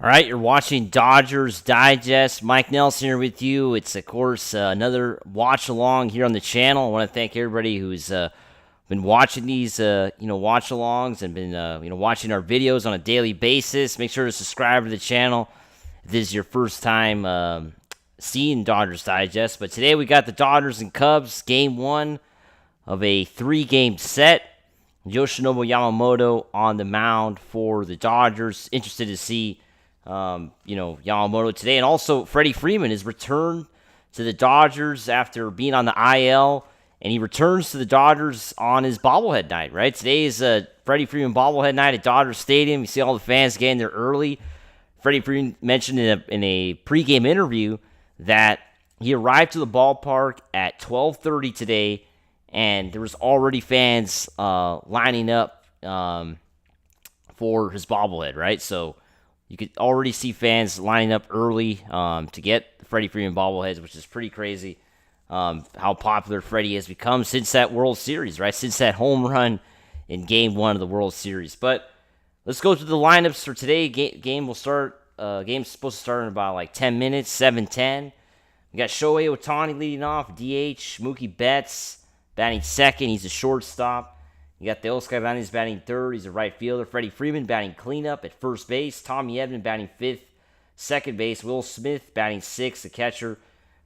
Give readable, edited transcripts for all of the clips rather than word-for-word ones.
All right, you're watching Dodgers Digest. Mike Nelson here with you. It's, of course, another watch-along here on the channel. I want to thank everybody who's been watching these, watch-alongs and been, watching our videos on a daily basis. Make sure to subscribe to the channel if this is your first time seeing Dodgers Digest. But today we got the Dodgers and Cubs, Game 1 of a 3-game set. Yoshinobu Yamamoto on the mound for the Dodgers. Interested to see Yamamoto today. And also, Freddie Freeman has returned to the Dodgers after being on the IL, and he returns to the Dodgers on his bobblehead night, right? Today is Freddie Freeman bobblehead night at Dodger Stadium. You see all the fans getting there early. Freddie Freeman mentioned in a pregame interview that he arrived to the ballpark at 12:30 today, and there was already fans lining up for his bobblehead, right? So you could already see fans lining up early to get Freddie Freeman bobbleheads, which is pretty crazy how popular Freddie has become since that World Series, right? Since that home run in Game 1 of the World Series. But let's go through the lineups for today. Game will start. Game's supposed to start in about 10 minutes, 7:10. We got Shohei Ohtani leading off, DH. Mookie Betts batting second. He's a shortstop. You got Teoscar Hernández batting third. He's a right fielder. Freddie Freeman batting cleanup at first base. Tommy Edman batting fifth. Second base, Will Smith batting sixth, the catcher.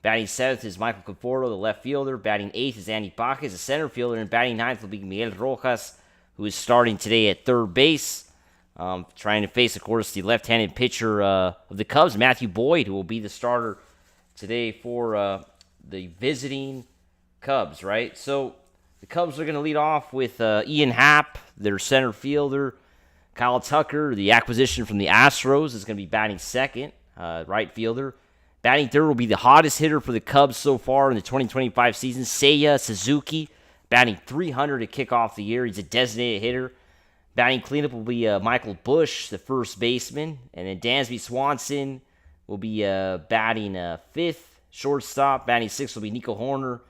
Batting seventh is Michael Conforto, the left fielder. Batting eighth is Andy Pajes, the center fielder. And batting ninth will be Miguel Rojas, who is starting today at third base. Trying to face, of course, the left-handed pitcher of the Cubs, Matthew Boyd, who will be the starter today for the visiting Cubs, right? So the Cubs are going to lead off with Ian Happ, their center fielder. Kyle Tucker, the acquisition from the Astros, is going to be batting second, right fielder. Batting third will be the hottest hitter for the Cubs so far in the 2025 season, Seiya Suzuki, batting .300 to kick off the year. He's a designated hitter. Batting cleanup will be Michael Busch, the first baseman. And then Dansby Swanson will be batting fifth. Shortstop, batting sixth will be Nico Horner.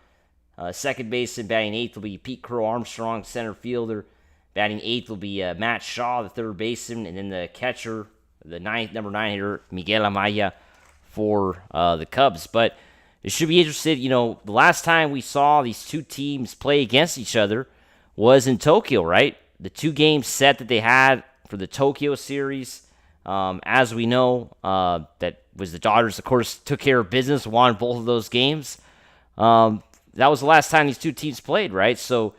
Second baseman, batting eighth will be Pete Crow Armstrong, center fielder. Batting eighth will be Matt Shaw, the third baseman. And then the catcher, the number 9 hitter, Miguel Amaya for the Cubs. But it should be interested, the last time we saw these two teams play against each other was in Tokyo, right? The 2-game set that they had for the Tokyo series, as we know, that was the Dodgers, of course, took care of business, won both of those games. That was the last time these two teams played, right? So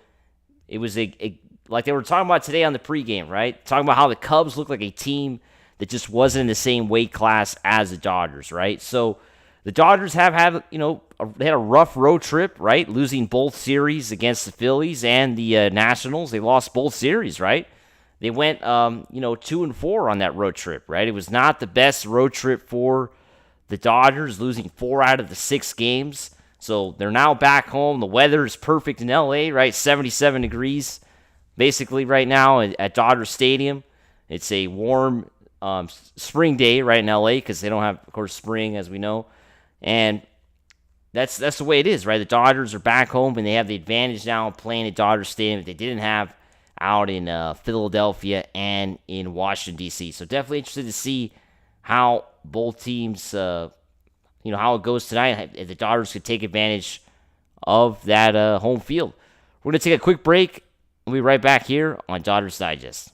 it was like they were talking about today on the pregame, right? Talking about how the Cubs looked like a team that just wasn't in the same weight class as the Dodgers, right? So the Dodgers have had, they had a rough road trip, right? Losing both series against the Phillies and the Nationals. They lost both series, right? They went, 2-4 on that road trip, right? It was not the best road trip for the Dodgers, losing 4 out of the 6 games. So they're now back home. The weather is perfect in LA, right? 77 degrees basically right now at Dodger Stadium. It's a warm spring day right in LA because they don't have, of course, spring as we know. And that's the way it is, right? The Dodgers are back home and they have the advantage now of playing at Dodger Stadium that they didn't have out in Philadelphia and in Washington, D.C. So definitely interested to see how both teams how it goes tonight, if the Dodgers could take advantage of that home field. We're going to take a quick break. We'll be right back here on Dodgers Digest.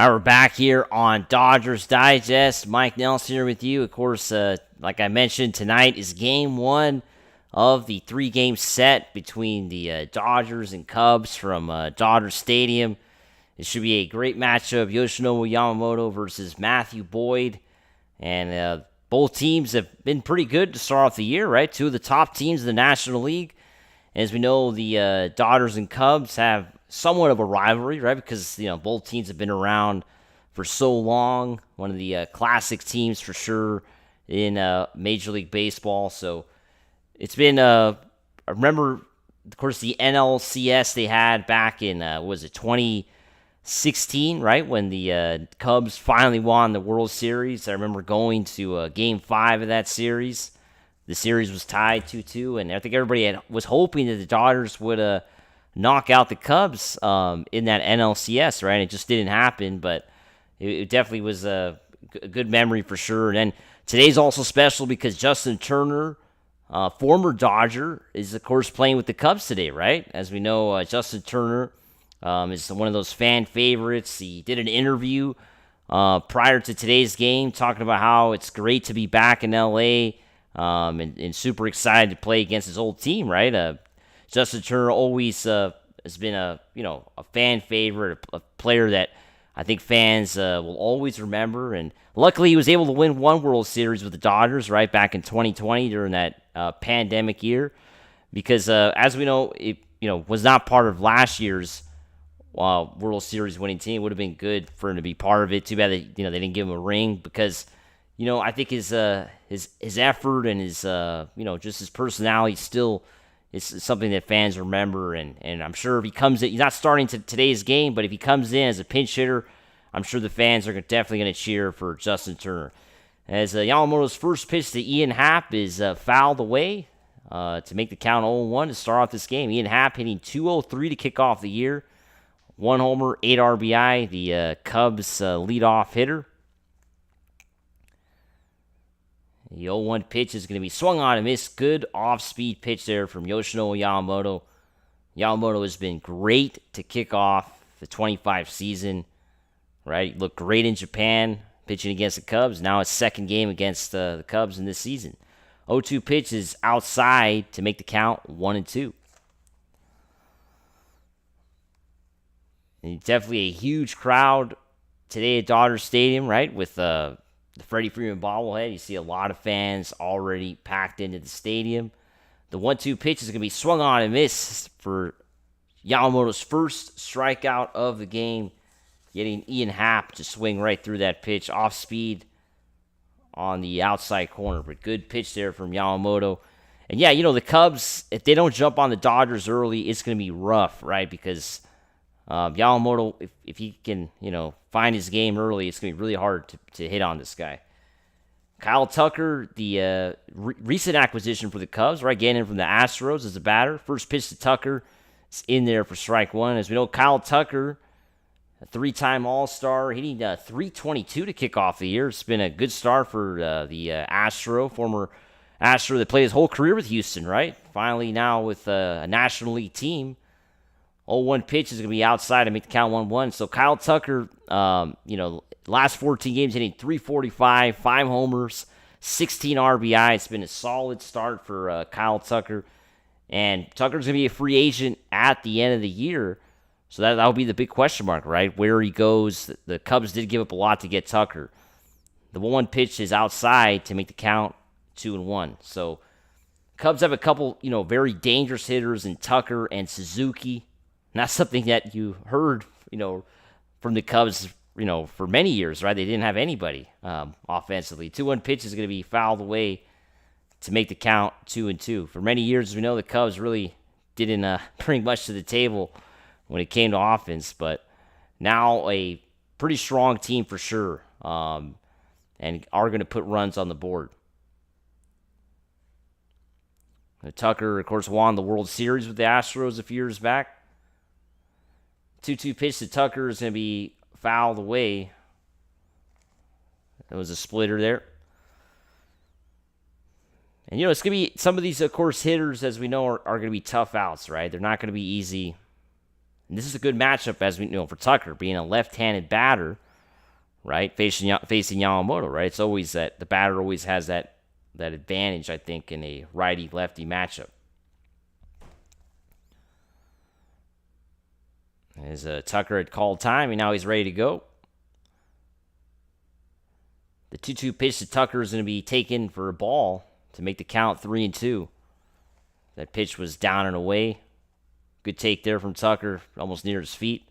All right, we're back here on Dodgers Digest. Mike Nelson here with you. Of course, like I mentioned, tonight is game one of the three-game set between the Dodgers and Cubs from Dodger Stadium. It should be a great matchup. Yoshinobu Yamamoto versus Matthew Boyd. And both teams have been pretty good to start off the year, right? Two of the top teams in the National League. As we know, the Dodgers and Cubs have somewhat of a rivalry, right? Because, both teams have been around for so long. One of the classic teams for sure in Major League Baseball. So it's been, I remember, of course, the NLCS they had back in, 2016, right? When the Cubs finally won the World Series. I remember going to Game 5 of that series. The series was tied 2-2, and I think everybody was hoping that the Dodgers would knock out the Cubs in that NLCS, right? It just didn't happen, but it definitely was a good memory for sure. And then today's also special because Justin Turner, former Dodger, is, of course, playing with the Cubs today, right? As we know, Justin Turner is one of those fan favorites. He did an interview prior to today's game talking about how it's great to be back in L.A., and super excited to play against his old team, right? Justin Turner always has been a fan favorite, a player that I think fans will always remember. And luckily, he was able to win one World Series with the Dodgers, right, back in 2020 during that pandemic year. Because as we know, it was not part of last year's World Series winning team. It would have been good for him to be part of it. Too bad that they didn't give him a ring because. I think his effort and his just his personality still is something that fans remember, and I'm sure if he comes in, he's not starting today's game, but if he comes in as a pinch hitter, I'm sure the fans are definitely going to cheer for Justin Turner. As Yamamoto's first pitch to Ian Happ is fouled away to make the count 0-1 to start off this game. Ian Happ hitting .203 to kick off the year, 1 homer, 8 RBI, the Cubs leadoff hitter. The 0-1 pitch is going to be swung on and missed. Good off-speed pitch there from Yoshinobu Yamamoto. Yamamoto has been great to kick off the 25 season. Right, he looked great in Japan pitching against the Cubs. Now his second game against the Cubs in this season. 0-2 pitch is outside to make the count 1-2. And definitely a huge crowd today at Dodger Stadium, right, with the Freddie Freeman bobblehead. You see a lot of fans already packed into the stadium. The 1-2 pitch is going to be swung on and missed for Yamamoto's first strikeout of the game, getting Ian Happ to swing right through that pitch off speed on the outside corner. But good pitch there from Yamamoto. And yeah, the Cubs, if they don't jump on the Dodgers early, it's going to be rough, right? Because Yamamoto, if he can, find his game early, it's going to be really hard to hit on this guy. Kyle Tucker, the recent acquisition for the Cubs, right, getting in from the Astros as a batter. First pitch to Tucker is in there for strike one. As we know, Kyle Tucker, a three-time All-Star, hitting .322 to kick off the year. It's been a good start for the former Astro that played his whole career with Houston, right? Finally now with a National League team. 0-1 pitch is going to be outside to make the count 1-1. So Kyle Tucker, last 14 games hitting .345, 5 homers, 16 RBI. It's been a solid start for Kyle Tucker. And Tucker's going to be a free agent at the end of the year. So that'll be the big question mark, right? Where he goes. The Cubs did give up a lot to get Tucker. The 1-1 pitch is outside to make the count 2-1. So Cubs have a couple, very dangerous hitters in Tucker and Suzuki. Not something that you heard, from the Cubs, for many years, right? They didn't have anybody offensively. 2-1 pitch is going to be fouled away to make the count 2-2. For many years, as we know, the Cubs really didn't bring much to the table when it came to offense, but now a pretty strong team for sure, and are going to put runs on the board. Tucker, of course, won the World Series with the Astros a few years back. 2-2 pitch to Tucker is going to be fouled away. There was a splitter there. And, it's going to be some of these, of course, hitters, as we know, are going to be tough outs, right? They're not going to be easy. And this is a good matchup, as we know, for Tucker, being a left-handed batter. right? Facing Yamamoto, right? It's always that the batter always has that advantage, I think, in a righty-lefty matchup. As Tucker had called time, and now he's ready to go. The 2-2 pitch to Tucker is going to be taken for a ball to make the count 3-2. That pitch was down and away. Good take there from Tucker, almost near his feet.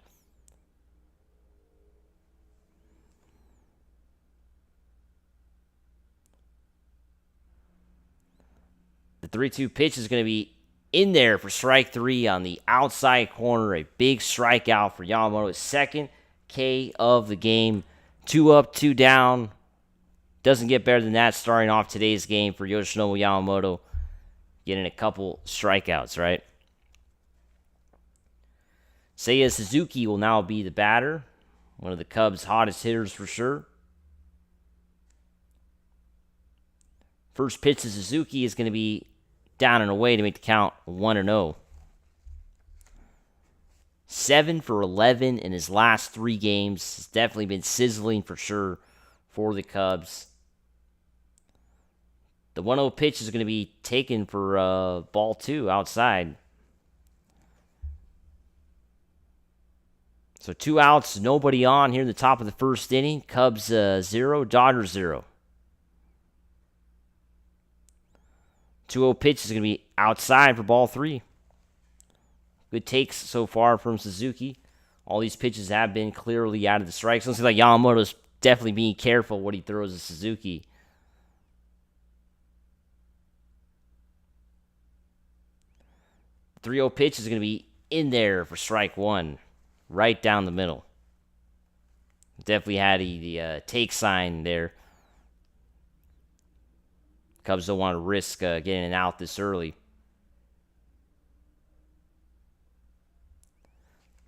The 3-2 pitch is going to be in there for strike 3 on the outside corner. A big strikeout for Yamamoto. His second K of the game. 2 up, 2 down. Doesn't get better than that starting off today's game for Yoshinobu Yamamoto. Getting a couple strikeouts, right? Seiya Suzuki will now be the batter. One of the Cubs' hottest hitters for sure. First pitch to Suzuki is going to be down and away to make the count 1-0. 7 for 11 in his last 3 games. It's definitely been sizzling for sure for the Cubs. The 1-0 pitch is going to be taken for ball 2 outside. So 2 outs, nobody on here in the top of the first inning. Cubs 0, Dodgers 0. 2-0 pitch is going to be outside for ball 3. Good takes so far from Suzuki. All these pitches have been clearly out of the strike. So it seems like Yamamoto's definitely being careful what he throws to Suzuki. 3-0 pitch is going to be in there for strike 1. Right down the middle. Definitely had the take sign there. Cubs don't want to risk getting an out this early.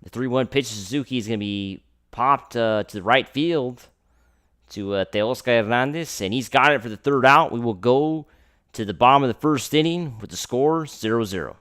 The 3-1 pitch to Suzuki is going to be popped to the right field to Teoscar Hernández, and he's got it for the 3rd out. We will go to the bottom of the first inning with the score 0-0.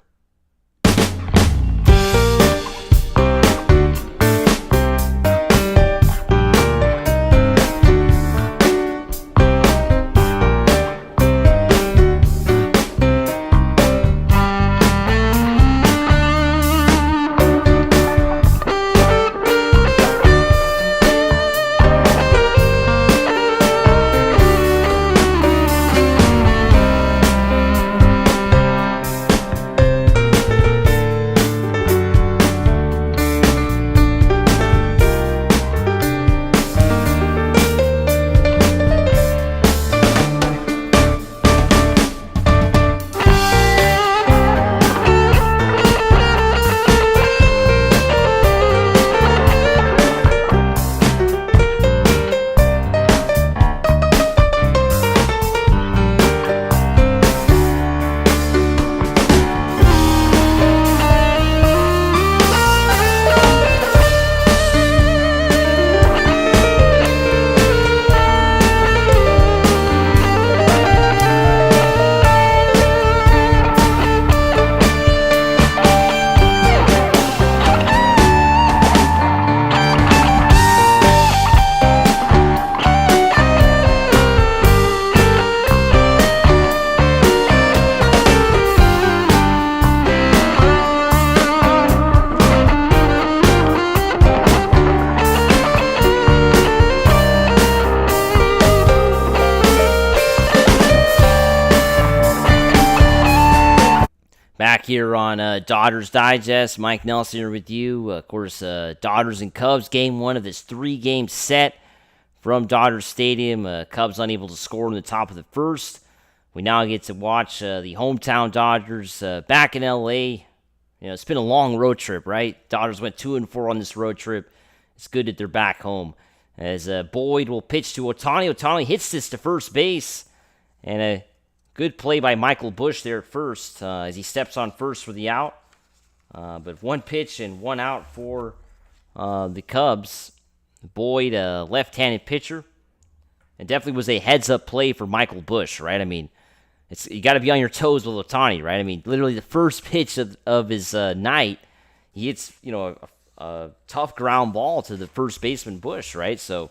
Back here on Dodgers Digest, Mike Nelson here with you. Of course, Dodgers and Cubs, game 1 of this 3-game set from Dodger Stadium. Cubs unable to score in the top of the first. We now get to watch the hometown Dodgers back in L.A. You know, it's been a long road trip, right? Dodgers went 2-4 on this road trip. It's good that they're back home. As Boyd will pitch to Ohtani. Ohtani hits this to first base. And a good play by Michael Busch there at first as he steps on first for the out. But 1 pitch and 1 out for the Cubs. Boyd, a left-handed pitcher. It definitely was a heads-up play for Michael Busch, right? I mean, you got to be on your toes with Ohtani, right? I mean, literally the first pitch of his night, he hits, a tough ground ball to the first baseman Busch, right? So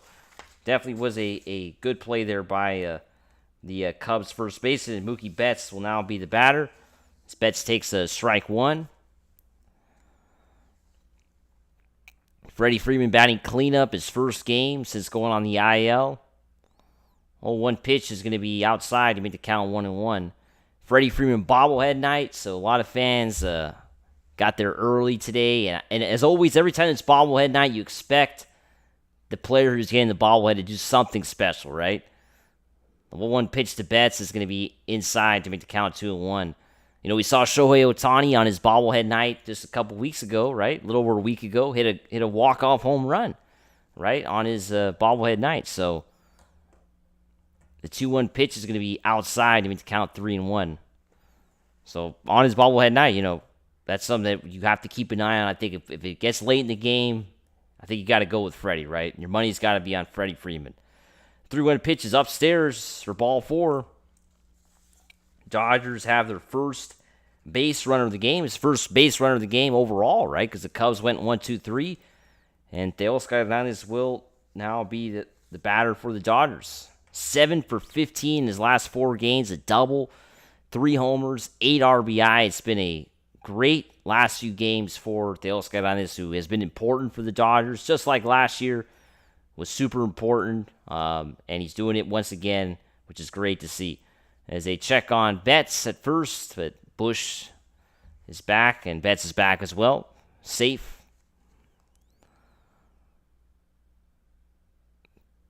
definitely was a good play there by the Cubs first baseman. And Mookie Betts will now be the batter. As Betts takes a strike one. Freddie Freeman batting cleanup his first game since going on the IL. One pitch is going to be outside to make the count 1-1. Freddie Freeman bobblehead night, so a lot of fans got there early today. And as always, every time it's bobblehead night, you expect the player who's getting the bobblehead to do something special, right? The 1 pitch to Betts is going to be inside to make the count 2-1. We saw Shohei Ohtani on his bobblehead night just a couple weeks ago, right? A little over a week ago, hit a walk-off home run, right, on his bobblehead night. So the 2-1 pitch is going to be outside to make the count 3-1. So on his bobblehead night, that's something that you have to keep an eye on. I think if it gets late in the game, I think you got to go with Freddie, right? Your money's got to be on Freddie Freeman. 3-1 pitch is upstairs for ball 4. Dodgers have their first base runner of the game. His first base runner of the game overall, right? Because the Cubs went 1-2-3. And Teoscar Hernandez will now be the batter for the Dodgers. 7 for 15 in his last 4 games, a double, 3 homers, 8 RBI. It's been a great last few games for Teoscar Hernandez, who has been important for the Dodgers, just like last year. Was super important, and he's doing it once again, which is great to see. As they check on Betts at first, but Bush is back, and Betts is back as well. Safe.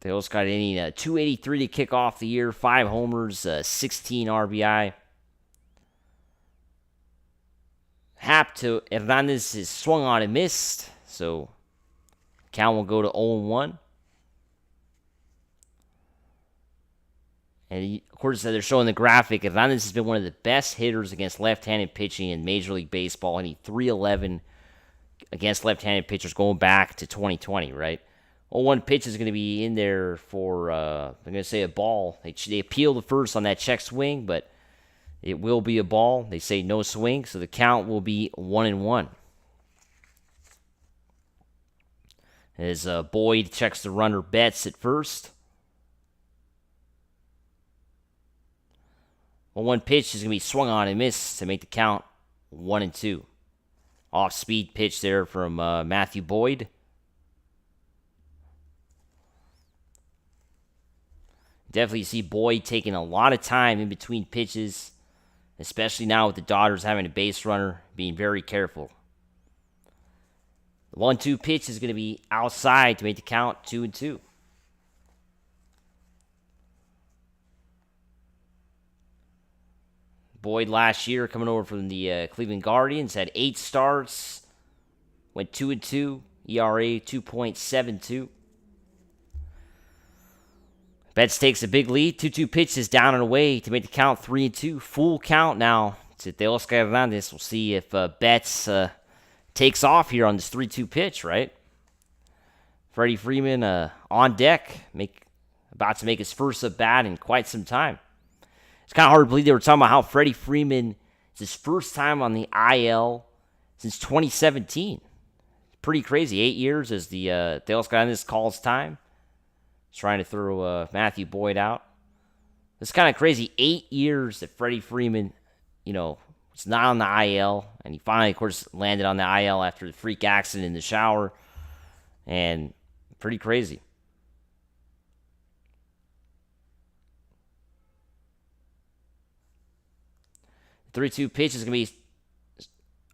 Teoscar inning 283 to kick off the year, 5 homers, 16 RBI. Hap to Hernandez is swung on and missed, so count will go to 0-1. And of course, they're showing the graphic. Hernandez has been one of the best hitters against left-handed pitching in Major League Baseball, and he 311 against left-handed pitchers going back to 2020, right? 0-1 pitch is going to be in there for, I'm going to say a ball. They appeal the first on that check swing, but it will be a ball. They say no swing, so the count will be 1-1. As Boyd checks the runner Betts at first. 1-1 pitch is going to be swung on and missed to make the count 1-2. Off-speed pitch there from Matthew Boyd. Definitely see Boyd taking a lot of time in between pitches, especially now with the Dodgers having a base runner, being very careful. The 1-2 pitch is going to be outside to make the count 2-2. Boyd last year coming over from the Cleveland Guardians had 8 starts, went 2-2, ERA 2.72. Betts takes a big lead. 2-2 pitch is down and away to make the count 3-2. Full count now to Teoscar Hernandez. We'll see if Betts takes off here on this 3-2 pitch, right? Freddie Freeman on deck, about to make his first at bat in quite some time. It's kind of hard to believe they were talking about how Freddie Freeman is his first time on the IL since 2017. Pretty crazy. 8 years as the Teoscar Hernandez calls time. He's trying to throw Matthew Boyd out. It's kind of crazy. 8 years that Freddie Freeman, was not on the IL. And he finally, of course, landed on the IL after the freak accident in the shower. And pretty crazy. The 3-2 pitch is going to be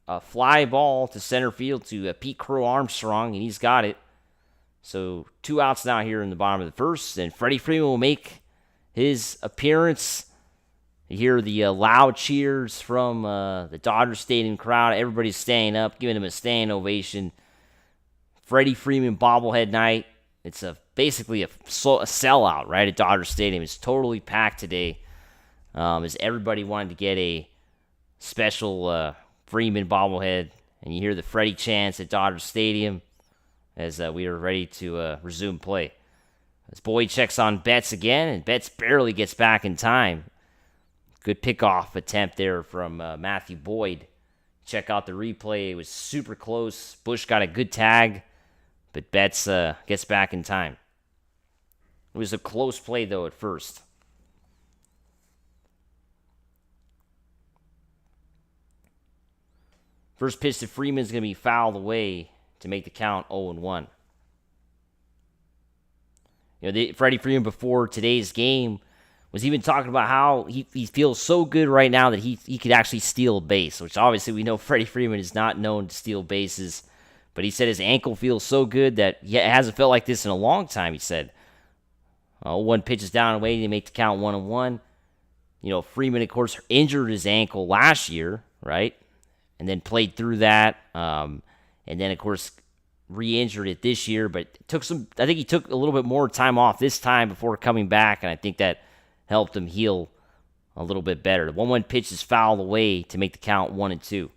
a fly ball to center field to Pete Crow Armstrong, and he's got it. So 2 outs now here in the bottom of the first, and Freddie Freeman will make his appearance. You hear the loud cheers from the Dodgers Stadium crowd. Everybody's staying up, giving him a standing ovation. Freddie Freeman bobblehead night. It's basically a sellout, right, at Dodger Stadium. It's totally packed today, as everybody wanted to get a special Freeman bobblehead. And you hear the Freddie chants at Dodger Stadium as we are ready to resume play. As Boyd checks on Betts again, and Betts barely gets back in time. Good pickoff attempt there from Matthew Boyd. Check out the replay. It was super close. Bush got a good tag, but Betts gets back in time. It was a close play, though, at first. First pitch to Freeman is going to be fouled away to make the count 0-1. Freddie Freeman before today's game was even talking about how he feels so good right now that he could actually steal a base, which obviously we know Freddie Freeman is not known to steal bases. But he said his ankle feels so good that it hasn't felt like this in a long time, he said. 1 pitch is down and away to make the count 1-1. Freeman, of course, injured his ankle last year, right? And then played through that. And then, of course, re-injured it this year. But I think he took a little bit more time off this time before coming back. And I think that helped him heal a little bit better. The 1-1 pitch is fouled away to make the count 1-2.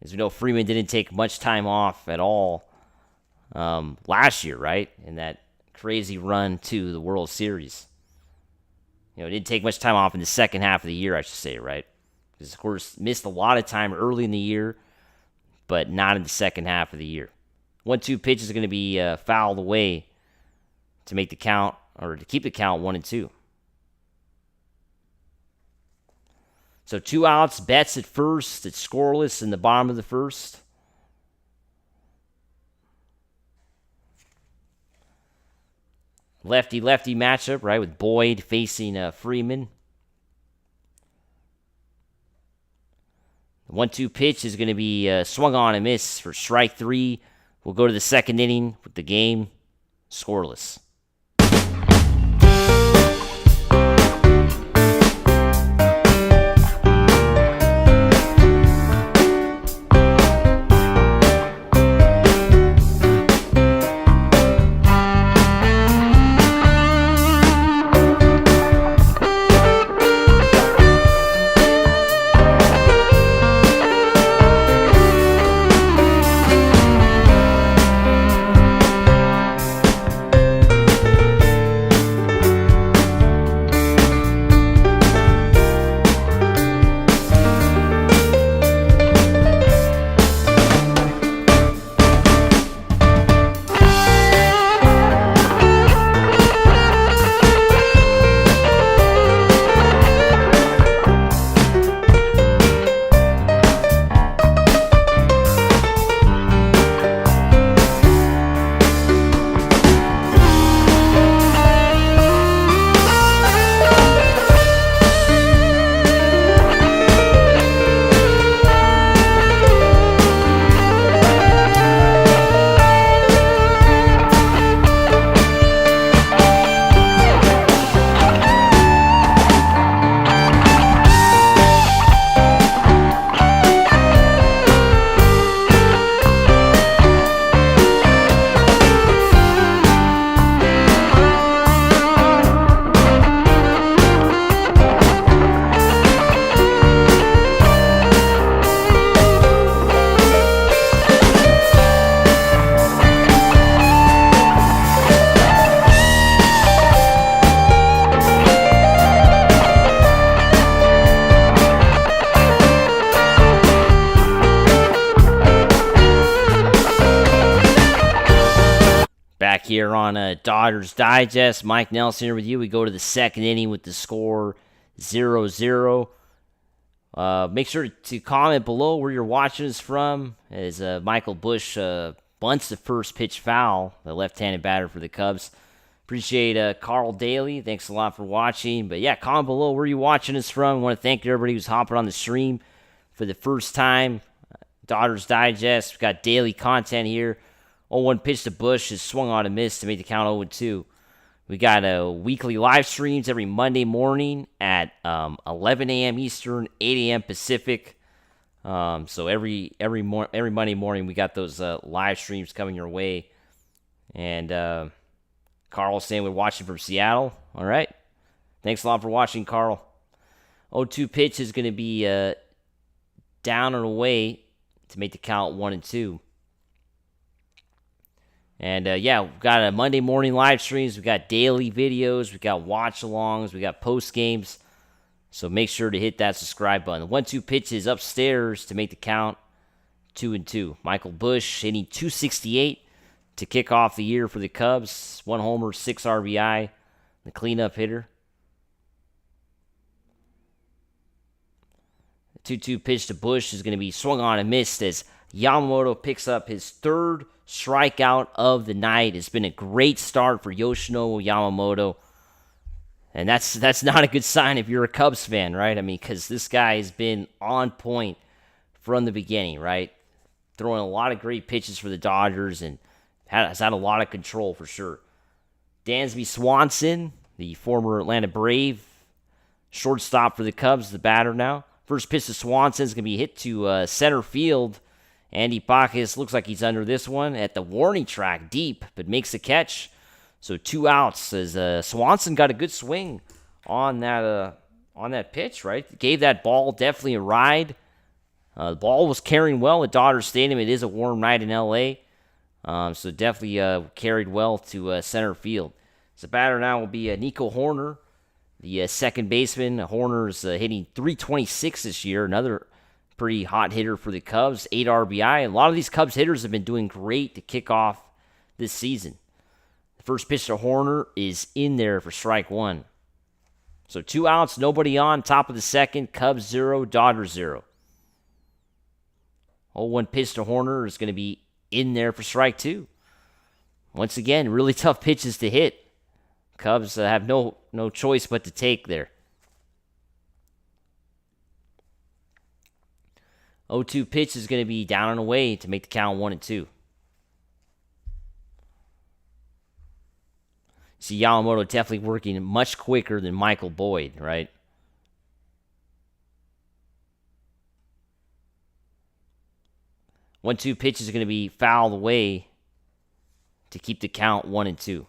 As we know, Freeman didn't take much time off at all last year, right? In that crazy run to the World Series. Didn't take much time off in the second half of the year, I should say, right? Because, of course, missed a lot of time early in the year, but not in the second half of the year. 1-2 pitch is going to be fouled away to make the count, or to keep the count 1-2. So 2 outs, Betts at first. It's scoreless in the bottom of the first. Lefty-lefty matchup, right, with Boyd facing Freeman. The 1-2 pitch is going to be swung on and miss for strike 3. We'll go to the second inning with the game scoreless. Here on Dodgers Digest. Mike Nelson here with you. We go to the second inning with the score 0-0. Make sure to comment below where you're watching us from, as Michael Busch bunts the first pitch foul, the left-handed batter for the Cubs. Appreciate Carl Daly. Thanks a lot for watching. But yeah, comment below where you're watching us from. I want to thank everybody who's hopping on the stream for the first time. Dodgers Digest. We've got daily content here. 0-1 pitch to Busch is swung on a miss to make the count 0-2. We got weekly live streams every Monday morning at 11 a.m. Eastern, 8 a.m. Pacific. So every Monday morning we got those live streams coming your way. And Carl's saying we're watching from Seattle. All right. Thanks a lot for watching, Carl. 0-2 pitch is going to be down and away to make the count 1-2. And, yeah, we've got Monday morning live streams. We've got daily videos. We've got watch-alongs. We got post-games. So make sure to hit that subscribe button. The 1-2 pitch is upstairs to make the count 2-2. Michael Busch hitting .268 to kick off the year for the Cubs. 1 homer, 6 RBI, the cleanup hitter. The 2-2 pitch to Bush is going to be swung on and missed as Yamamoto picks up his 3rd strikeout of the night. It's been a great start for Yoshinobu Yamamoto. And that's not a good sign if you're a Cubs fan, right? I mean, because this guy has been on point from the beginning, right? Throwing a lot of great pitches for the Dodgers and has had a lot of control for sure. Dansby Swanson, the former Atlanta Brave, shortstop for the Cubs, the batter now. First pitch to Swanson is going to be hit to center field. Andy Pajes looks like he's under this one at the warning track deep, but makes the catch. So 2 outs as Swanson got a good swing on that pitch, right? Gave that ball definitely a ride. The ball was carrying well at Dodger Stadium. It is a warm night in L.A., so definitely carried well to center field. So batter now will be Nico Hoerner, the second baseman. Horner's hitting .326 this year, another pretty hot hitter for the Cubs, 8 RBI. A lot of these Cubs hitters have been doing great to kick off this season. The first pitch to Hoerner is in there for strike 1. So 2 outs, nobody on, top of the second, Cubs 0, Dodgers 0. 0-1 pitch to Hoerner is going to be in there for strike 2. Once again, really tough pitches to hit. Cubs have no choice but to take there. 0-2 pitch is going to be down and away to make the count 1-2. See Yamamoto definitely working much quicker than Michael Boyd, right? One-two pitch is going to be fouled away to keep the count 1-2.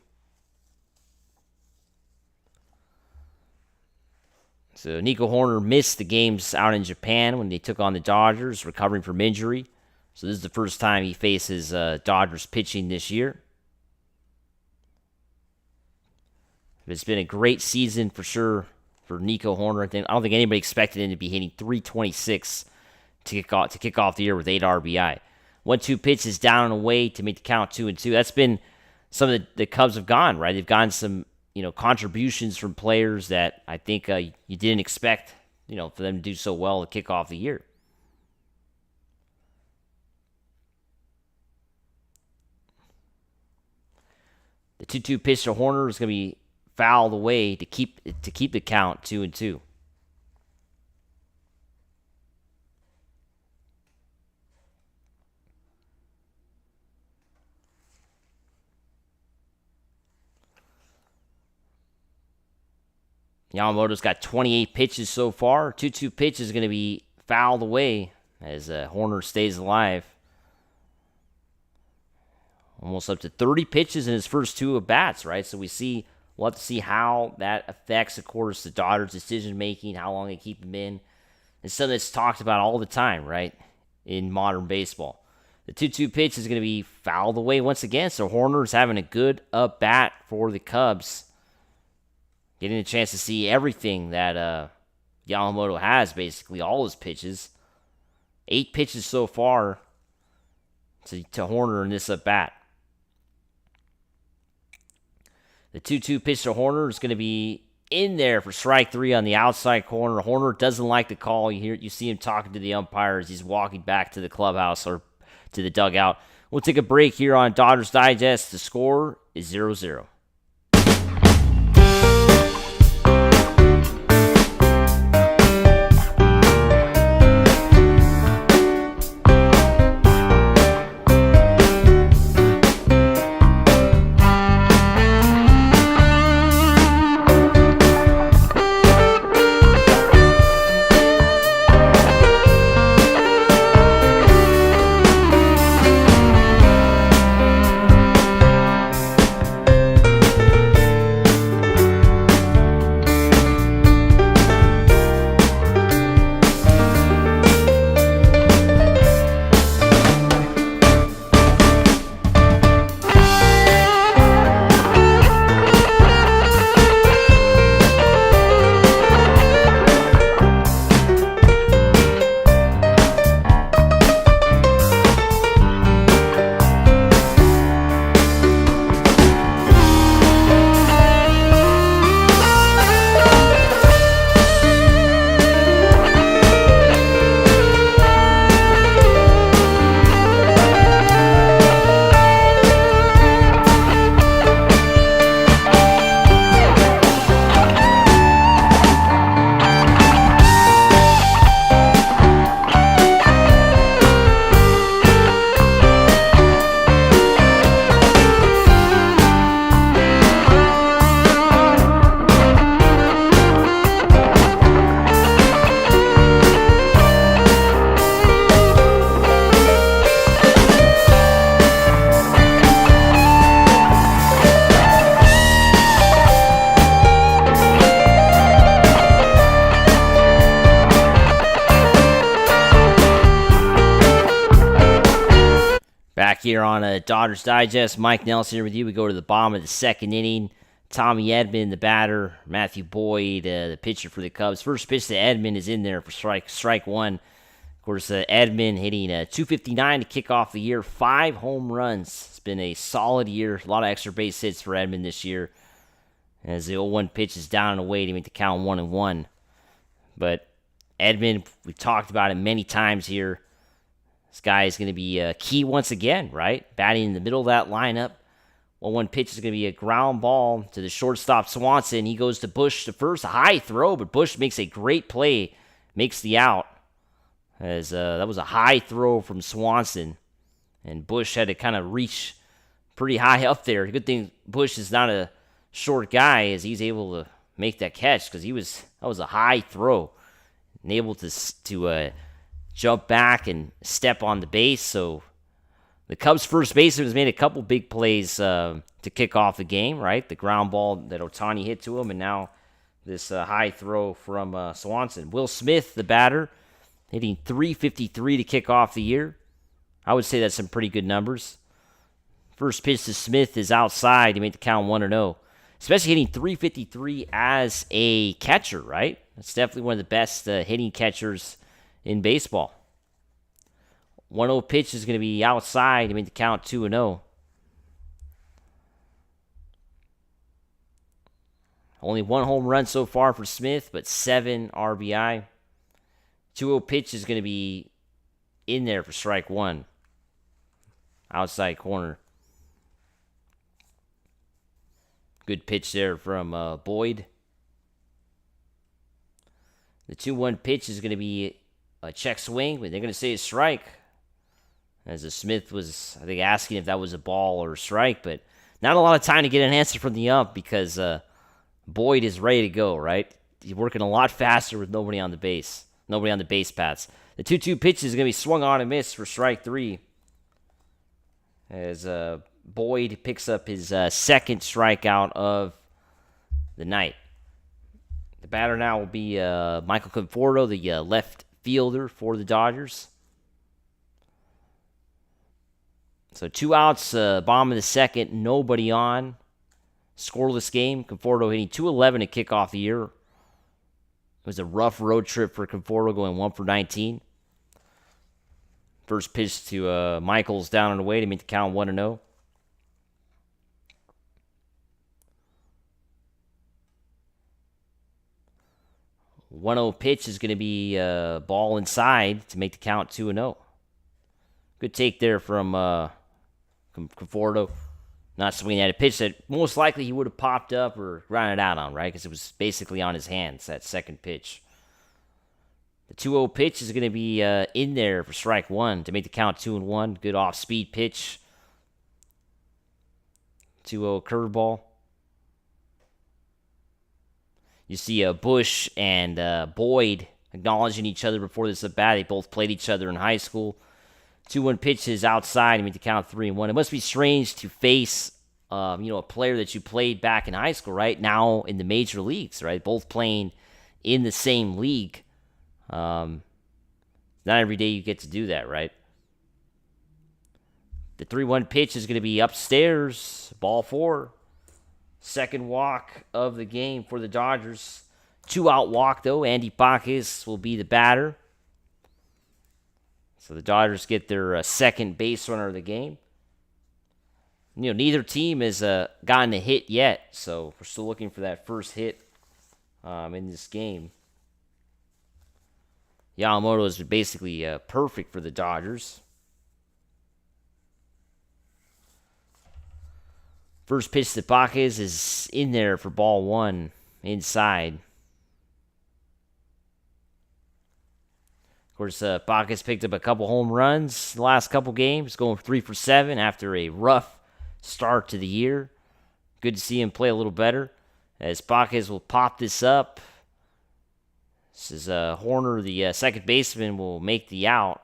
So Nico Hoerner missed the games out in Japan when they took on the Dodgers, recovering from injury. So this is the first time he faces Dodgers pitching this year. It's been a great season for sure for Nico Hoerner. I don't think anybody expected him to be hitting .326 to kick off the year with 8 RBI. 1-2 pitch is down and away to make the count 2-2. That's been some of the Cubs have gone, right? They've gotten some contributions from players that I think you didn't expect for them to do so well to kick off the year. The 2-2 pitch to Hoerner is going to be fouled away to keep the count 2-2. Yamamoto's got 28 pitches so far. 2-2 pitch is going to be fouled away as Hoerner stays alive. Almost up to 30 pitches in his first 2 at-bats, right? So we'll have to see how that affects, of course, the Dodgers' decision-making, how long they keep him in. It's something that's talked about all the time, right, in modern baseball. The 2-2 pitch is going to be fouled away once again, so Hoerner's having a good at-bat for the Cubs. Getting a chance to see everything that Yamamoto has, basically, all his pitches. 8 pitches so far to Hoerner in this at-bat. The 2-2 pitch to Hoerner is going to be in there for strike 3 on the outside corner. Hoerner doesn't like the call. You see him talking to the umpire as he's walking back to the clubhouse or to the dugout. We'll take a break here on Dodgers Digest. The score is 0-0. back here on Dodgers Digest. Mike Nelson here with you. We go to the bottom of the second inning. Tommy Edman, the batter. Matthew Boyd, the pitcher for the Cubs. First pitch to Edman is in there for strike one. Of course, Edman hitting 259 to kick off the year. 5 home runs. It's been a solid year. A lot of extra base hits for Edman this year. As the 0-1 pitch is down and away to make the count 1-1. But Edman, we've talked about it many times here. This guy is going to be key once again, right? Batting in the middle of that lineup. 1-1 pitch is going to be a ground ball to the shortstop Swanson. He goes to Bush to first. A high throw, but Bush makes a great play. Makes the out. As that was a high throw from Swanson. And Bush had to kind of reach pretty high up there. Good thing Bush is not a short guy as he's able to make that catch because that was a high throw. And able to jump back and step on the base. So the Cubs' first baseman has made a couple big plays to kick off the game, right? The ground ball that Ohtani hit to him, and now this high throw from Swanson. Will Smith, the batter, hitting .353 to kick off the year. I would say that's some pretty good numbers. First pitch to Smith is outside to make the count 1-0. Especially hitting .353 as a catcher, right? That's definitely one of the best hitting catchers in baseball. 1-0 pitch is going to be outside to make the count 2-0. Only 1 home run so far for Smith, but 7 RBI. 2-0 pitch is going to be in there for strike one. Outside corner. Good pitch there from Boyd. The 2-1 pitch is going to be a check swing, but they're going to say a strike. As the Smith was, I think, asking if that was a ball or a strike, but not a lot of time to get an answer from the ump because Boyd is ready to go, right? He's working a lot faster with nobody on the base. Nobody on the base paths. The 2-2 pitch is going to be swung on and missed for strike 3. As Boyd picks up his second strikeout of the night. The batter now will be Michael Conforto, the left fielder for the Dodgers. So 2 outs, bottom of the second, nobody on. Scoreless game. Conforto hitting .211 to kick off the year. It was a rough road trip for Conforto, going 1 for 19. First pitch to Michaels down and away to make the count 1-0. .1-0 pitch is going to be ball inside to make the count 2-0. Good take there from Conforto. Not swinging at a pitch that most likely he would have popped up or grounded out on, right? Because it was basically on his hands, that second pitch. The 2-0 pitch is going to be in there for strike one to make the count 2-1. Good off-speed pitch. 2-0 curveball. You see Bush and Boyd acknowledging each other before this at bat. They both played each other in high school. 2-1 pitch is outside to make the count 3-1. It must be strange to face a player that you played back in high school, right? Now in the major leagues, right? Both playing in the same league. Not every day you get to do that, right? The 3-1 pitch is going to be upstairs. Ball 4. Second walk of the game for the Dodgers. 2-out walk, though. Andy Pajes will be the batter. So the Dodgers get their second base runner of the game. Neither team has gotten a hit yet, so we're still looking for that first hit in this game. Yamamoto is basically perfect for the Dodgers. First pitch to Pajes is in there for ball 1, inside. Of course, Pajes picked up a couple home runs the last couple games, going 3 for 7 after a rough start to the year. Good to see him play a little better. As Pajes will pop this up. This is Horner, the second baseman, will make the out.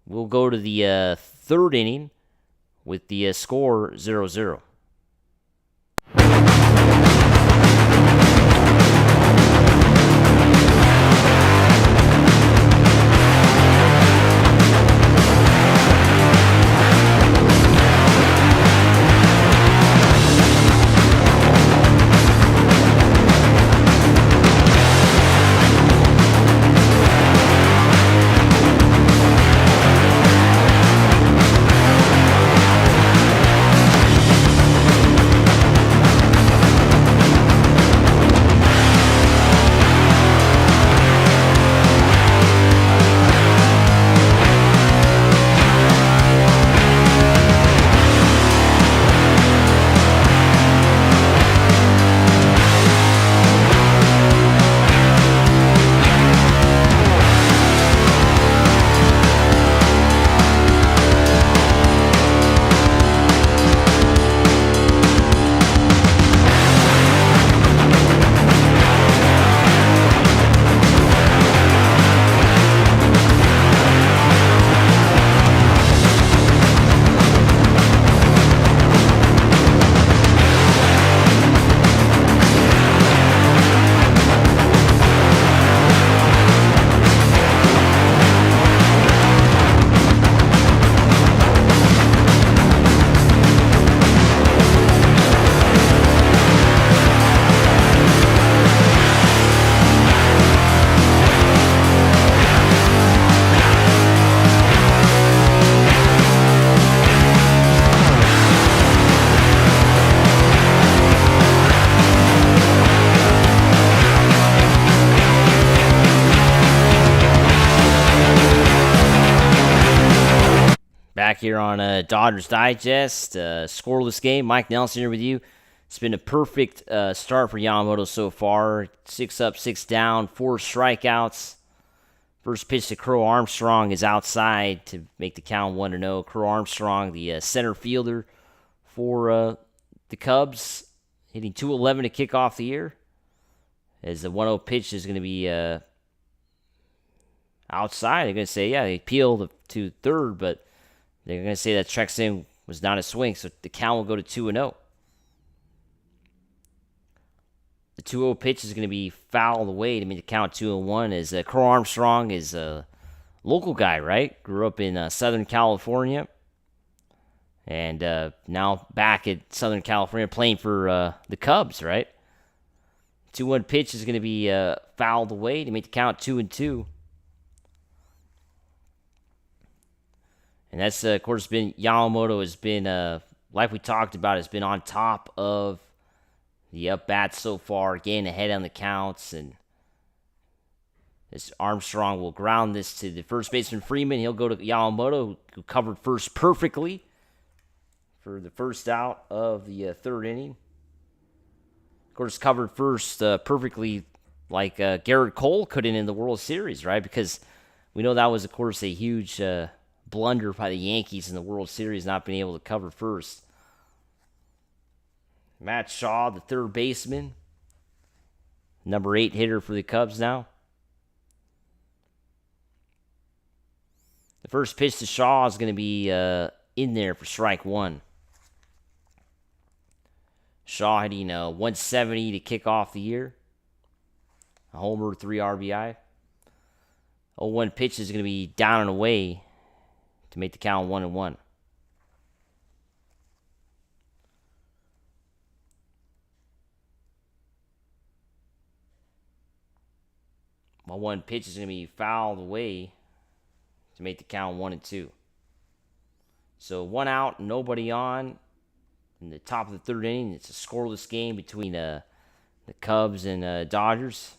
We'll go to the third inning with the score 0-0. Back here on Dodgers Digest, scoreless game. Mike Nelson here with you. It's been a perfect start for Yamamoto so far. 6 up, 6 down, 4 strikeouts. First pitch to Crow Armstrong is outside to make the count 1-0. Crow Armstrong, the center fielder for the Cubs, hitting .211 to kick off the year. As the 1-0 pitch is going to be outside. They're going to say, yeah, they peeled to third, but they're going to say that checks in was not a swing, so the count will go to 2-0. The 2-0 pitch is going to be fouled away to make the count 2-1, as Crow Armstrong is a local guy, right? Grew up in Southern California, and now back at Southern California playing for the Cubs, right? 2-1 pitch is going to be fouled away to make the count 2-2. And that's, of course, been Yamamoto has been, like we talked about, has been on top of the at-bats so far, getting ahead on the counts. And as Armstrong will ground this to the first baseman Freeman, he'll go to Yamamoto, who covered first perfectly for the first out of the third inning. Of course, covered first perfectly like Garrett Cole couldn't in the World Series, right? Because we know that was, of course, a huge blunder by the Yankees in the World Series, not being able to cover first. Matt Shaw, the third baseman, number 8 hitter for the Cubs now. The first pitch to Shaw is going to be in there for strike 1. Shaw hitting 170 to kick off the year. A homer, 3 RBI. 0-1 pitch is going to be down and away to make the count 1-1. Well, 1 pitch is going to be fouled away to make the count 1-2. So 1 out, nobody on. In the top of the third inning, it's a scoreless game between the Cubs and Dodgers.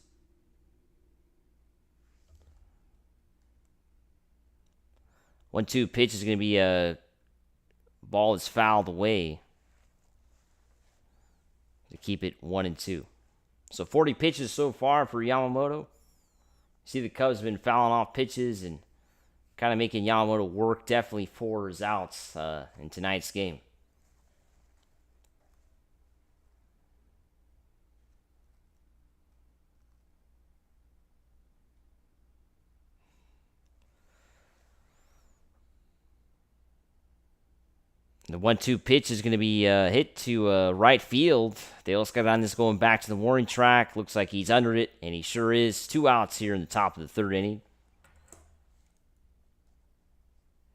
1-2 pitch is going to be a ball that's fouled away to keep it 1-2. So 40 pitches so far for Yamamoto. See, the Cubs have been fouling off pitches and kind of making Yamamoto work definitely for his outs in tonight's game. The 1-2 pitch is going to be hit to right field. Teoscar Hernández going back to the warning track. Looks like he's under it, and he sure is. 2 outs here in the top of the third inning.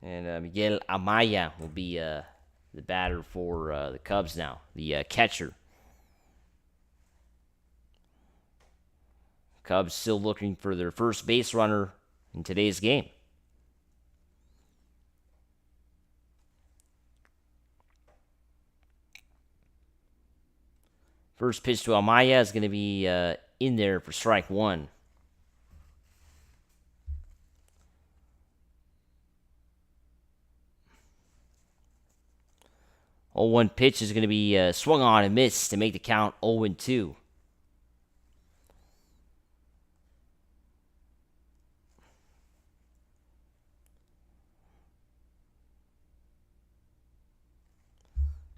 And Miguel Amaya will be the batter for the Cubs now, the catcher. Cubs still looking for their first base runner in today's game. First pitch to Amaya is going to be in there for strike 1. Oh, 1 pitch is going to be swung on and missed to make the count 0-2.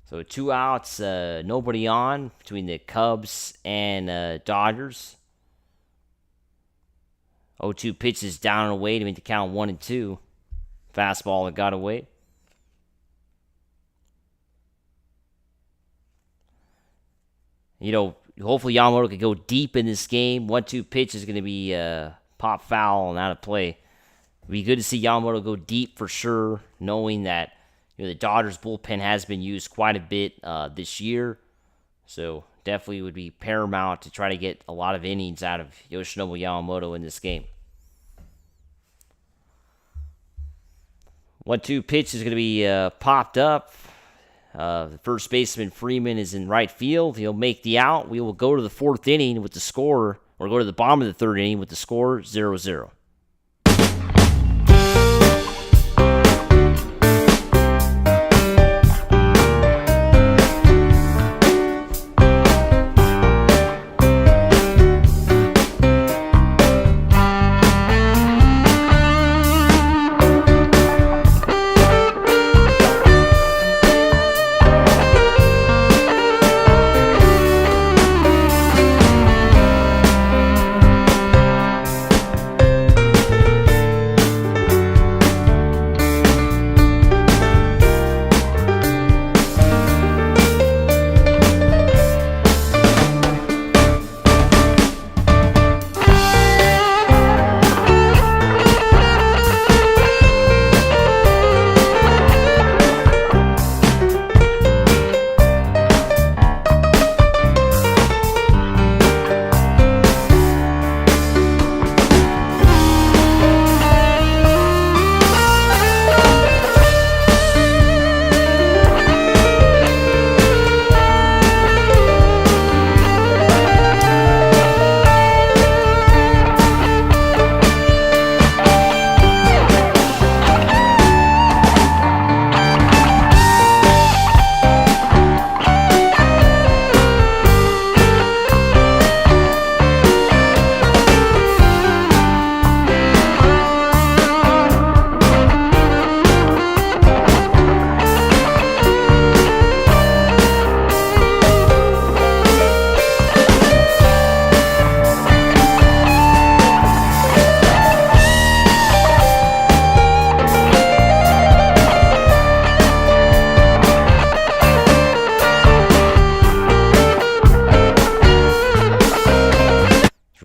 So 2 outs, nobody on between the Cubs and Dodgers. 0-2 pitches down and away to make the count 1-2. Fastball that got away. You know, hopefully Yamamoto could go deep in this game. 1-2 pitch is going to be pop foul and out of play. It'd be good to see Yamamoto go deep for sure, knowing that the Dodgers bullpen has been used quite a bit this year. So definitely would be paramount to try to get a lot of innings out of Yoshinobu Yamamoto in this game. 1-2 pitch is going to be popped up. The first baseman Freeman is in right field. He'll make the out. We will go to the 4th inning with the score, or go to the bottom of the 3rd inning with the score 0-0.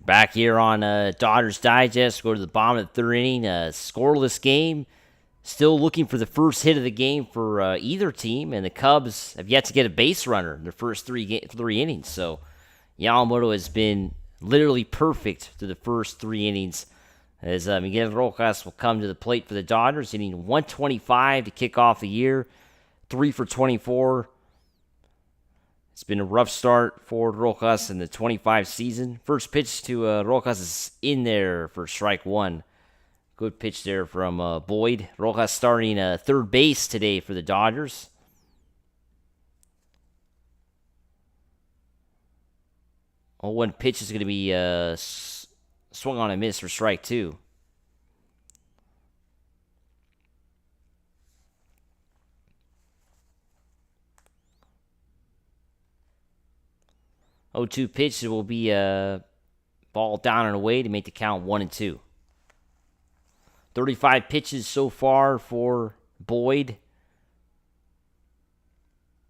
Back here on Dodgers Digest. Go to the bottom of the third inning. Scoreless game. Still looking for the first hit of the game for either team, and the Cubs have yet to get a base runner in their first three innings. So Yamamoto has been literally perfect through the first 3 innings, as Miguel Rojas will come to the plate for the Dodgers, hitting 125 to kick off the year, 3 for 24. It's been a rough start for Rojas in the 25 season. First pitch to Rojas is in there for strike 1. Good pitch there from Boyd. Rojas starting third base today for the Dodgers. One pitch is going to be swung on and missed for strike 2. Oh, 2 pitch will be ball down and away to make the count 1-2. 35 pitches so far for Boyd.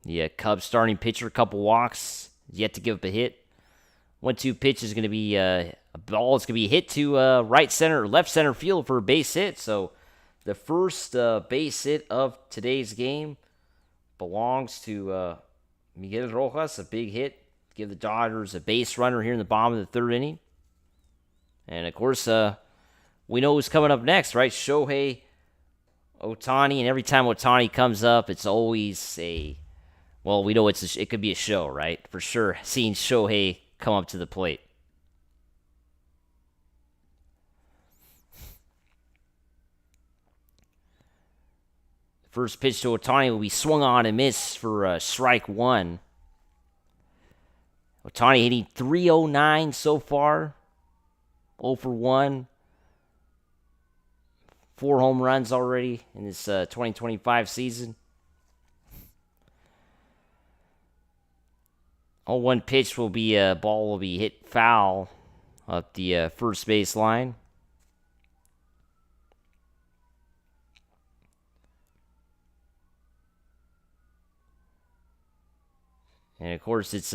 The Cubs starting pitcher, a couple walks, yet to give up a hit. 1-2 pitch is going to be a ball. It's going to be hit to right center, left center field for a base hit. So the first base hit of today's game belongs to Miguel Rojas, a big hit. Give the Dodgers a base runner here in the bottom of the third inning. And, of course, we know who's coming up next, right? Shohei Ohtani. And every time Ohtani comes up, it's always well, we know it could be a show, right? For sure, seeing Shohei come up to the plate. First pitch to Ohtani will be swung on and missed for strike 1. Ohtani hitting .309 so far. 0 for 1. 4 home runs already in this 2025 season. 0-1 pitch will be ball will be hit foul up the first base line. And of course, it's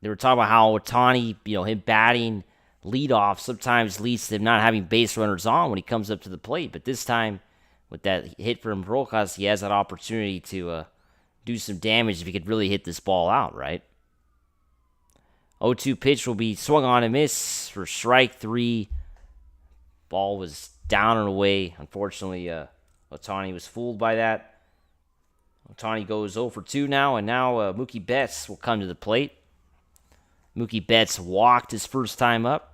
they were talking about how Ohtani, him batting leadoff sometimes leads to him not having base runners on when he comes up to the plate. But this time, with that hit from Rojas, he has that opportunity to do some damage if he could really hit this ball out, right? 0-2 pitch will be swung on and miss for strike 3. Ball was down and away. Unfortunately, Ohtani was fooled by that. Ohtani goes 0 for 2 now, and now Mookie Betts will come to the plate. Mookie Betts walked his first time up.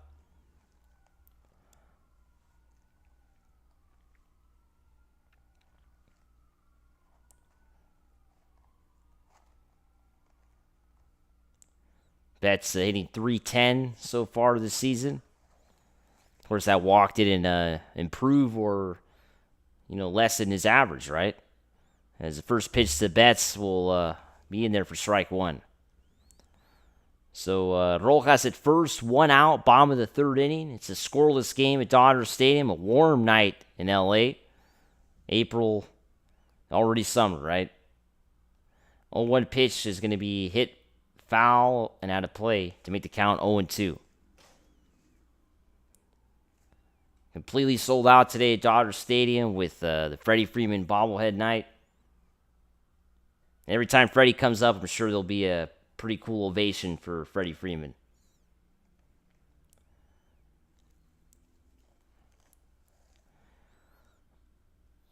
Betts hitting .310 so far this season. Of course, that walk didn't improve or, lessen his average, right? As the first pitch to Betts will be in there for strike 1. So Rojas at first, 1 out, bottom of the third inning. It's a scoreless game at Dodger Stadium, a warm night in LA. April, already summer, right? 0-1 pitch is going to be hit foul and out of play to make the count 0-2. Completely sold out today at Dodger Stadium with the Freddie Freeman bobblehead night. Every time Freddie comes up, I'm sure there'll be a pretty cool ovation for Freddie Freeman.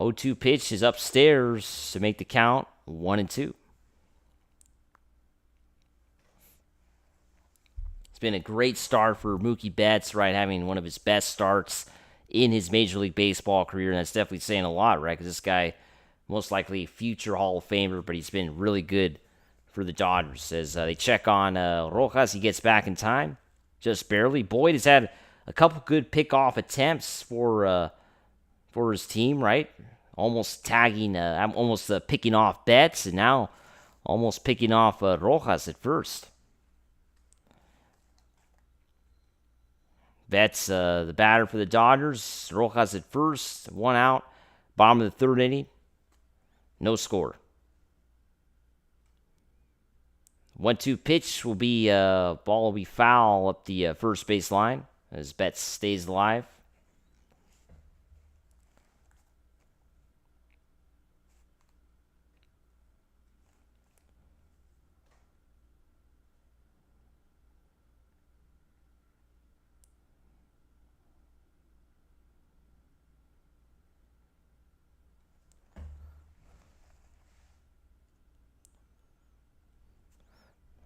Oh, 2 pitch is upstairs to make the count 1-2. It's been a great start for Mookie Betts, right? Having one of his best starts in his Major League Baseball career, and that's definitely saying a lot, right? Because this guy, most likely future Hall of Famer, but he's been really good for the Dodgers. As they check on Rojas, he gets back in time, just barely. Boyd has had a couple good pickoff attempts for his team, right? Almost tagging, almost picking off Betts, and now almost picking off Rojas at first. Betts, the batter for the Dodgers. Rojas at first, 1 out, bottom of the third inning, no score. 1-2 pitch will be ball will be foul up the first base line as Betts stays alive.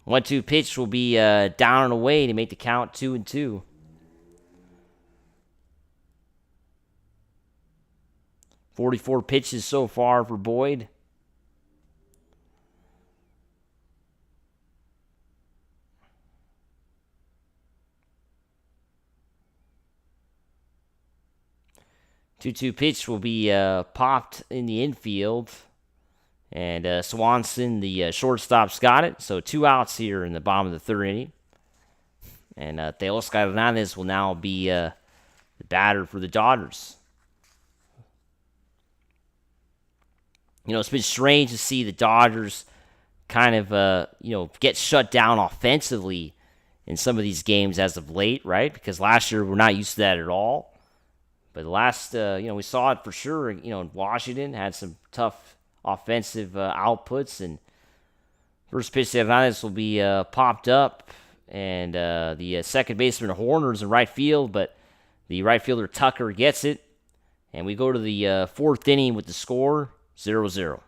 One-two pitch will be down and away to make the count 2-2. .44 pitches so far for Boyd. Two-two pitch will be popped in the infield. And Swanson, the shortstop's got it. So 2 outs here in the bottom of the third inning. And Teoscar Hernández will now be the batter for the Dodgers. You know, it's been strange to see the Dodgers kind of, get shut down offensively in some of these games as of late, right? Because last year we're not used to that at all. But the last, we saw it for sure. In Washington had some tough offensive outputs, and first pitch to Hernandez will be popped up, and the second baseman Horner's in right field, but the right fielder Tucker gets it, and we go to the fourth inning with the score 0-0.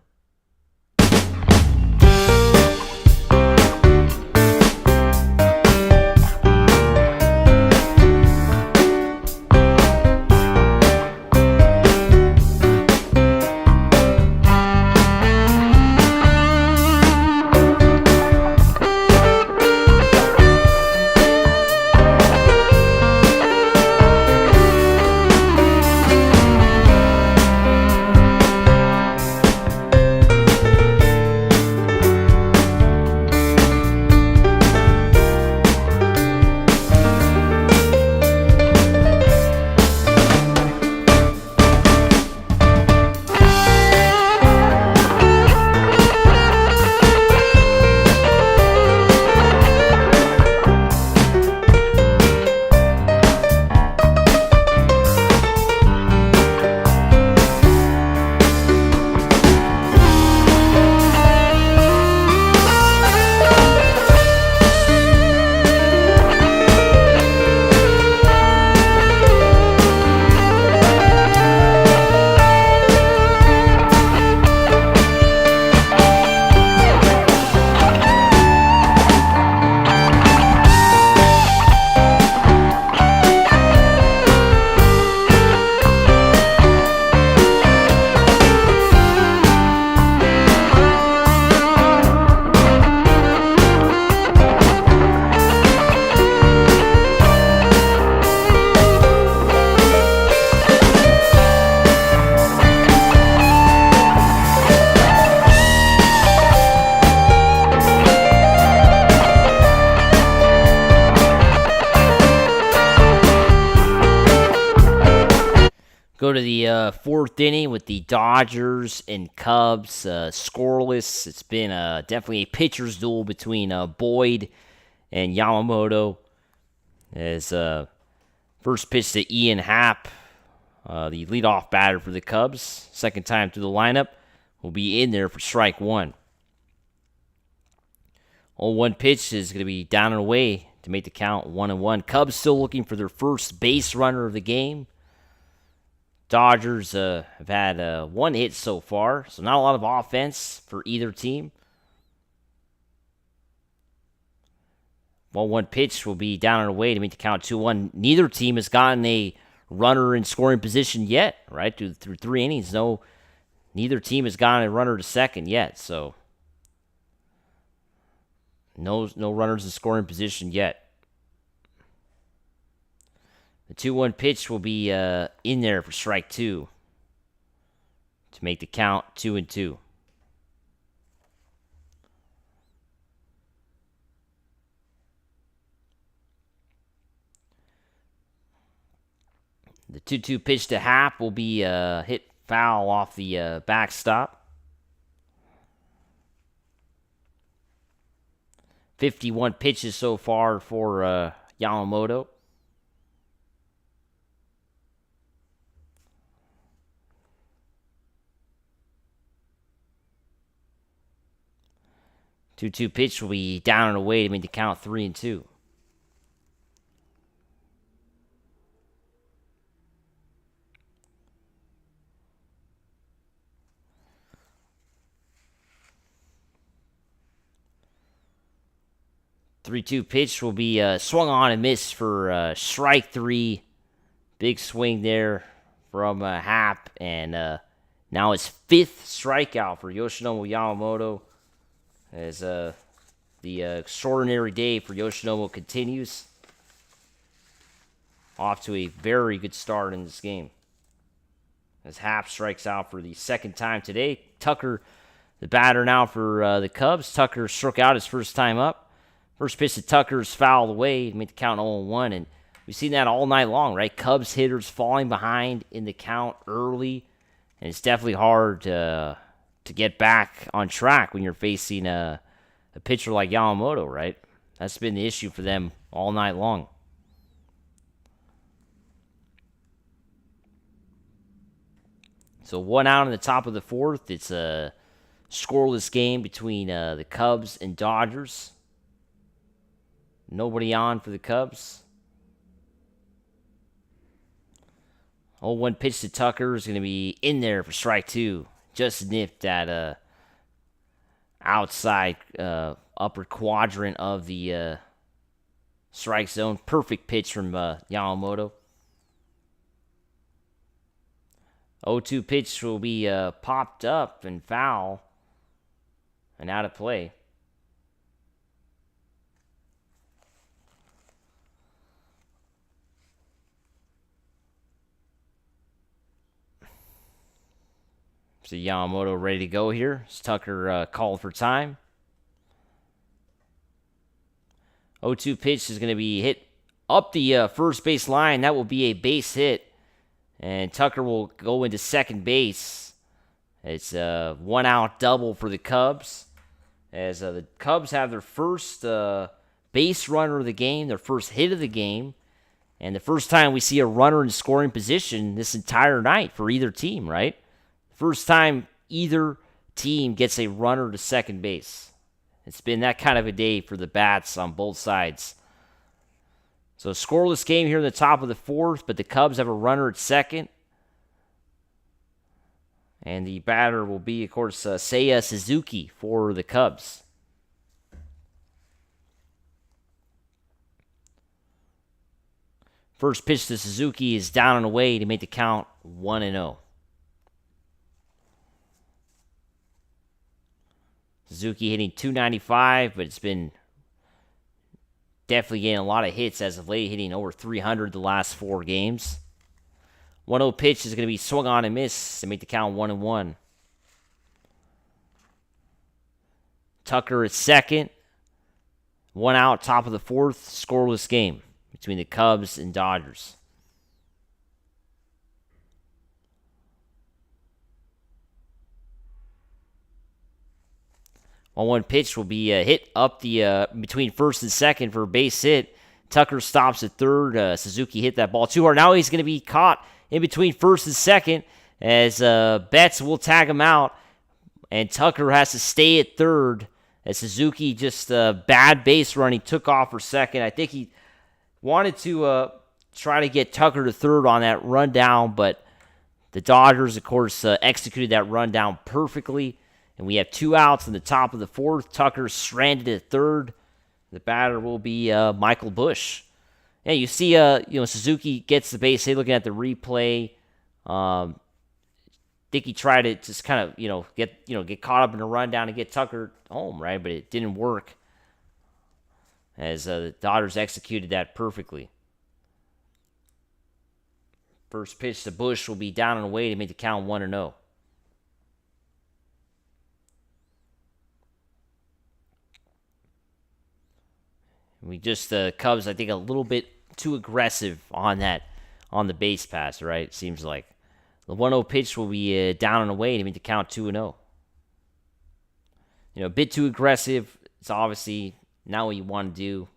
Go to the fourth inning with the Dodgers and Cubs scoreless. It's been definitely a pitcher's duel between Boyd and Yamamoto. As first pitch to Ian Happ, the leadoff batter for the Cubs. Second time through the lineup, will be in there for strike one. 0-1 pitch is going to be down and away to make the count 1-1. Cubs still looking for their first base runner of the game. Dodgers have had one hit so far, so not a lot of offense for either team. 1-1 pitch will be down and away to make the count 2-1. Neither team has gotten a runner in scoring position yet, right? Through 3 innings, neither team has gotten a runner to second yet, so no runners in scoring position yet. The 2-1 pitch will be in there for strike two to make the count 2-2. The 2-2 pitch to Happ will be hit foul off the backstop. 51 pitches so far for Yamamoto. Two pitch will be down and away to make the count 3-2. Three-two pitch will be swung on and missed for strike 3. Big swing there from Happ, and now his 5th strikeout for Yoshinobu Yamamoto as the extraordinary day for Yoshinobu continues. Off to a very good start in this game as Happ strikes out for the 2nd time today. Tucker, the batter now for the Cubs. Tucker struck out his first time up. First pitch to Tucker's fouled away to make the count 0-1, and we've seen that all night long, right? Cubs hitters falling behind in the count early, and it's definitely hard to get back on track when you're facing a pitcher like Yamamoto, right? That's been the issue for them all night long. So 1 out in the top of the 4th. It's a scoreless game between the Cubs and Dodgers. Nobody on for the Cubs. 0-1 pitch to Tucker is going to be in there for strike 2. Just nipped that outside upper quadrant of the strike zone. Perfect pitch from Yamamoto. 0-2 pitch will be popped up and foul and out of play. So Yamamoto ready to go here. Is Tucker called for time? 0-2 pitch is going to be hit up the first base line. That will be a base hit. And Tucker will go into second base. It's a 1-out double for the Cubs. As the Cubs have their first base runner of the game, their first hit of the game. And the first time we see a runner in scoring position this entire night for either team, right? First time either team gets a runner to second base. It's been that kind of a day for the bats on both sides. So a scoreless game here in the top of the 4th, but the Cubs have a runner at second. And the batter will be, of course, Seiya Suzuki for the Cubs. First pitch to Suzuki is down and away to make the count 1-0. Suzuki hitting .295, but it's been definitely getting a lot of hits as of late, hitting over 300 the last 4 games. 1-0 pitch is going to be swung on and miss to make the count 1-1. Tucker at second. 1 out, top of the 4th, scoreless game between the Cubs and Dodgers. 1-1 pitch will be hit up the between first and second for a base hit. Tucker stops at third. Suzuki hit that ball too hard. Now he's going to be caught in between first and second as Betts will tag him out. And Tucker has to stay at third as Suzuki just bad base run. He took off for second. I think he wanted to try to get Tucker to third on that rundown, but the Dodgers, of course, executed that rundown perfectly. And we have 2 outs in the top of the 4th. Tucker stranded at third. The batter will be Michael Busch. Yeah, you see, Suzuki gets the base hit. Looking at the replay, I think he tried to just kind of, get caught up in a rundown and get Tucker home, right? But it didn't work as the Dodgers executed that perfectly. First pitch to Busch will be down and away to make the count 1-0. We just, Cubs, I think, a little bit too aggressive on the base pass, right? It seems like. The 1-0 pitch will be down and away to make the count 2-0. A bit too aggressive. It's obviously Now what you want to do,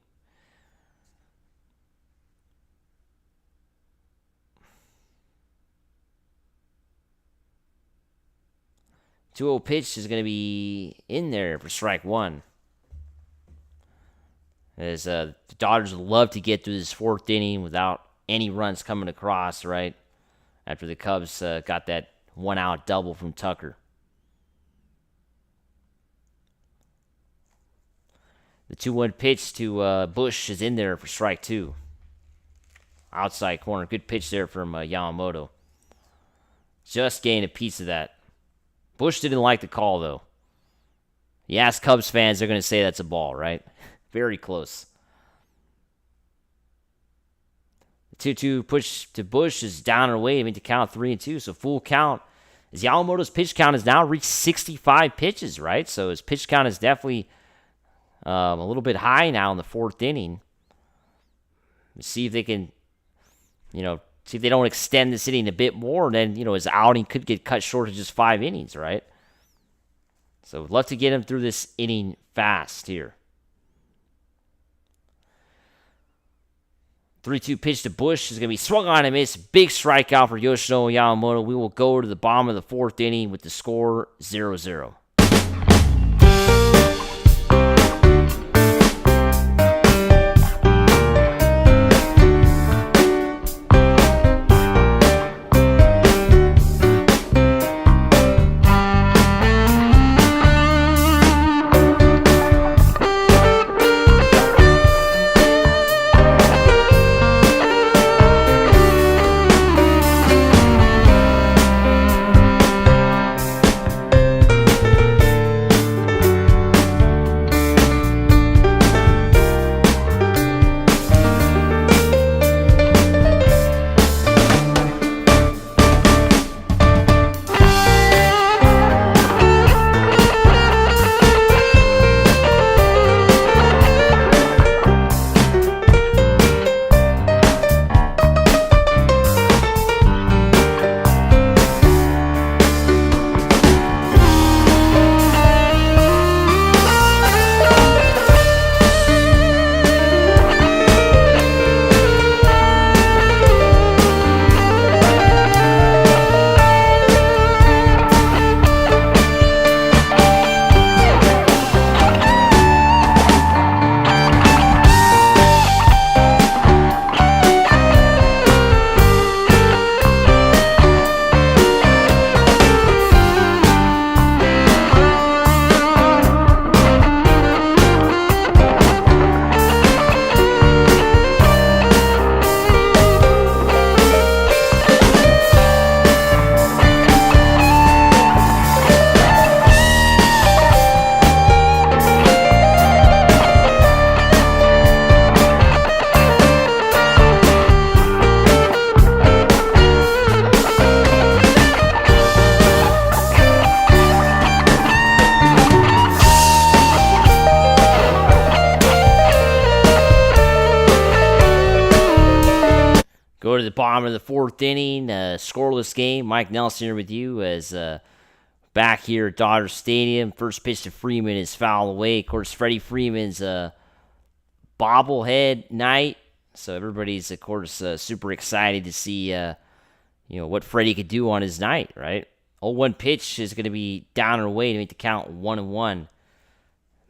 2-0 pitch is going to be in there for strike one. As the Dodgers would love to get through this fourth inning without any runs coming across, right? After the Cubs got that one-out double from Tucker. The 2-1 pitch to Bush is in there for strike two. Outside corner. Good pitch there from Yamamoto. Just gained a piece of that. Bush didn't like the call, though. You ask Cubs fans, they're going to say that's a ball, right? Very close. The 2-2 push to Bush is down and away. I mean, to count 3-2, so full count. As Yamamoto's pitch count has now reached 65 pitches, right? So his pitch count is definitely a little bit high now in the fourth inning. Let's see if they can, see if they don't extend this inning a bit more, then, his outing could get cut short to just 5 innings, right? So we'd love to get him through this inning fast here. 3-2 pitch to Bush is going to be swung on and missed. Big strikeout for Yoshinobu Yamamoto. We will go to the bottom of the fourth inning with the score 0-0. Go to the bottom of the fourth inning, scoreless game. Mike Nelson here with you as back here at Dodger Stadium. First pitch to Freeman is fouled away. Of course, Freddie Freeman's bobblehead night, so everybody's, of course, super excited to see what Freddie could do on his night, right? 0-1 pitch is going to be down and away to make the count 1-1.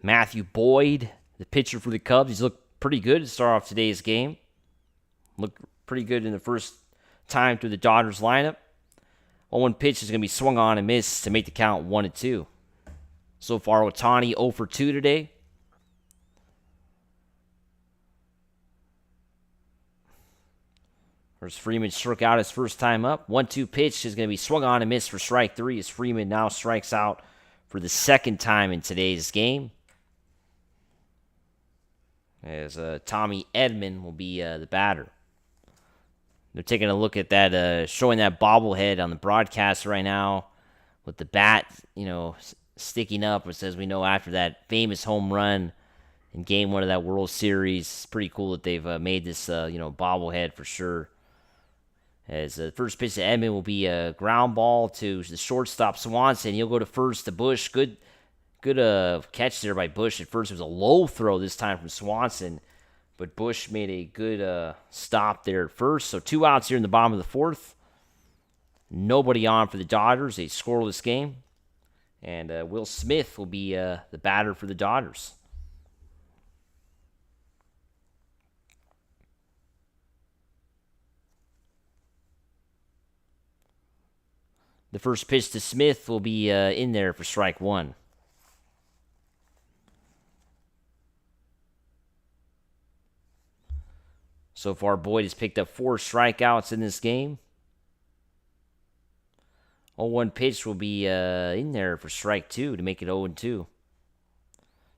Matthew Boyd, the pitcher for the Cubs, he's looked pretty good to start off today's game. Looked pretty good in the first time through the Dodgers lineup. 0-1 pitch is going to be swung on and missed to make the count 1-2. So far, Ohtani 0 for 2 today. First, Freeman struck out his first time up. 1-2 pitch is going to be swung on and missed for strike 3 as Freeman now strikes out for the second time in today's game. As Tommy Edman will be the batter. They're taking a look at that, showing that bobblehead on the broadcast right now with the bat, sticking up. It says we know after that famous home run in Game 1 of that World Series. It's pretty cool that they've made this, bobblehead for sure. As the first pitch to Edman will be a ground ball to the shortstop Swanson. He'll go to first to Bush. Good Good catch there by Bush. At first, it was a low throw this time from Swanson, but Bush made a good stop there at first. So 2 outs here in the bottom of the 4th. Nobody on for the Dodgers. A scoreless game. And Will Smith will be the batter for the Dodgers. The first pitch to Smith will be in there for strike 1. So far, Boyd has picked up 4 strikeouts in this game. 0-1 pitch will be in there for strike 2 to make it 0-2.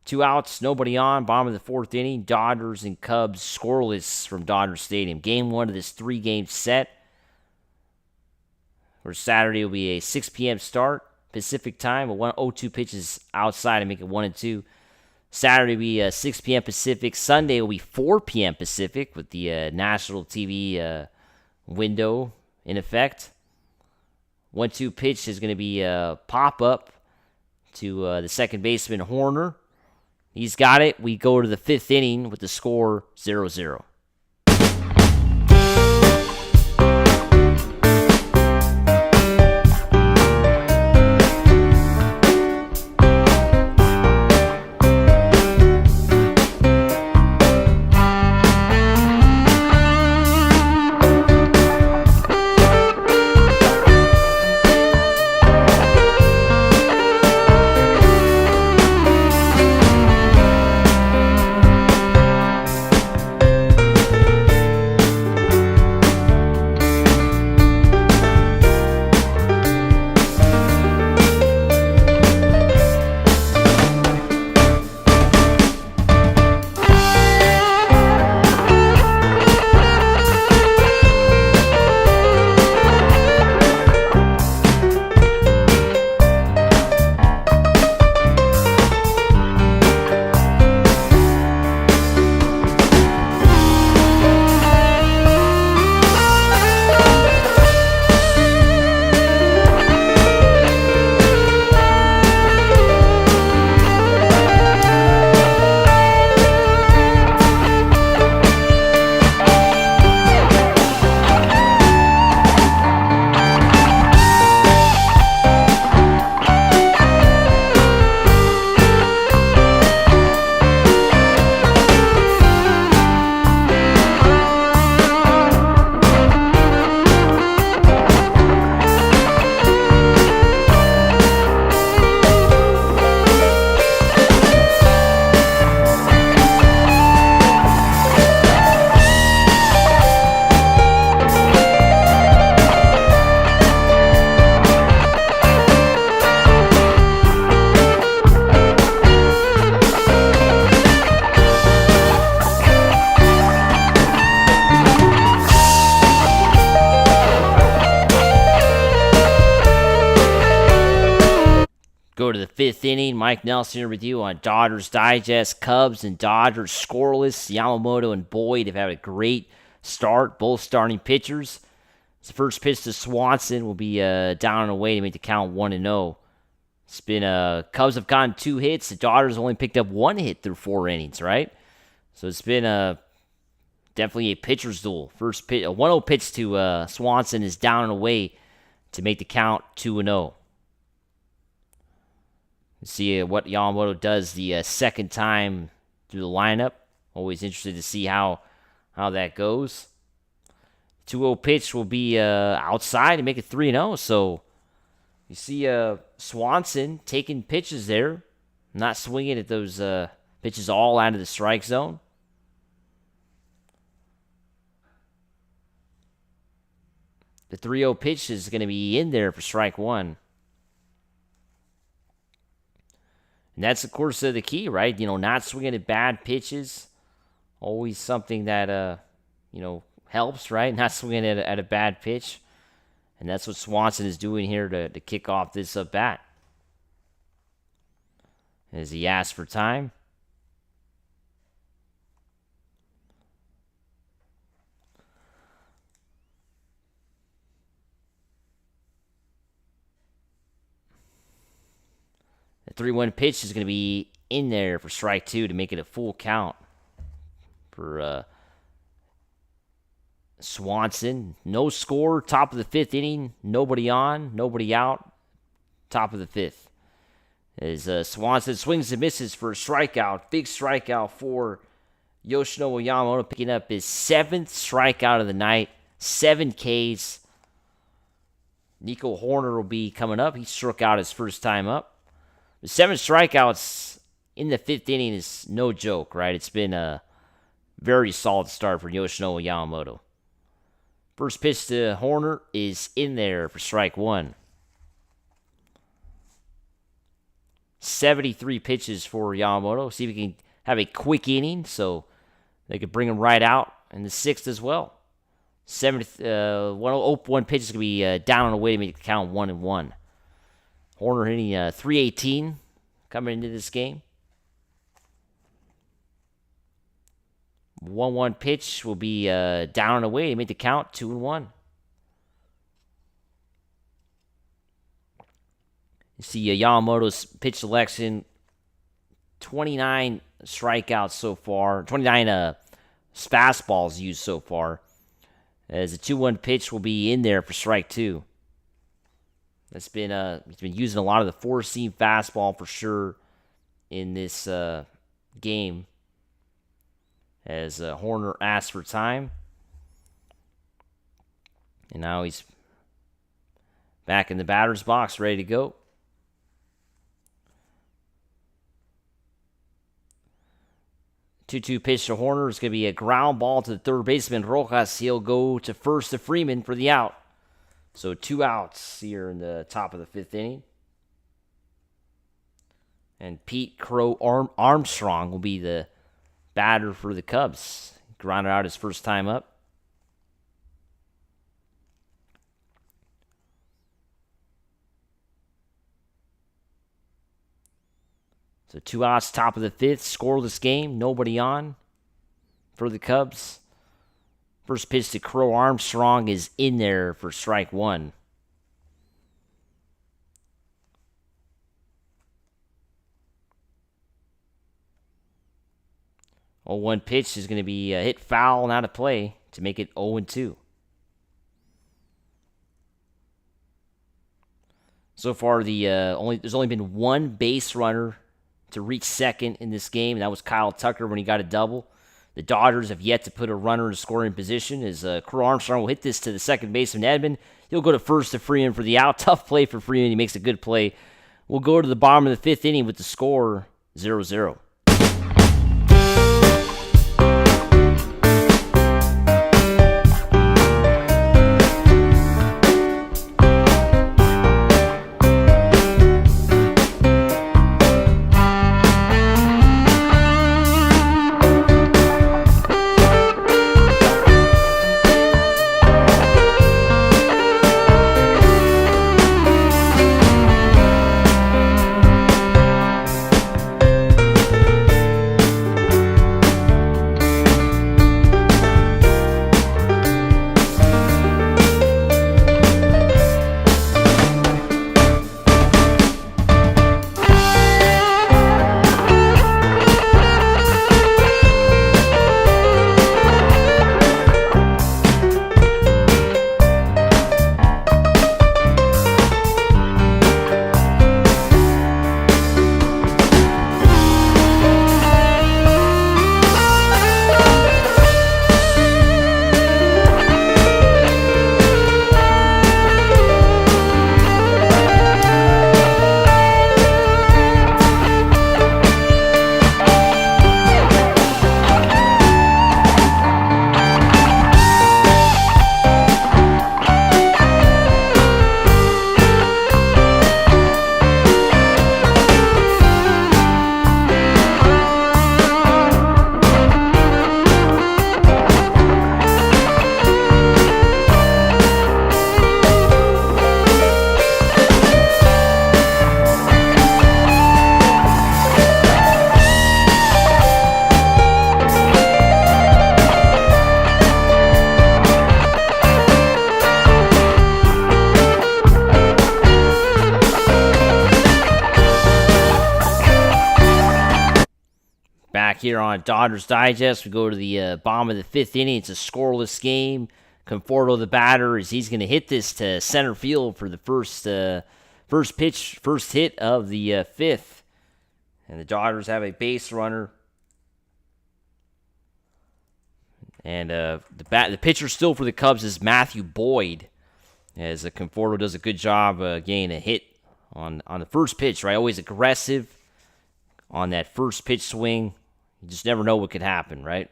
2 outs, nobody on, bottom of the 4th inning. Dodgers and Cubs scoreless from Dodger Stadium. Game 1 of this 3-game set. For Saturday will be a 6 p.m. start, Pacific time. A 0-2 pitches outside to make it 1-2. Saturday will be 6 p.m. Pacific. Sunday will be 4 p.m. Pacific with the national TV window in effect. 1-2 pitch is going to be a pop-up to the second baseman, Horner. He's got it. We go to the 5th inning with the score 0-0. Go to the 5th inning. Mike Nelson here with you on Dodgers Digest. Cubs and Dodgers scoreless. Yamamoto and Boyd have had a great start, both starting pitchers. The first pitch to Swanson will be down and away to make the count 1-0. It's been Cubs have gotten 2 hits. The Dodgers only picked up 1 hit through 4 innings, right? So it's been definitely a pitcher's duel. First pitch, a 1-0 pitch to Swanson is down and away to make the count 2-0. See what Yamamoto does the second time through the lineup. Always interested to see how that goes. 2-0 pitch will be outside to make it 3-0. So you see Swanson taking pitches there, not swinging at those pitches all out of the strike zone. The 3-0 pitch is going to be in there for strike 1. And that's, of course, the key, right? Not swinging at bad pitches. Always something that, helps, right? Not swinging at a bad pitch. And that's what Swanson is doing here to kick off this bat. As he asks for time. The 3-1 pitch is going to be in there for strike 2 to make it a full count for Swanson. No score, top of the 5th inning. Nobody on, nobody out. Top of the 5th. As Swanson swings and misses for a strikeout. Big strikeout for Yoshinobu Yamamoto, picking up his 7th strikeout of the night. 7 Ks. Nico Hoerner will be coming up. He struck out his first time up. The 7 strikeouts in the 5th inning is no joke, right? It's been a very solid start for Yoshinobu Yamamoto. First pitch to Hoerner is in there for strike 1. 73 pitches for Yamamoto. See if he can have a quick inning so they could bring him right out in the 6th as well. 1 pitch is going to be down and away to make the count 1-1. Hoerner hitting 318 coming into this game. 1-1 pitch will be down and away to make the count 2-1. You see Yamamoto's pitch selection, 29 strikeouts so far, 29 fastballs used so far. As a 2-1 pitch will be in there for strike 2. That's been he's been using a lot of the 4-seam fastball for sure in this game. As Hoerner asked for time, and now he's back in the batter's box, ready to go. 2-2 pitch to Hoerner is going to be a ground ball to the third baseman, Rojas. He'll go to first to Freeman for the out. So 2 outs here in the top of the 5th inning. And Pete Crow Armstrong will be the batter for the Cubs. Grounded out his first time up. So 2 outs, top of the 5th, scoreless game, nobody on for the Cubs. First pitch to Crow Armstrong is in there for strike 1. Oh, 1 pitch is going to be hit foul and out of play to make it 0-2. So far, there's only been 1 base runner to reach second in this game, and that was Kyle Tucker when he got a double. The Dodgers have yet to put a runner in scoring position as Crow Armstrong will hit this to the second baseman, Edman. He'll go to first to Freeman for the out. Tough play for Freeman. He makes a good play. We'll go to the bottom of the 5th inning with the score 0-0. back here on Dodgers Digest. We go to the bottom of the 5th inning. It's a scoreless game. Conforto, the batter, he's going to hit this to center field for the first hit of the 5th. And the Dodgers have a base runner. And the pitcher still for the Cubs is Matthew Boyd, as Conforto does a good job getting a hit on the first pitch, right? Always aggressive on that first pitch swing. You just never know what could happen, right?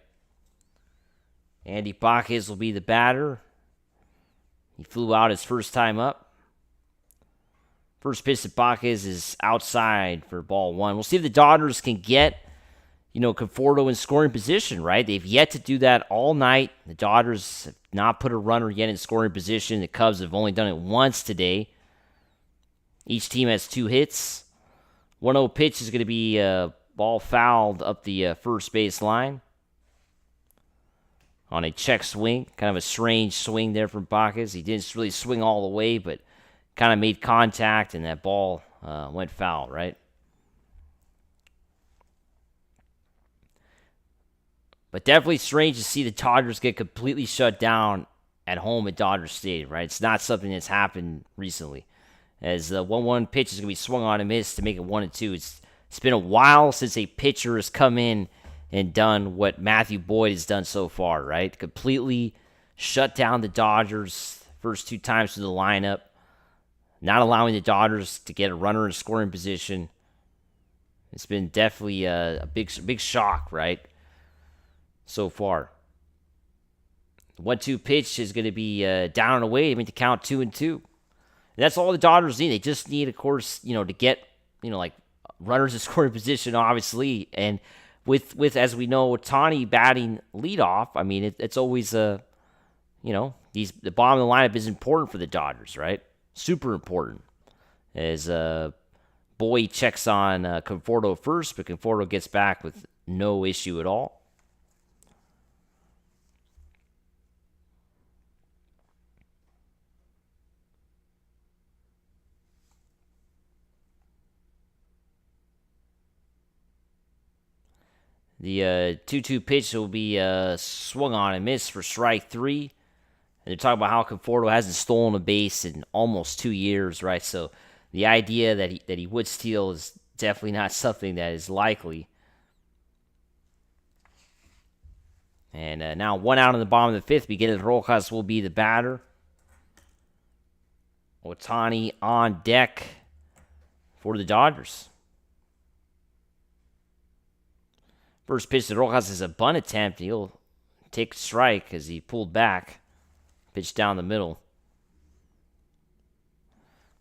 Andy Pajes will be the batter. He flew out his first time up. First pitch to Pajes is outside for ball 1. We'll see if the Dodgers can get, Conforto in scoring position, right? They've yet to do that all night. The Dodgers have not put a runner yet in scoring position. The Cubs have only done it once today. Each team has 2 hits. 1-0 pitch is going to be ball fouled up the first base line on a check swing. Kind of a strange swing there from Pajes. He didn't really swing all the way, but kind of made contact, and that ball went foul, right? But definitely strange to see the Dodgers get completely shut down at home at Dodger Stadium, right? It's not something that's happened recently. As the 1-1 pitch is going to be swung on and missed to make it 1-2. It's been a while since a pitcher has come in and done what Matthew Boyd has done so far, right? Completely shut down the Dodgers first 2 times through the lineup, not allowing the Dodgers to get a runner in scoring position. It's been definitely a big shock, right? So far. The 1-2 pitch is going to be down and away, to count 2-2. And that's all the Dodgers need. They just need, of course, to get, runners in scoring position, obviously. And with as we know, Ohtani batting leadoff, it's always, the bottom of the lineup is important for the Dodgers, right? Super important. As Boyd checks on Conforto first, but Conforto gets back with no issue at all. The 2-2 pitch will be swung on and missed for strike 3. And they're talking about how Conforto hasn't stolen a base in almost 2 years, right? So the idea that he would steal is definitely not something that is likely. And now 1 out in the bottom of the 5th. Miguel Rojas will be the batter. Ohtani on deck for the Dodgers. First pitch to Rojas is a bunt attempt. He'll take a strike as he pulled back. Pitch down the middle.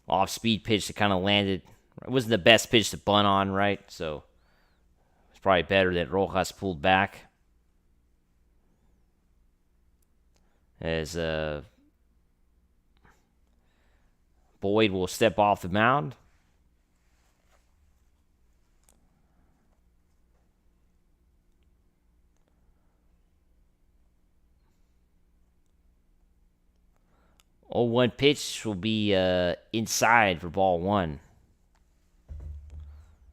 Off-speed pitch that kind of landed. It wasn't the best pitch to bunt on, right? So it's probably better that Rojas pulled back. As Boyd will step off the mound. Oh, 1 pitch will be inside for ball 1.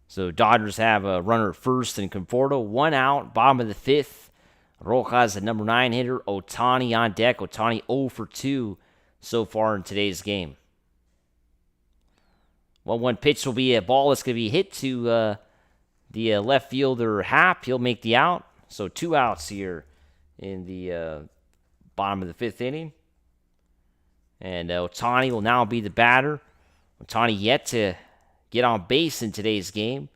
So Dodgers have a runner at first and Conforto. 1 out, bottom of the 5th. Rojas, the number 9 hitter. Ohtani on deck. Ohtani 0 for 2 so far in today's game. 1-1 pitch will be a ball that's going to be hit to the left fielder Happ. He'll make the out. So 2 outs here in the bottom of the 5th inning. And Ohtani will now be the batter. Ohtani yet to get on base in today's game.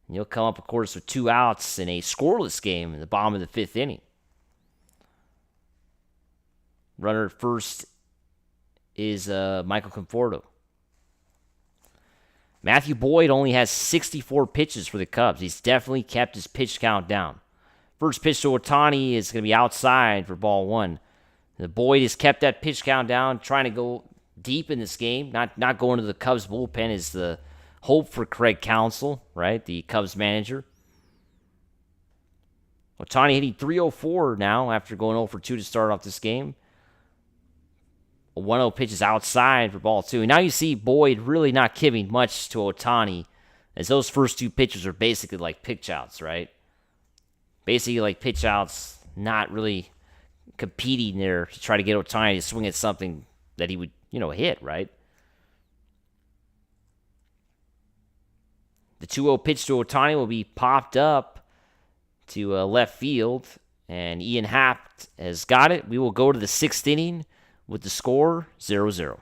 And he'll come up, of course, with 2 outs in a scoreless game in the bottom of the 5th inning. Runner at first is Michael Conforto. Matthew Boyd only has 64 pitches for the Cubs. He's definitely kept his pitch count down. First pitch to Ohtani is going to be outside for ball 1. The Boyd has kept that pitch count down, trying to go deep in this game. Not going to the Cubs bullpen is the hope for Craig Counsell, right? The Cubs manager. Ohtani hitting .304 now after going 0 for 2 to start off this game. A 1-0 pitch is outside for ball 2. And now you see Boyd really not giving much to Ohtani, as those first 2 pitches are basically like pitch outs, right? basically like pitch outs, not really competing there to try to get Ohtani to swing at something that he would, hit, right? The 2-0 pitch to Ohtani will be popped up to left field, and Ian Happ has got it. We will go to the 6th inning with the score 0-0.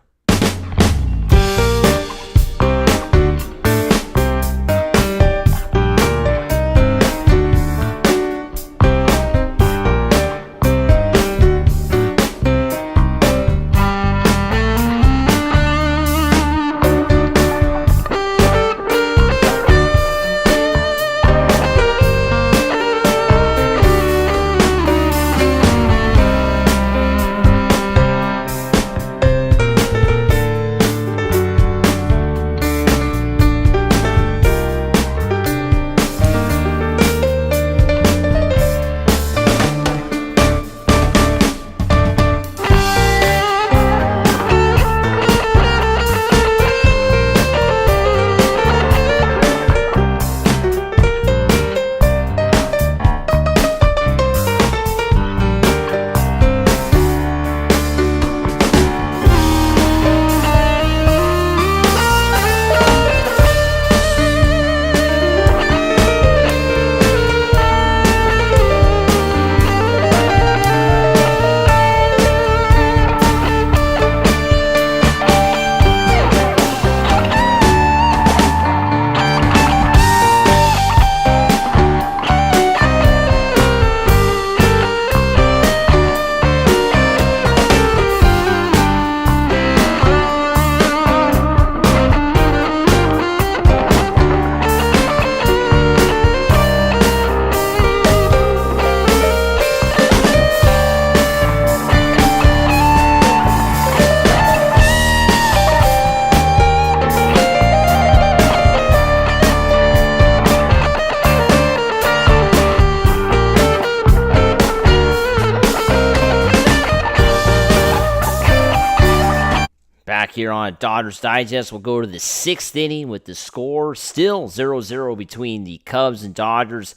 Here on Dodgers Digest, we'll go to the 6th inning with the score still 0-0 between the Cubs and Dodgers.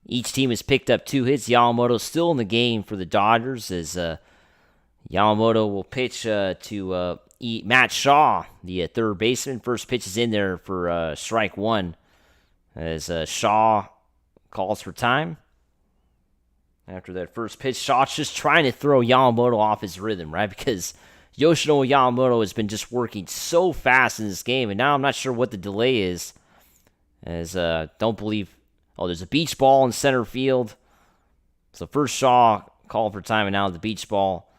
Each team has picked up 2 hits. Yamamoto still in the game for the Dodgers as Yamamoto will pitch to Matt Shaw, the third baseman. First pitch is in there for strike 1 as Shaw calls for time. After that first pitch, Shaw's just trying to throw Yamamoto off his rhythm, right? Because Yoshinobu Yamamoto has been just working so fast in this game, and now I'm not sure what the delay is. As don't believe, there's a beach ball in center field. So first Shaw called for time, and now the beach ball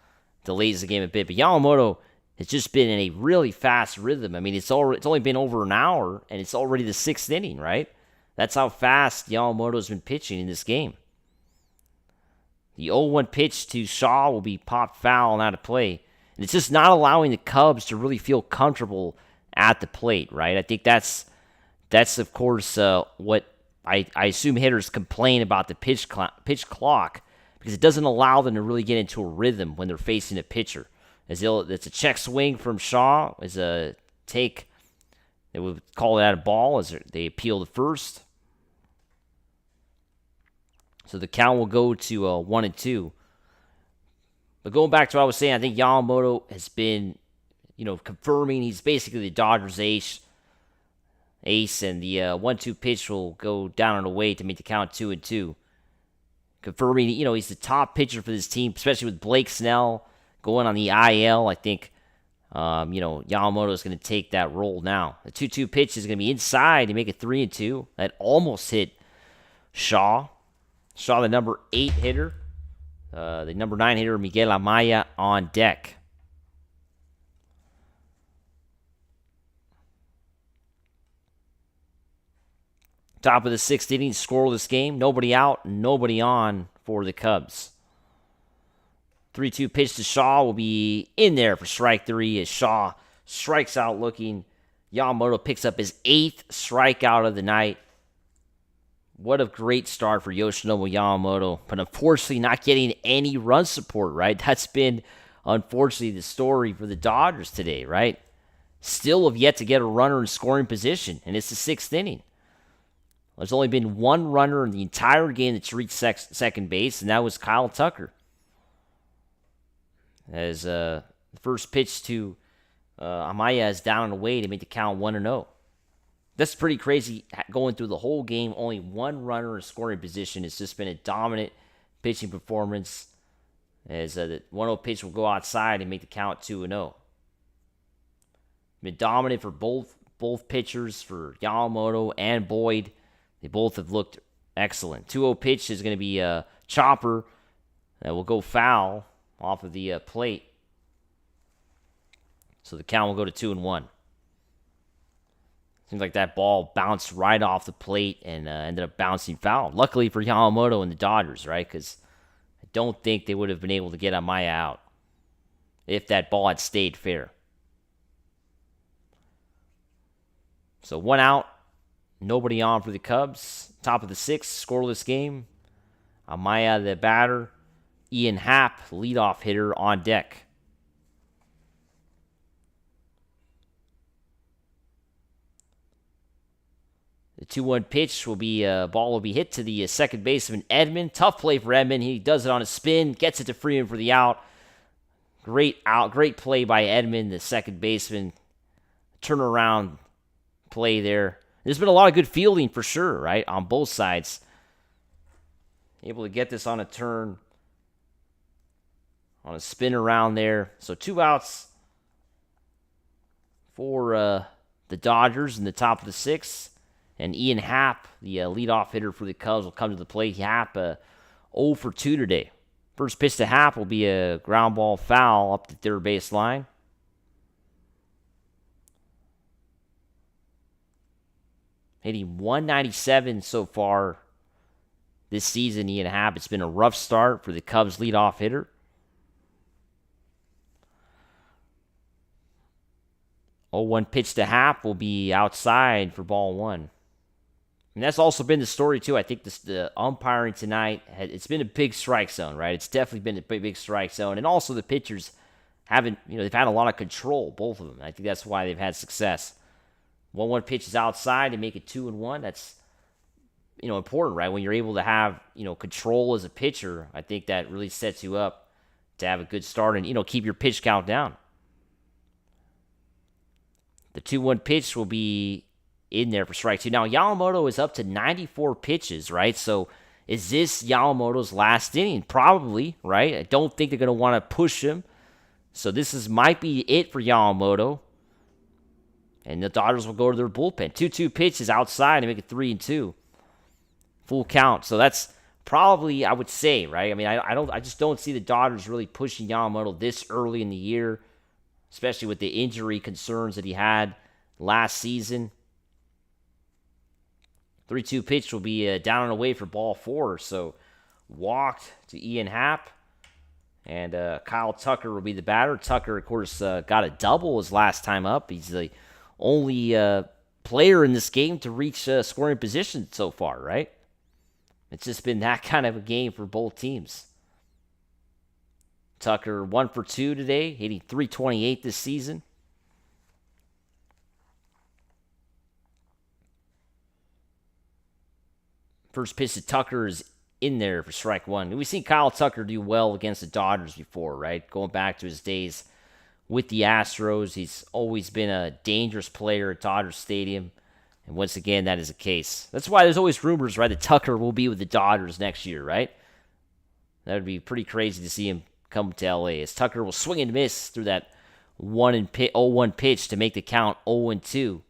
delays the game a bit. But Yamamoto has just been in a really fast rhythm. I mean, it's only been over an hour, and it's already the 6th inning, right? That's how fast Yamamoto's been pitching in this game. The 0-1 pitch to Shaw will be popped foul and out of play. And it's just not allowing the Cubs to really feel comfortable at the plate, right? I think that's of course, what I assume hitters complain about the pitch clock, because it doesn't allow them to really get into a rhythm when they're facing a pitcher. It's a check swing from Shaw, as a take. They would call it out of ball as they appeal to first. So the count will go to 1-2. But going back to what I was saying, I think Yamamoto has been, confirming he's basically the Dodgers ace, and the 1-2 pitch will go down and away to make the count 2-2. Confirming, he's the top pitcher for this team, especially with Blake Snell going on the IL. I think, Yamamoto is going to take that role now. The 2-2 pitch is going to be inside to make it 3-2. That almost hit Shaw. Shaw, the number 8 hitter. The number 9 hitter, Miguel Amaya, on deck. Top of the 6th inning, scoreless game. Nobody out, nobody on for the Cubs. 3-2 pitch to Shaw will be in there for strike 3 as Shaw strikes out looking. Yamamoto picks up his 8th strikeout of the night. What a great start for Yoshinobu Yamamoto, but unfortunately not getting any run support, right? That's been, unfortunately, the story for the Dodgers today, right? Still have yet to get a runner in scoring position, and it's the 6th inning. There's only been one runner in the entire game that's reached second base, and that was Kyle Tucker. As the first pitch to Amaya is down and away to make the count 1-0. That's pretty crazy going through the whole game. Only one runner in scoring position. It's just been a dominant pitching performance. As the 1-0 pitch will go outside and make the count 2-0. Been dominant for both pitchers, for Yamamoto and Boyd. They both have looked excellent. 2-0 pitch is going to be a chopper that will go foul off of the plate. So the count will go to 2-1. Seems like that ball bounced right off the plate and ended up bouncing foul. Luckily for Yamamoto and the Dodgers, right? Because I don't think they would have been able to get Amaya out if that ball had stayed fair. So 1 out, nobody on for the Cubs. Top of the 6th, scoreless game. Amaya, the batter. Ian Happ, leadoff hitter, on deck. The 2-1 pitch will be ball will be hit to the second baseman Edman. Tough play for Edman. He does it on a spin, gets it to Freeman for the out. Great play by Edman, the second baseman. Turnaround play there. There's been a lot of good fielding for sure, right, on both sides. Able to get this on a turn, on a spin around there. So 2 outs for the Dodgers in the top of the 6th. And Ian Happ, the leadoff hitter for the Cubs, will come to the plate. Happ 0 for 2 today. First pitch to Happ will be a ground ball foul up the third base line. Hitting 197 so far this season, Ian Happ. It's been a rough start for the Cubs leadoff hitter. 0-1 pitch to Happ will be outside for ball 1. And that's also been the story, too. I think the umpiring tonight, it's been a big strike zone, right? It's definitely been a big strike zone. And also the pitchers they've had a lot of control, both of them. I think that's why they've had success. 1-1 pitch is outside to make it 2-1. That's, important, right? When you're able to have, control as a pitcher, I think that really sets you up to have a good start and, keep your pitch count down. The 2-1 pitch will be in there for strike 2. Now, Yamamoto is up to 94 pitches, right? So is this Yamamoto's last inning? Probably, right? I don't think they're going to want to push him. So this might be it for Yamamoto. And the Dodgers will go to their bullpen. 2-2 pitches outside to make it 3-2. Full count. So that's probably, I would say, right? I mean, I just don't see the Dodgers really pushing Yamamoto this early in the year, especially with the injury concerns that he had last season. 3-2 pitch will be down and away for ball 4. So walked to Ian Happ. And Kyle Tucker will be the batter. Tucker, of course, got a double his last time up. He's the only player in this game to reach scoring position so far, right? It's just been that kind of a game for both teams. Tucker 1 for 2 today, hitting .328 this season. First pitch to Tucker is in there for strike 1. We've seen Kyle Tucker do well against the Dodgers before, right? Going back to his days with the Astros, he's always been a dangerous player at Dodger Stadium. And once again, that is the case. That's why there's always rumors, right, that Tucker will be with the Dodgers next year, right? That would be pretty crazy to see him come to LA, as Tucker will swing and miss through that 0-1 pitch to make the count 0-2.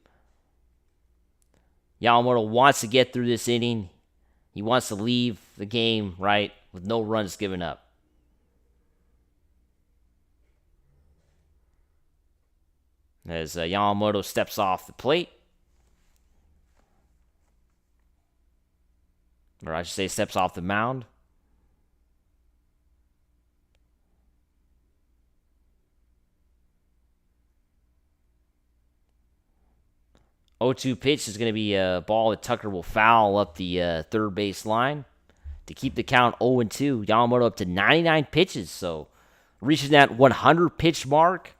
Yamamoto wants to get through this inning. He wants to leave the game, right, with no runs given up. As Yamamoto steps off the plate. Or I should say steps off the mound. .02 pitch is going to be a ball that Tucker will foul up the third base line to keep the count 0-2. Yamamoto up to 99 pitches, so reaching that 100 pitch mark.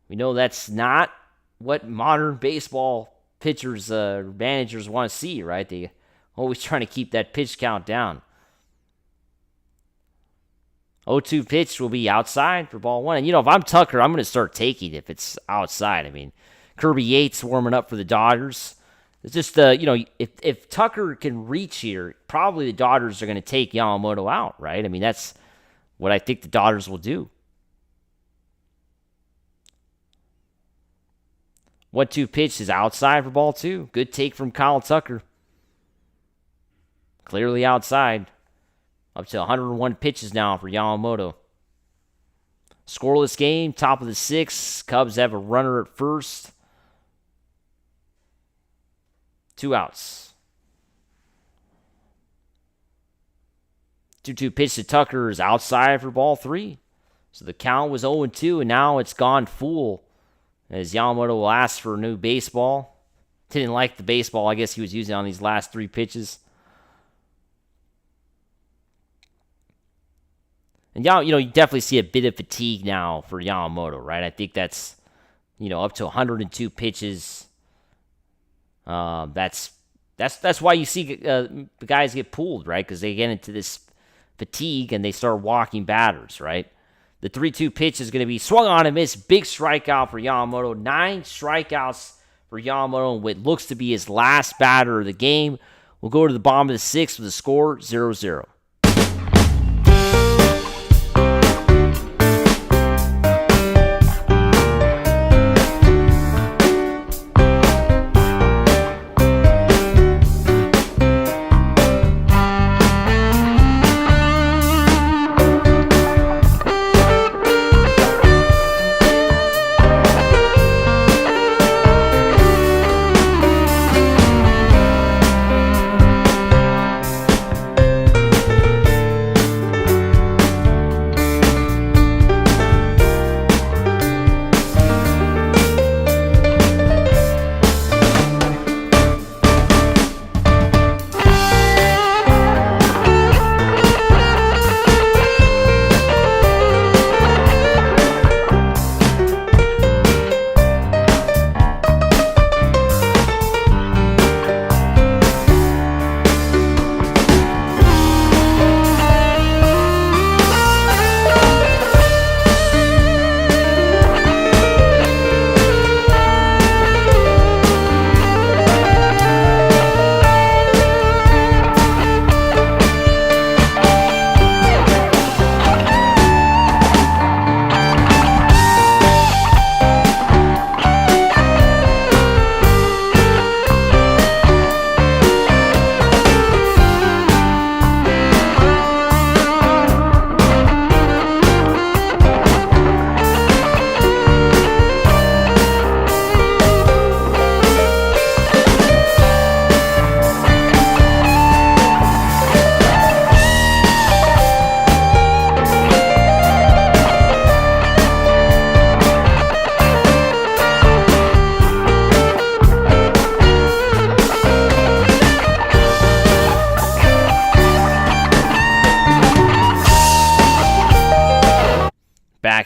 We know that's not what modern baseball pitchers, managers want to see, right? They Always trying to keep that pitch count down. 0-2 pitch will be outside for ball one. And, if I'm Tucker, I'm going to start taking if it's outside. I mean, Kirby Yates warming up for the Dodgers. It's just, if Tucker can reach here, probably the Dodgers are going to take Yamamoto out, right? I mean, that's what I think the Dodgers will do. 1-2 pitch is outside for ball two. Good take from Kyle Tucker. Clearly outside. Up to 101 pitches now for Yamamoto. Scoreless game, top of the sixth. Cubs have a runner at first. 2 outs. 2-2 pitch to Tucker is outside for ball three. So the count was 0-2, and now it's gone full. As Yamamoto will ask for a new baseball. Didn't like the baseball, I guess he was using on these last 3 pitches. And, you definitely see a bit of fatigue now for Yamamoto, right? I think that's, up to 102 pitches. That's why you see the guys get pulled, right? Because they get into this fatigue and they start walking batters, right? The 3-2 pitch is going to be swung on and missed. Big strikeout for Yamamoto. 9 strikeouts for Yamamoto in what looks to be his last batter of the game. We'll go to the bottom of the sixth with a score 0-0.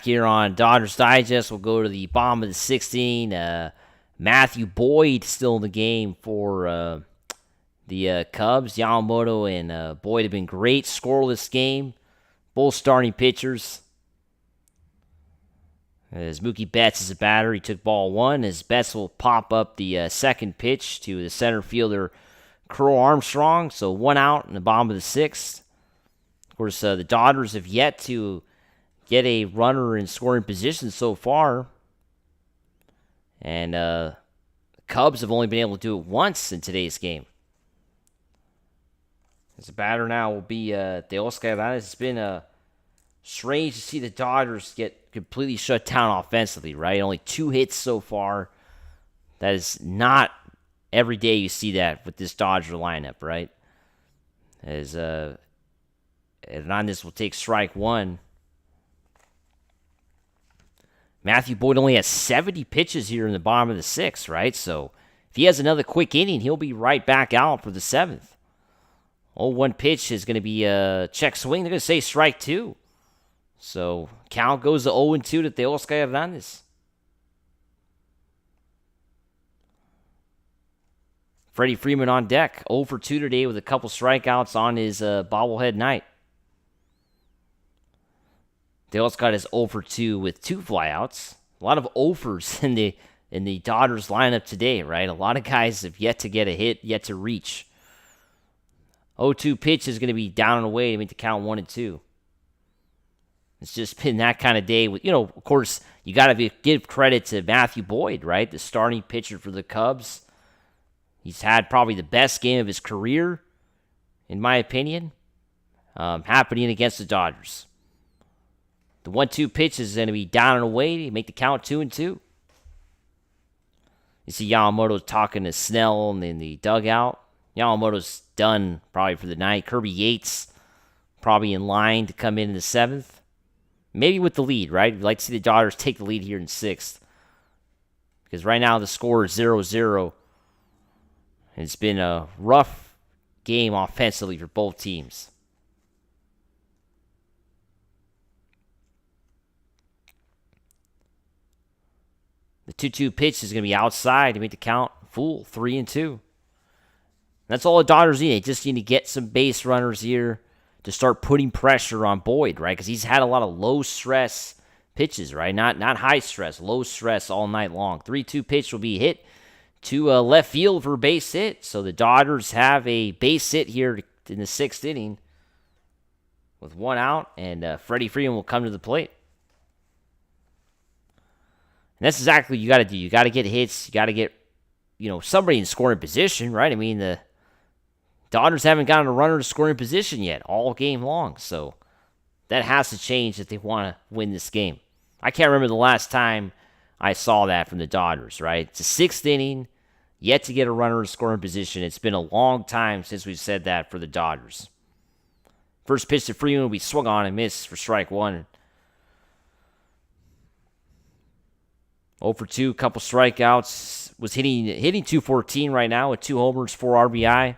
Here on Dodgers Digest, we'll go to the bottom of the 16. Matthew Boyd still in the game for the Cubs. Yamamoto and Boyd have been great. Scoreless game. Both starting pitchers. As Mookie Betts is a batter, he took ball one. As Betts will pop up the second pitch to the center fielder, Crow Armstrong. So 1 out in the bottom of the sixth. Of course, the Dodgers have yet to get a runner in scoring position so far. And the Cubs have only been able to do it once in today's game. As a batter now will be Teoscar Hernández. It's been strange to see the Dodgers get completely shut down offensively, right? Only 2 hits so far. That is not every day you see that with this Dodger lineup, right? As Hernandez will take strike one. Matthew Boyd only has 70 pitches here in the bottom of the sixth, right? So if he has another quick inning, he'll be right back out for the seventh. 0-1 pitch is going to be a check swing. They're going to say strike two. So count goes to 0-2 to Teoscar Hernandez. Freddie Freeman on deck, 0 for 2 today with a couple strikeouts on his bobblehead night. Teoscar is 0 for 2 with 2 flyouts. A lot of 0-fers in the Dodgers lineup today, right? A lot of guys have yet to get a hit, yet to reach. 0-2 pitch is going to be down and away to make the count 1-2. It's just been that kind of day. With, of course, you got to give credit to Matthew Boyd, right? The starting pitcher for the Cubs. He's had probably the best game of his career, in my opinion, happening against the Dodgers. The 1-2 pitch is going to be down and away to make the count 2-2. You see Yamamoto talking to Snell in the dugout. Yamamoto's done probably for the night. Kirby Yates probably in line to come in the 7th. Maybe with the lead, right? We'd like to see the Dodgers take the lead here in 6th. Because right now the score is 0-0. It's been a rough game offensively for both teams. The 2-2 pitch is going to be outside to make the count full, 3-2. That's all the Dodgers need. They just need to get some base runners here to start putting pressure on Boyd, right? Because he's had a lot of low-stress pitches, right? Not high-stress, low-stress all night long. 3-2 pitch will be hit to left field for a base hit. So the Dodgers have a base hit here in the 6th inning with 1 out, and Freddie Freeman will come to the plate. And that's exactly what you got to do. You got to get hits. You got to get, somebody in scoring position, right? I mean, the Dodgers haven't gotten a runner to scoring position yet all game long. So that has to change if they want to win this game. I can't remember the last time I saw that from the Dodgers, right? It's the 6th inning, yet to get a runner in scoring position. It's been a long time since we've said that for the Dodgers. First pitch to Freeman will be swung on and missed for strike 1. 0 for 2, couple strikeouts. Was hitting 214 right now with 2 homers, 4 RBI.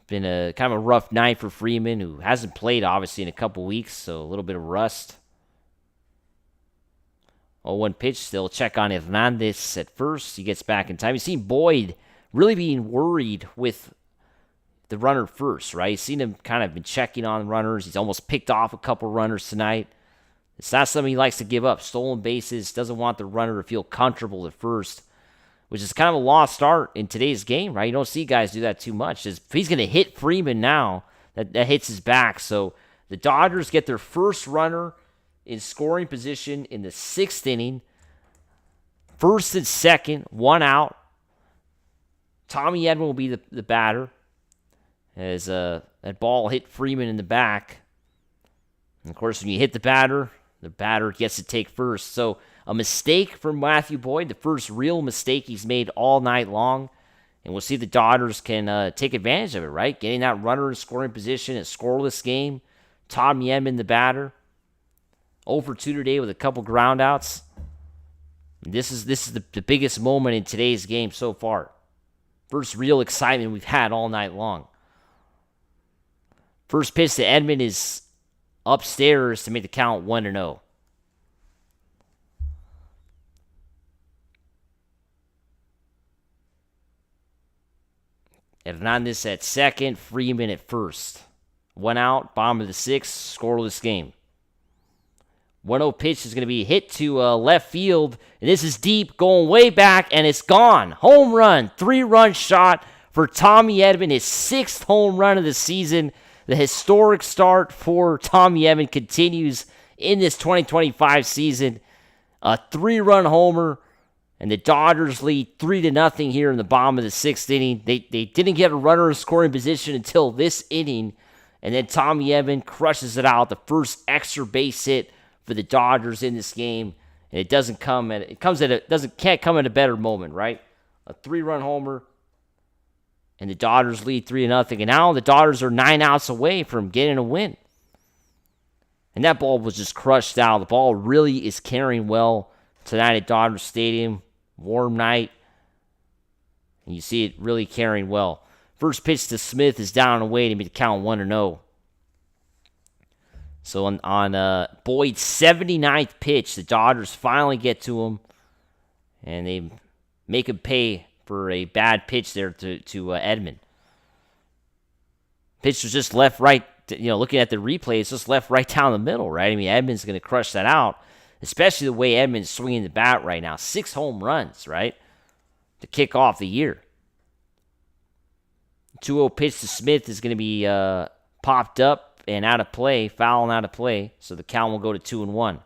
Been a kind of a rough night for Freeman, who hasn't played obviously in a couple weeks, so a little bit of rust. 0-1 pitch. They'll check on Hernandez at first. He gets back in time. You've seen Boyd really being worried with the runner first, right? You've seen him kind of been checking on runners. He's almost picked off a couple runners tonight. It's not something he likes to give up. Stolen bases, doesn't want the runner to feel comfortable at first, which is kind of a lost start in today's game, right? You don't see guys do that too much. If he's going to hit Freeman now, that hits his back. So the Dodgers get their first runner in scoring position in the 6th inning. 1st and 2nd, 1 out. Tommy Edman will be the batter as that ball hit Freeman in the back. And of course, when you hit the batter gets to take first. So a mistake from Matthew Boyd, the first real mistake he's made all night long. And we'll see if the Dodgers can take advantage of it, right? Getting that runner in scoring position, a scoreless game. Tommy Edman, the batter. 0 for 2 today with a couple groundouts. This is the biggest moment in today's game so far. First real excitement we've had all night long. First pitch to Edman is upstairs to make the count 1-0. Hernandez at second, Freeman at first. 1 out, bottom of the 6th, scoreless game. 1-0 pitch is going to be hit to left field, and this is deep, going way back, and it's gone. Home run, 3-run shot for Tommy Edman, his 6th home run of the season. The historic start for Tommy Edman continues in this 2025 season. A 3-run homer, and the Dodgers lead 3-0 here in the bottom of the 6th inning. They didn't get a runner in scoring position until this inning, and then Tommy Edman crushes it out, the first extra base hit for the Dodgers in this game, and it can't come at a better moment, right? A 3-run homer, and the Dodgers lead 3-0, and now the Dodgers are 9 outs away from getting a win. And that ball was just crushed out. The ball really is carrying well tonight at Dodger Stadium. Warm night, and you see it really carrying well. First pitch to Smith is down and away to make the count 1-0. So on Boyd's 79th pitch, the Dodgers finally get to him, and they make him pay for a bad pitch there to Edman. Pitch was just left, right. Looking at the replay, it's just left, right down the middle, right? I mean, Edman's going to crush that out, especially the way Edman's swinging the bat right now. 6 home runs, right, to kick off the year. 2-0 pitch to Smith is going to be popped up and out of play, foul and out of play, so the count will go to 2-1.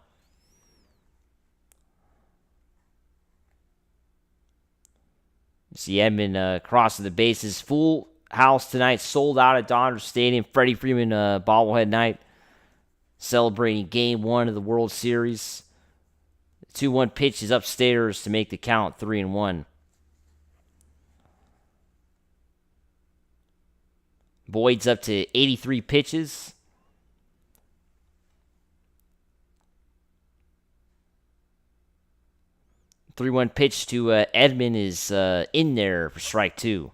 See Edman crossing the bases. Full house tonight, sold out at Dodger Stadium. Freddie Freeman bobblehead night, celebrating Game 1 of the World Series. 2-1 pitch is upstairs to make the count 3-1. Boyd's up to 83 pitches. The 3-1 pitch to Edman is in there for strike 2.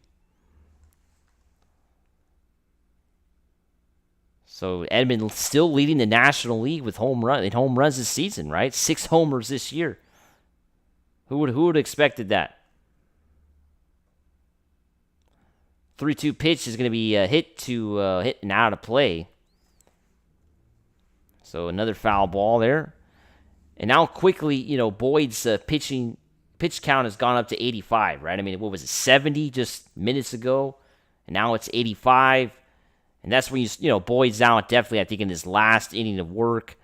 So Edman still leading the National League with home runs this season, right? 6 homers this year. Who would have expected that? 3-2 pitch is going to be hit and out of play. So another foul ball there. And now quickly, Boyd's pitch count has gone up to 85, right? I mean, what was it, 70 just minutes ago? And now it's 85. And that's when Boyd's now definitely, I think, in his last inning of work.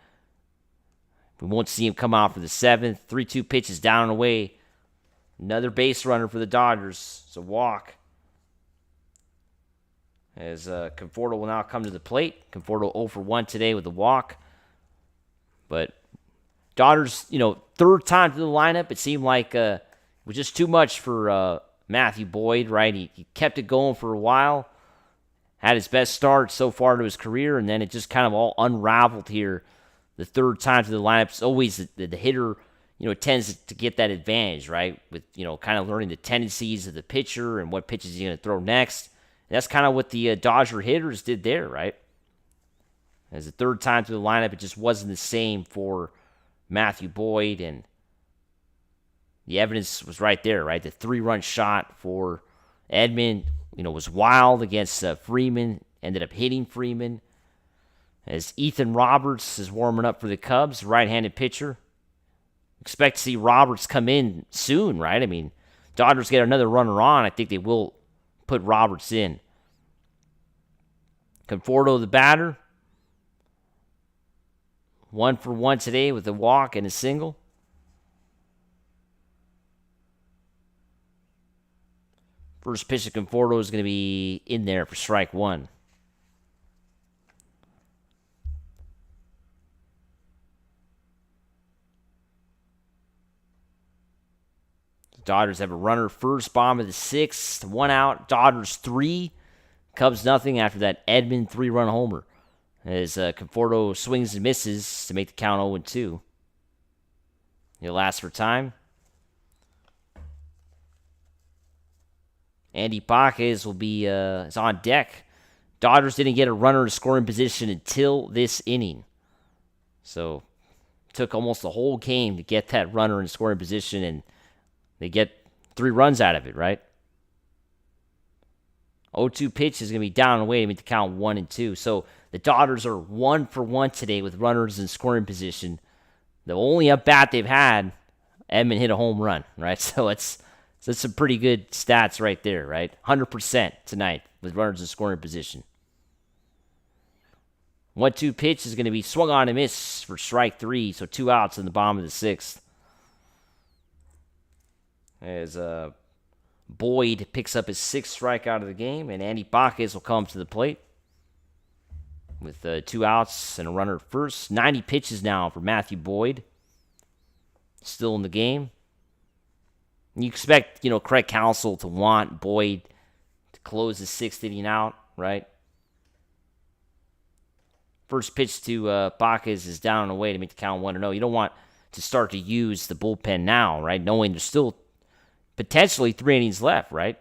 We won't see him come out for the 7th. 3-2 pitch is down and away. Another base runner for the Dodgers. It's a walk. As Conforto will now come to the plate. Conforto 0 for 1 today with a walk. But Dodgers, third time to the lineup. It seemed like it was just too much for Matthew Boyd, right? He kept it going for a while. Had his best start so far to his career, and then it just kind of all unraveled here. The third time to the lineup. It's always the hitter, tends to get that advantage, right? With, kind of learning the tendencies of the pitcher and what pitches he's going to throw next. And that's kind of what the Dodger hitters did there, right? As the third time to the lineup, it just wasn't the same for Matthew Boyd, and the evidence was right there, right? The 3-run shot for Edman, was wild against Freeman, ended up hitting Freeman. As Ethan Roberts is warming up for the Cubs, right-handed pitcher. Expect to see Roberts come in soon, right? I mean, Dodgers get another runner on. I think they will put Roberts in. Conforto, the batter. 1 for 1 today with a walk and a single. First pitch of Conforto is going to be in there for strike 1. The Dodgers have a runner first, bottom of the 6th, 1 out. Dodgers 3, Cubs nothing after that Edman 3-run homer. As Conforto swings and misses to make the count 0-2. He'll ask for time. Andy Pajes will be is on deck. Dodgers didn't get a runner in scoring position until this inning. So it took almost the whole game to get that runner in scoring position, and they get 3 runs out of it, right? 0-2 pitch is going to be down and away to make the count 1-2. So the Dodgers are 1 for 1 today with runners in scoring position. The only at-bat they've had, Edman hit a home run, right? So that's some pretty good stats right there, right? 100% tonight with runners in scoring position. 1-2 pitch is going to be swung on and miss for strike 3, so 2 outs in the bottom of the 6th. As Boyd picks up his 6th strikeout of the game, and Andy Pajes will come to the plate with 2 outs and a runner at first. 90 pitches now for Matthew Boyd. Still in the game. You expect, Craig Counsell to want Boyd to close the 6th inning out, right? First pitch to Pajes is down and away to make the count 1-0. You don't want to start to use the bullpen now, right? Knowing there's still potentially 3 innings left, right?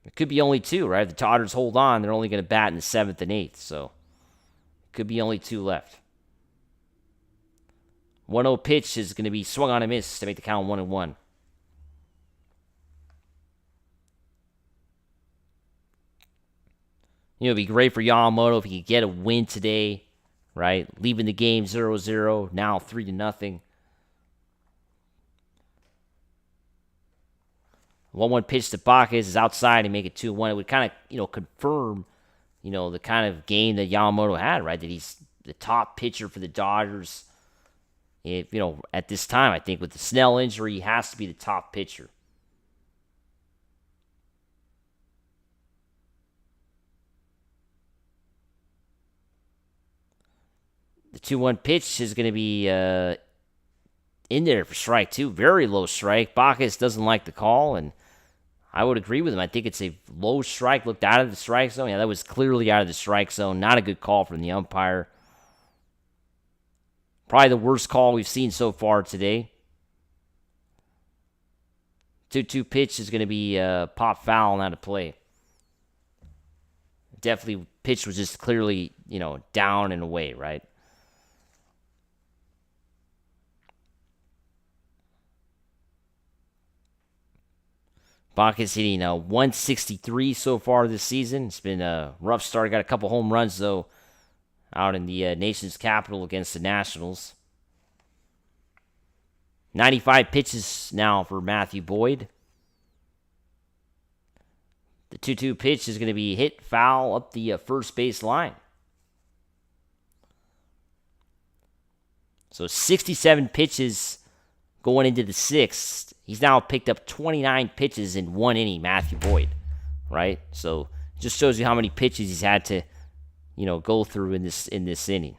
It could be only 2, right? If the Dodgers hold on, they're only going to bat in the 7th and 8th, so it could be only 2 left. 1-0 pitch is going to be swung on and miss to make the count 1-1. It'd be great for Yamamoto if he could get a win today, right? Leaving the game 0-0, now 3-0. 1-1 pitch to Pajes is outside and make it 2-1. It would kind of, confirm, the kind of game that Yamamoto had, right? That he's the top pitcher for the Dodgers. If, at this time, I think with the Snell injury, he has to be the top pitcher. The 2-1 pitch is going to be in there for strike two. Very low strike. Pajes doesn't like the call, and I would agree with him. I think it's a low strike. Looked out of the strike zone. Yeah, that was clearly out of the strike zone. Not a good call from the umpire. Probably the worst call we've seen so far today. 2-2 pitch is going to be pop foul and out of play. Definitely, pitch was just clearly, down and away, right? Pajes hitting 163 so far this season. It's been a rough start. Got a couple home runs, though, out in the nation's capital against the Nationals. 95 pitches now for Matthew Boyd. The 2-2 pitch is going to be hit foul up the first base line. So 67 pitches going into the sixth. He's now picked up 29 pitches in one inning, Matthew Boyd, right? So it just shows you how many pitches he's had to, go through in this inning.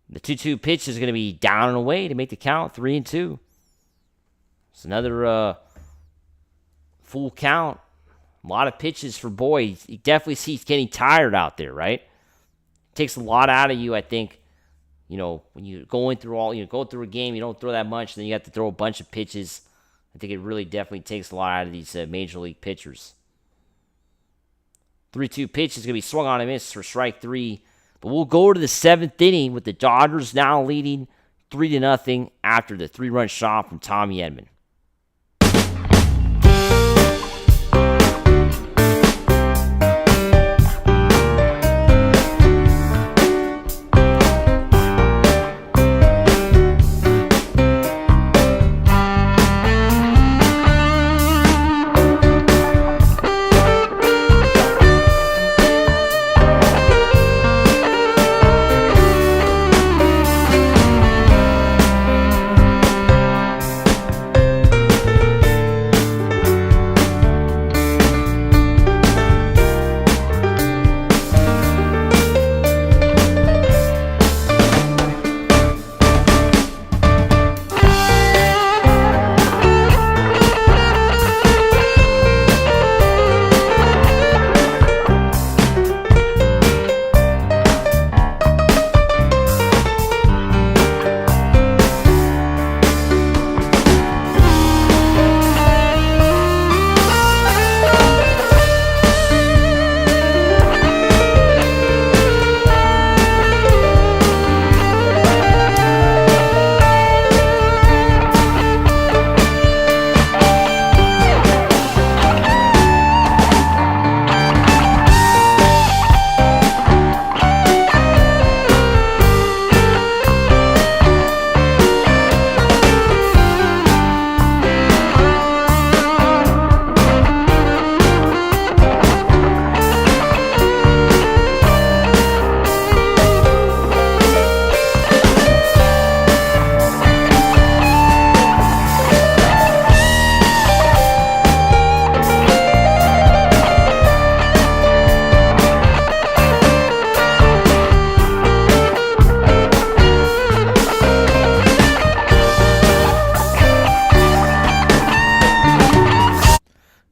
The 2-2 pitch is going to be down and away to make the count, 3-2. It's another full count. A lot of pitches for Boyd. You definitely see he's getting tired out there, right? Takes a lot out of you, I think. When you're going through go through a game, you don't throw that much, then you have to throw a bunch of pitches. I think it really definitely takes a lot out of these major league pitchers. 3-2 pitch is going to be swung on and missed for strike three. But we'll go to the seventh inning with the Dodgers now leading 3-0 after the 3-run shot from Tommy Edman.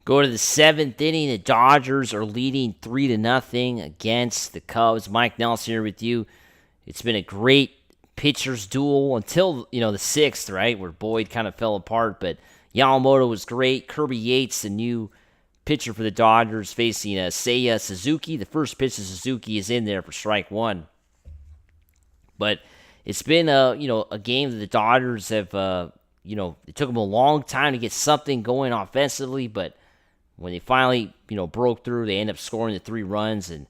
Go to the seventh inning. The Dodgers are leading 3-0 against the Cubs. Mike Nelson here with you. It's been a great pitcher's duel until, the sixth, right, where Boyd kind of fell apart. But Yamamoto was great. Kirby Yates, the new pitcher for the Dodgers, facing Seiya Suzuki. The first pitch to Suzuki is in there for strike one. But it's been a game that the Dodgers have it took them a long time to get something going offensively, but when they finally, broke through, they end up scoring the 3 runs, and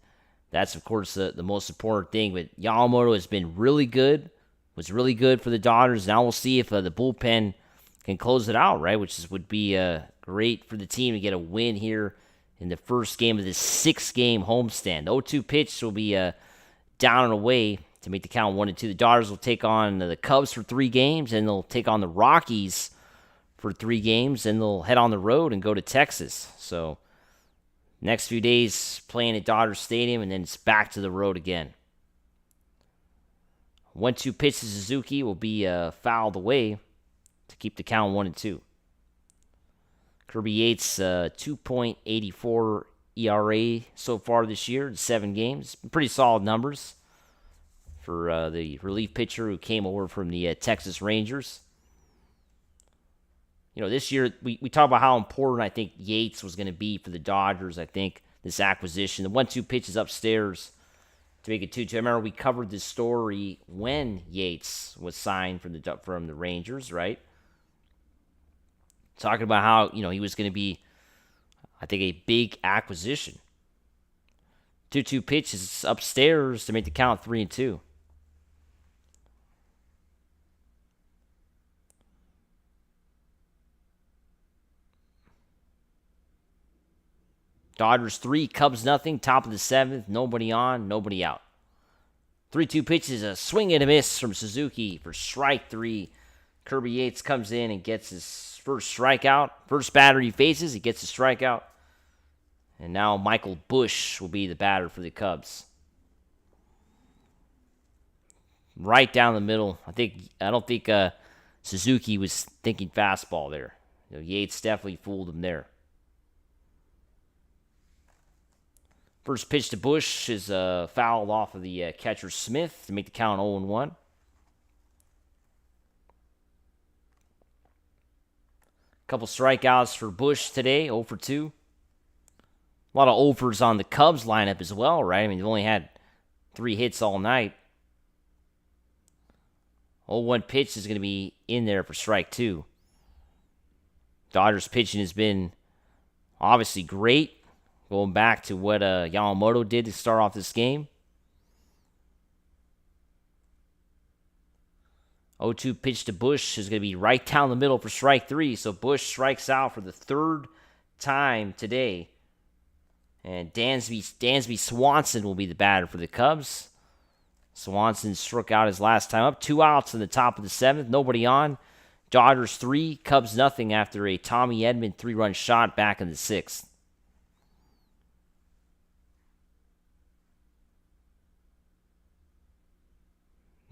that's, of course, the most important thing. But Yamamoto has been really good, was really good for the Dodgers. Now we'll see if the bullpen can close it out, right, which would be great for the team to get a win here in the first game of this 6-game homestand. The 0-2 pitch will be down and away to make the count 1-2. The Dodgers will take on the Cubs for 3 games, and they'll take on the Rockies for 3 games, and they'll head on the road and go to Texas. So next few days playing at Dodger Stadium, and then it's back to the road again. 1-2 pitch to Suzuki will be fouled away to keep the count 1-2. Kirby Yates, 2.84 ERA so far this year in 7 games. Pretty solid numbers for the relief pitcher who came over from the Texas Rangers. This year, we talk about how important I think Yates was going to be for the Dodgers. I think this acquisition, the 1-2 pitch is upstairs to make it 2-2. I remember we covered this story when Yates was signed from the Rangers, right? Talking about how, he was going to be, I think, a big acquisition. 2-2 pitch is upstairs to make the count 3-2. Dodgers 3, Cubs nothing, top of the 7th, nobody on, nobody out. 3-2 pitch is a swing and a miss from Suzuki for strike 3. Kirby Yates comes in and gets his first strikeout. First batter he faces, he gets a strikeout. And now Michael Busch will be the batter for the Cubs. Right down the middle. I don't think Suzuki was thinking fastball there. Yates definitely fooled him there. First pitch to Busch is fouled off of the catcher Smith to make the count 0-1. Couple strikeouts for Busch today, 0 for 2. A lot of overs on the Cubs lineup as well, right? I mean, they've only had 3 hits all night. 0-1 pitch is going to be in there for strike 2. Dodgers pitching has been obviously great. Going back to what Yamamoto did to start off this game. 0-2 pitch to Busch is going to be right down the middle for strike 3. So Busch strikes out for the 3rd time today. And Dansby Swanson will be the batter for the Cubs. Swanson struck out his last time up. 2 outs in the top of the 7th. Nobody on. Dodgers 3, Cubs nothing after a Tommy Edman 3-run shot back in the 6th.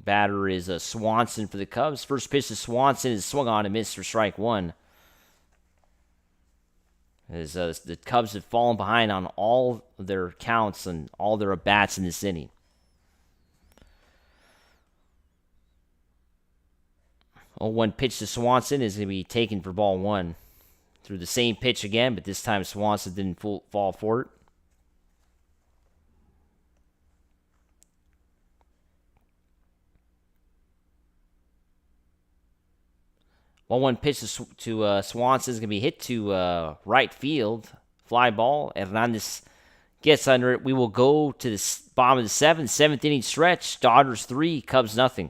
Batter is Swanson for the Cubs. First pitch to Swanson is swung on and missed for strike 1. As the Cubs have fallen behind on all their counts and all their at-bats in this inning. 0-1 pitch to Swanson is going to be taken for ball 1. Through the same pitch again, but this time Swanson didn't fall for it. 1-1 pitch to Swanson is going to be hit to right field. Fly ball. Hernandez gets under it. We will go to the bottom of the 7th inning stretch. Dodgers 3, Cubs nothing.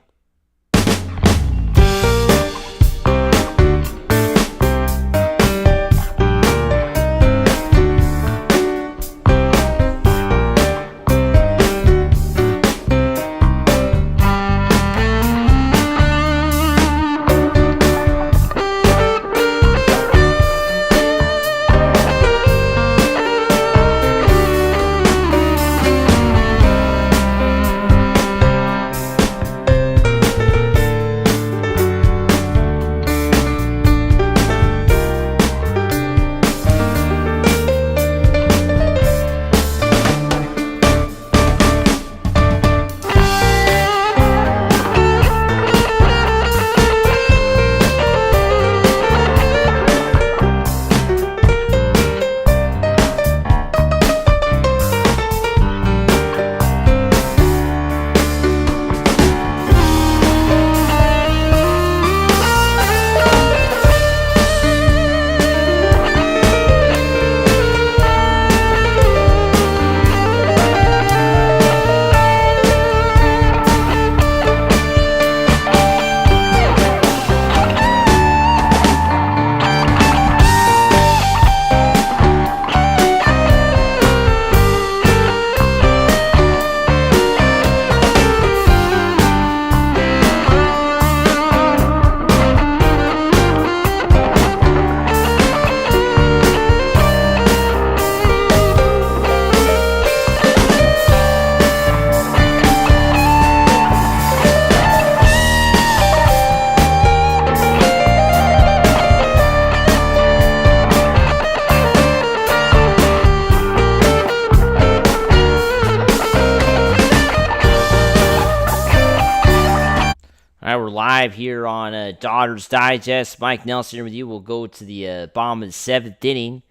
live here on Dodgers Digest. Mike Nelson here with you. We'll go to the bottom of the 7th inning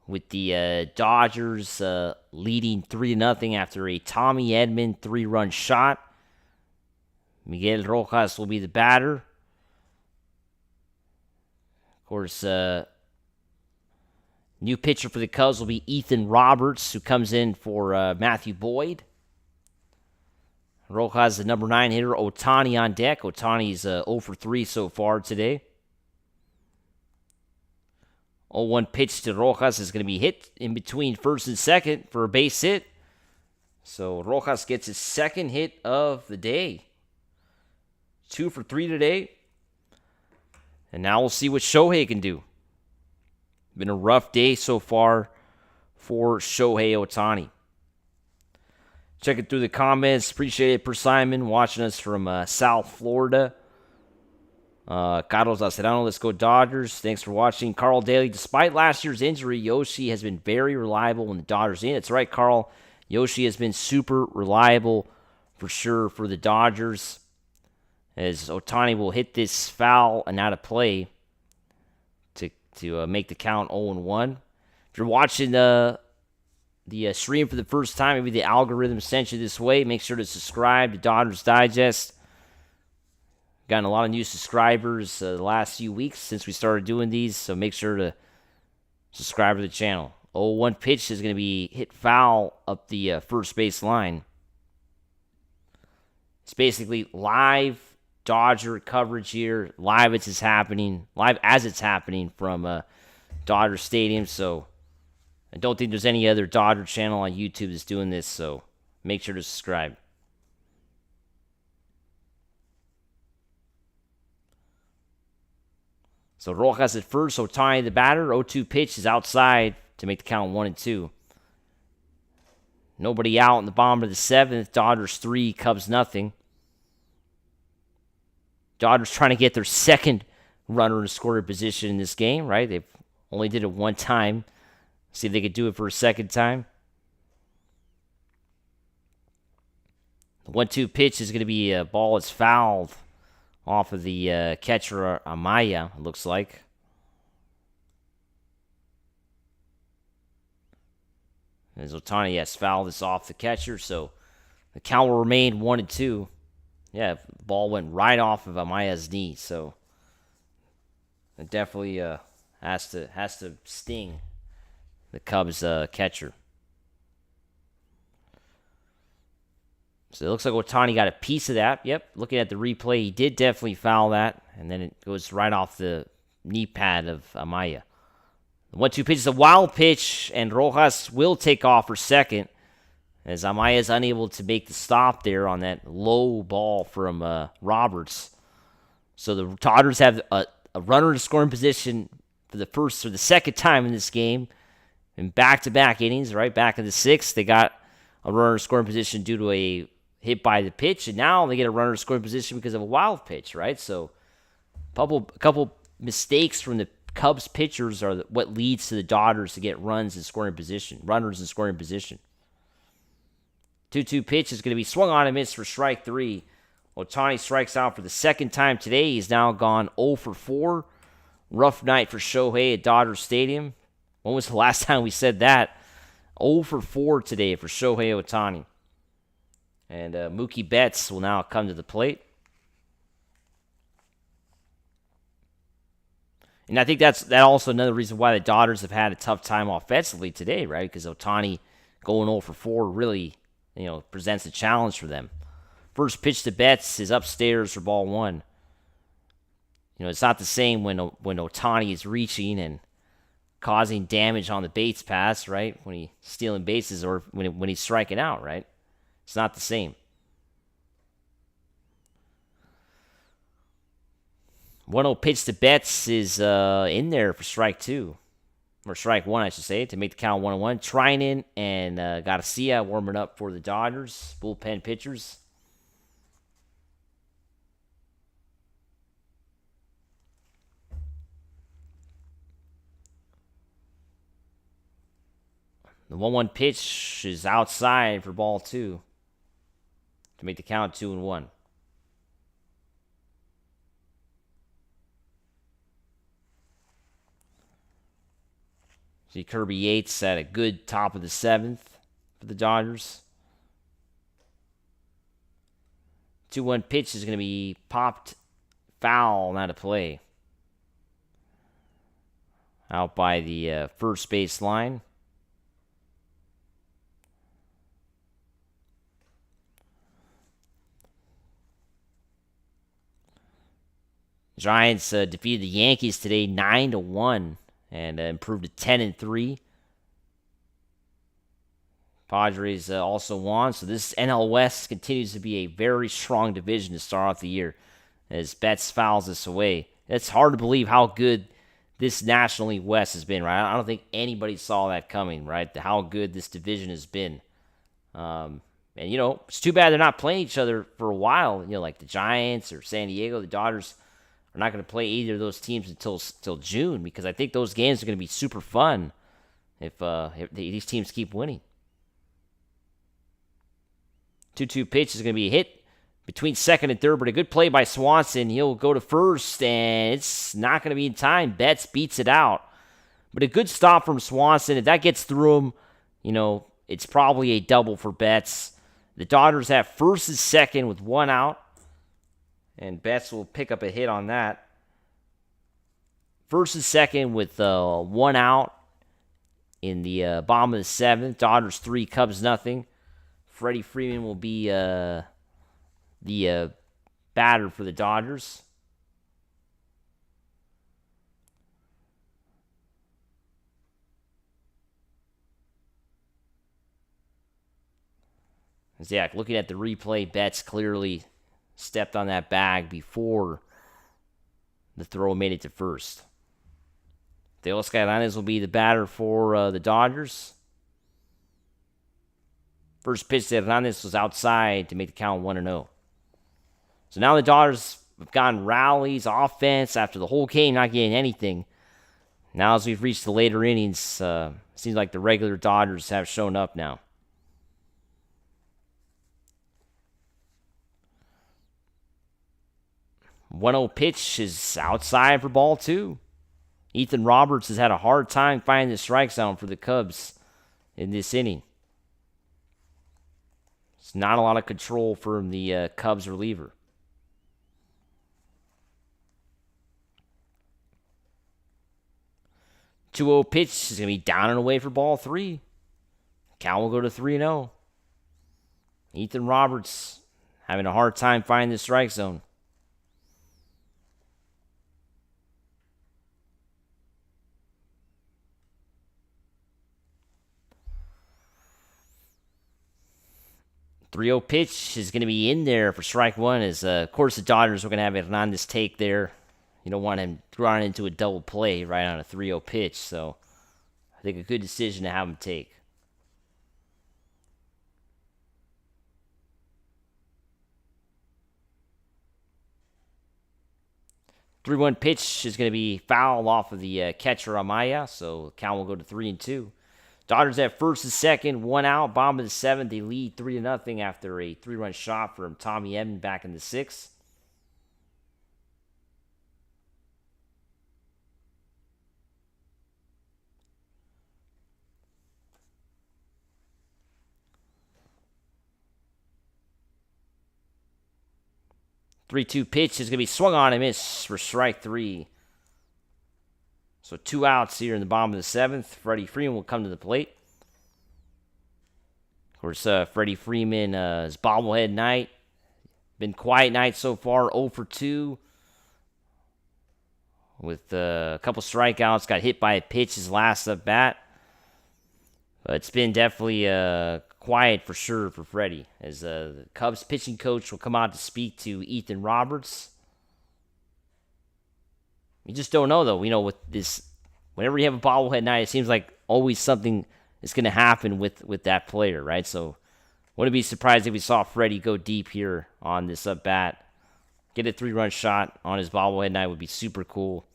with the Dodgers leading 3-0 after a Tommy Edman 3-run shot. Miguel Rojas will be the batter. Of course, new pitcher for the Cubs will be Ethan Roberts, who comes in for Matthew Boyd. Rojas, the number 9 hitter. Ohtani on deck. Ohtani's 0 for 3 so far today. 0-1 pitch to Rojas is going to be hit in between first and second for a base hit. So Rojas gets his second hit of the day. 2 for 3 today. And now we'll see what Shohei can do. Been a rough day so far for Shohei Ohtani. Checking through the comments. Appreciate it, Per Simon, watching us from South Florida. Carlos Acerano, let's go Dodgers. Thanks for watching. Carl Daly, despite last year's injury, Yoshi has been very reliable when the Dodgers in. That's right, Carl. Yoshi has been super reliable for sure for the Dodgers. As Ohtani will hit this foul and out of play to make the count 0-1. If you're watching the stream for the first time, maybe the algorithm sent you this way, make sure to subscribe to Dodgers Digest. Gotten a lot of new subscribers the last few weeks since we started doing these, so make sure to subscribe to the channel. 0-1 pitch is going to be hit foul up the first base line. It's basically live Dodger coverage here, live as it's happening from Dodger Stadium. So I don't think there's any other Dodger channel on YouTube that's doing this, so make sure to subscribe. So Rojas at first, Ohtani the batter. 0-2 pitch is outside to make the count 1-2. Nobody out in the bottom of the 7th. Dodgers 3, Cubs nothing. Dodgers trying to get their second runner in scoring position in this game, right? They've only did it one time. See if they could do it for a second time. The 1-2 pitch is going to be a ball that's fouled off of the catcher Amaya, it looks like. As Ohtani has fouled this off the catcher, so the count will remain 1-2. Yeah, the ball went right off of Amaya's knee, so it definitely has to sting the Cubs catcher. So it looks like Ohtani got a piece of that. Yep, looking at the replay, he did definitely foul that, and then it goes right off the knee pad of Amaya. The 1-2 pitch is a wild pitch, and Rojas will take off for second, as Amaya is unable to make the stop there on that low ball from Roberts. So the Dodgers have a runner in scoring position for the second time in this game. In back-to-back innings, right? Back in the 6th, they got a runner in scoring position due to a hit by the pitch, and now they get a runner in scoring position because of a wild pitch, right? So a couple mistakes from the Cubs pitchers are what leads to the Dodgers to get runners in scoring position. 2-2 pitch is going to be swung on and missed for strike 3. Ohtani strikes out for the second time today. He's now gone 0 for 4. Rough night for Shohei at Dodger Stadium. When was the last time we said that? 0 for 4 today for Shohei Ohtani. And Mookie Betts will now come to the plate. And I think that's also another reason why the Dodgers have had a tough time offensively today, right? Because Ohtani going 0 for 4 really, presents a challenge for them. First pitch to Betts is upstairs for ball 1. It's not the same when Ohtani is reaching and causing damage on the base pass, right? When he's stealing bases or when he's striking out, right? It's not the same. 1-0 pitch to Betts is in there for strike 2. Or strike 1, I should say, to make the count 1-1. Trinan and Garcia warming up for the Dodgers, bullpen pitchers. The 1-1 pitch is outside for ball 2 to make the count 2-1. See Kirby Yates at a good top of the 7th for the Dodgers. 2-1 pitch is going to be popped foul and out of play. Out by the first base line. Giants defeated the Yankees today 9-1 and improved to 10-3. Padres also won, so this NL West continues to be a very strong division to start off the year as Betts fouls this away. It's hard to believe how good this National League West has been, right? I don't think anybody saw that coming, right? How good this division has been. And, it's too bad they're not playing each other for a while. Like the Giants or San Diego, the Dodgers are not going to play either of those teams until June because I think those games are going to be super fun if these teams keep winning. 2-2 pitch is going to be a hit between second and third, but a good play by Swanson. He'll go to first, and it's not going to be in time. Betts beats it out. But a good stop from Swanson. If that gets through him, it's probably a double for Betts. The Dodgers have first and second with one out, and Betts will pick up a hit on that. First and second with one out in the bottom of the 7th. Dodgers 3, Cubs nothing. Freddie Freeman will be the batter for the Dodgers. Yeah, looking at the replay, Betts clearly stepped on that bag before the throw made it to first. Teoscar Hernández will be the batter for the Dodgers. First pitch to Hernandez was outside to make the count 1-0. So now the Dodgers have gotten rallies, offense, after the whole game not getting anything. Now as we've reached the later innings, seems like the regular Dodgers have shown up now. .1-0 pitch is outside for ball 2. Ethan Roberts has had a hard time finding the strike zone for the Cubs in this inning. It's not a lot of control from the Cubs reliever. .2-0 pitch is going to be down and away for ball 3. Count will go to 3-0. Ethan Roberts having a hard time finding the strike zone. .3-0 pitch is going to be in there for strike 1 as, of course, the Dodgers are going to have Hernandez take there. You don't want him running into a double play right on a 3-0 pitch, so I think a good decision to have him take. .3-1 pitch is going to be foul off of the catcher Amaya, so count will go to 3-2. Dodgers have first and second, one out, bottom of the 7th. They lead 3-0 after a 3-run shot from Tommy Edman back in the 6th. .3-2 pitch is going to be swung on and missed for strike 3. So 2 outs here in the bottom of the 7th. Freddie Freeman will come to the plate. Of course, Freddie Freeman, his bobblehead night. Been quiet night so far, 0 for 2. With a couple strikeouts, got hit by a pitch his last at bat. But it's been definitely quiet for sure for Freddie. As the Cubs pitching coach will come out to speak to Ethan Roberts. You just don't know, though. With this, whenever you have a bobblehead night, it seems like always something is going to happen with that player, right? So, wouldn't be surprised if we saw Freddie go deep here on this at bat. Get a 3-run shot on his bobblehead night would be super cool.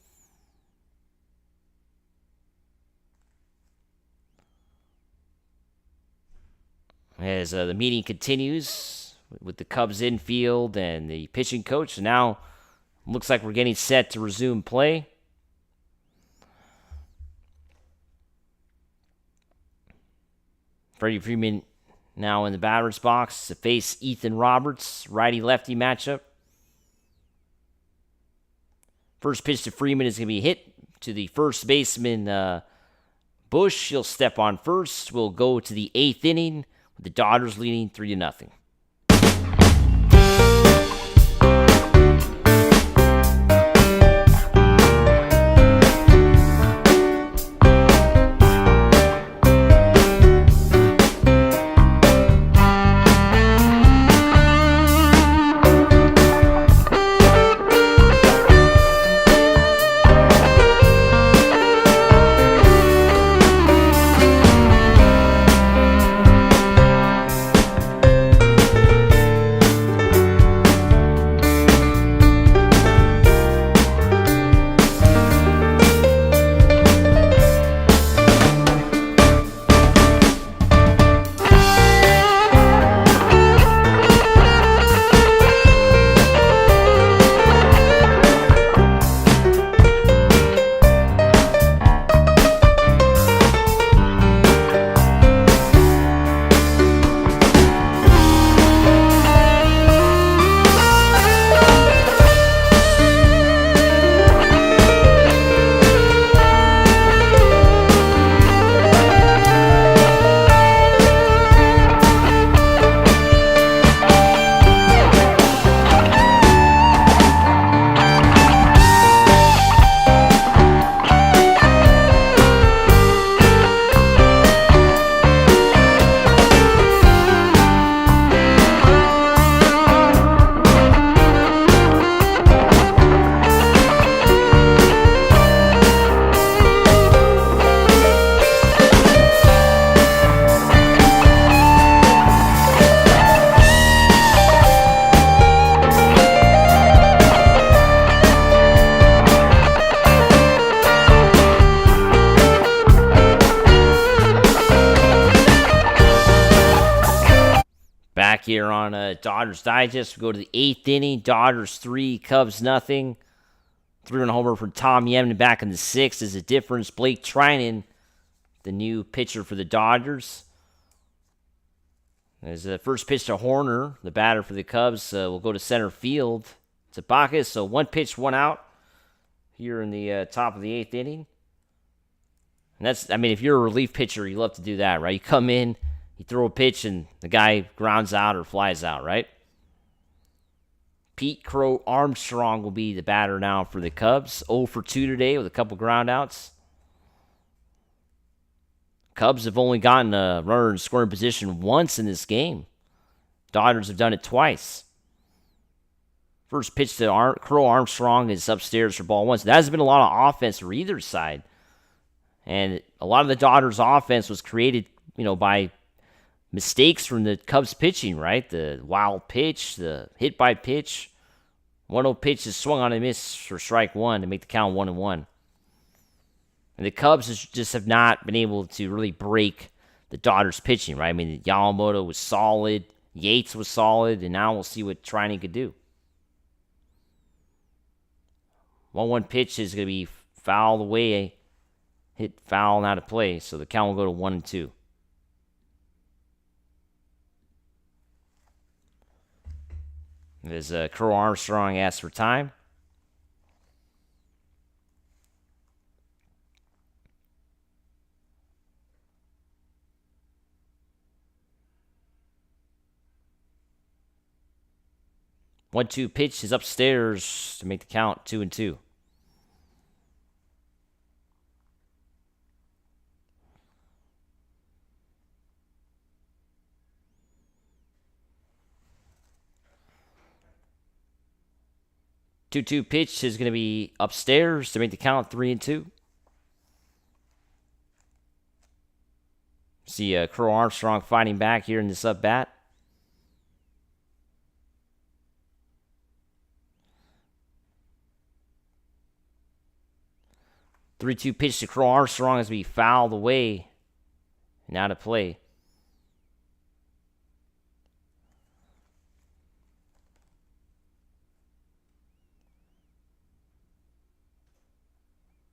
As the meeting continues with the Cubs infield and the pitching coach, so now looks like we're getting set to resume play. Freddie Freeman now in the batter's box to face Ethan Roberts, righty-lefty matchup. First pitch to Freeman is going to be hit to the first baseman, Bush. He'll step on first. We'll go to the 8th inning with the Dodgers leading 3-0. Back here on Dodgers Digest, we go to the 8th inning. Dodgers 3, Cubs nothing. 3-run homer for Tom Yemen back in the 6th is a difference. Blake Trinan, the new pitcher for the Dodgers. There's the first pitch to Horner, the batter for the Cubs. Will go to center field. It's a Pajes, so 1 pitch, 1 out here in the top of the 8th inning. And that's, I mean, if you're a relief pitcher, you love to do that, right? You come in, you throw a pitch, and the guy grounds out or flies out, right? Pete Crow Armstrong will be the batter now for the Cubs. 0 for 2 today with a couple ground outs. Cubs have only gotten a runner in scoring position once in this game. Dodgers have done it twice. First pitch to Crow Armstrong is upstairs for ball 1. So that has been a lot of offense for either side. And a lot of the Dodgers' offense was created, by mistakes from the Cubs pitching, right? The wild pitch, the hit by pitch. 1-0 pitch is swung on and missed for strike 1 to make the count 1-1. And the Cubs just have not been able to really break the Dodgers pitching, right? I mean, Yamamoto was solid, Yates was solid, and now we'll see what Trinan could do. 1-1 pitch is going to be fouled away, hit foul and out of play, so the count will go to 1-2. As Crow Armstrong asks for time. One-two pitch is upstairs to make the count 2-2. Two-two pitch is going to be upstairs to make the count 3-2. See Crow Armstrong fighting back here in this up bat. Three-two pitch to Crow Armstrong as we fouled away and out of play.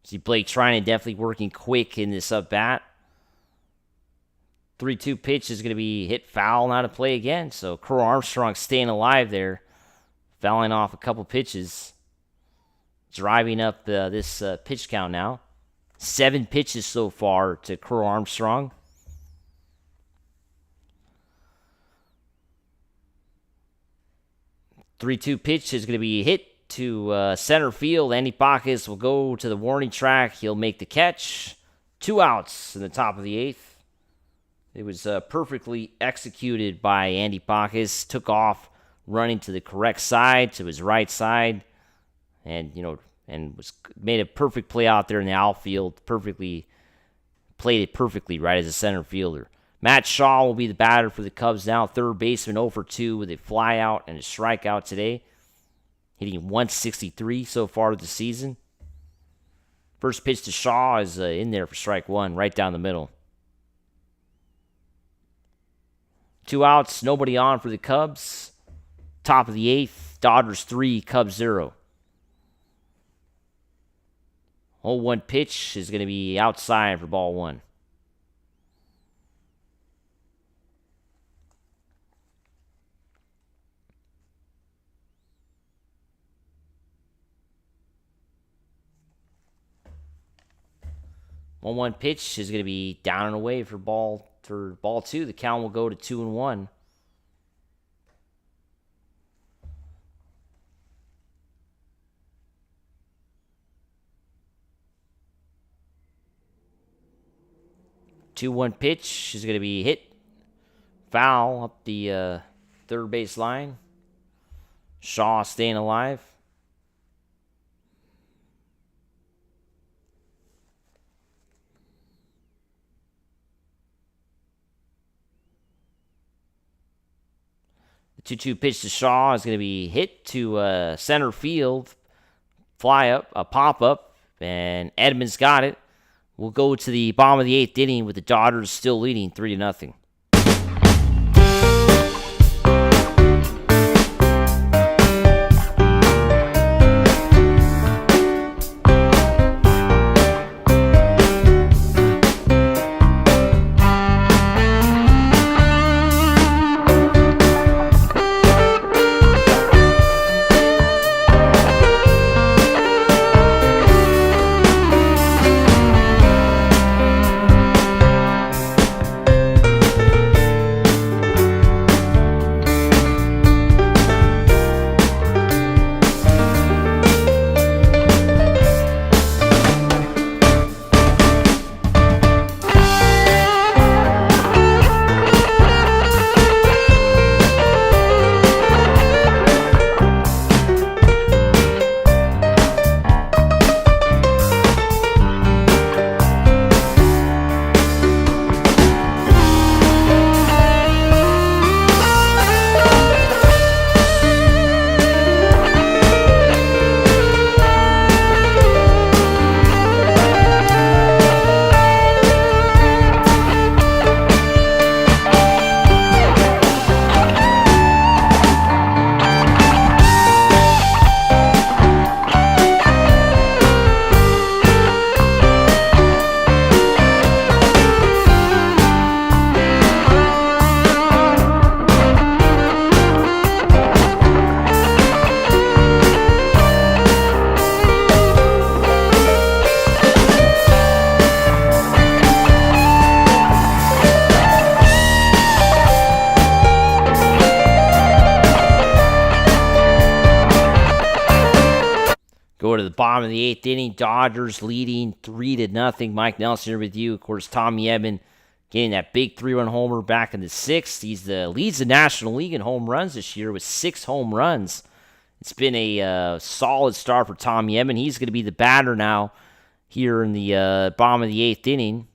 See Blake Trinan definitely working quick in this up bat. 3-2 pitch is going to be hit foul, not a play again. So Crow Armstrong staying alive there, fouling off a couple pitches, driving up this pitch count now. 7 pitches so far to Crow Armstrong. Three-two pitch is going to be hit to center field. Andy Pajes will go to the warning track. He'll make the catch. 2 outs in the top of the 8th. It was perfectly executed by Andy Pajes. Took off running to the correct side, to his right side, and made a perfect play out there in the outfield. Played it perfectly right as a center fielder. Matt Shaw will be the batter for the Cubs now. Third baseman 0 for 2 with a flyout and a strikeout today. Hitting 163 so far this season. First pitch to Shaw is in there for strike 1, right down the middle. 2 outs, nobody on for the Cubs. Top of the 8th, Dodgers 3, Cubs 0. 0-1 pitch is going to be outside for ball 1. One pitch is going to be down and away for ball 2. The count will go to 2-1. Two-one pitch is going to be hit foul up the third base line. Shaw staying alive. The 2-2 pitch to Shaw is going to be hit to center field. Fly up, a pop-up, and Edmonds got it. We'll go to the bottom of the 8th inning with the Dodgers still leading 3-0. Go to the bottom of the 8th inning. Dodgers leading 3-0. Mike Nelson here with you. Of course, Tommy Edman getting that big 3-run homer back in the 6th. He leads the National League in home runs this year with 6 home runs. It's been a solid start for Tommy Edman. He's going to be the batter now here in the bottom of the 8th inning.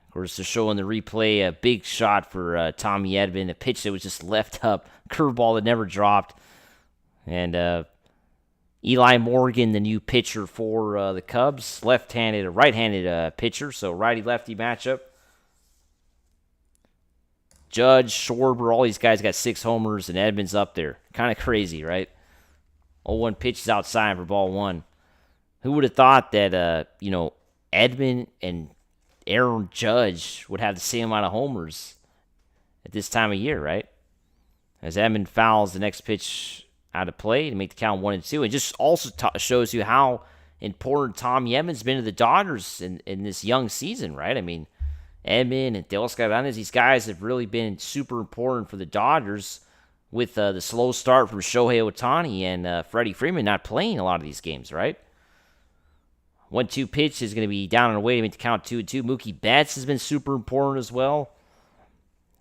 Of course, they're showing the replay, a big shot for Tommy Edman, a pitch that was just left up, curveball that never dropped. And Eli Morgan, the new pitcher for the Cubs, right-handed pitcher, so righty-lefty matchup. Judge, Schwarber, all these guys got 6 homers, and Edmonds up there. Kind of crazy, right? 0-1 pitch is outside for ball 1. Who would have thought that, Edman and Aaron Judge would have the same amount of homers at this time of year, right? As Edman fouls the next pitch out of play to make the count 1-2. It just also shows you how important Tommy Edman's been to the Dodgers in this young season, right? I mean, Edman and Teoscar Hernández, these guys have really been super important for the Dodgers with the slow start from Shohei Ohtani and Freddie Freeman not playing a lot of these games, right? 1-2 pitch is going to be down and away to make the count 2-2. Mookie Betts has been super important as well,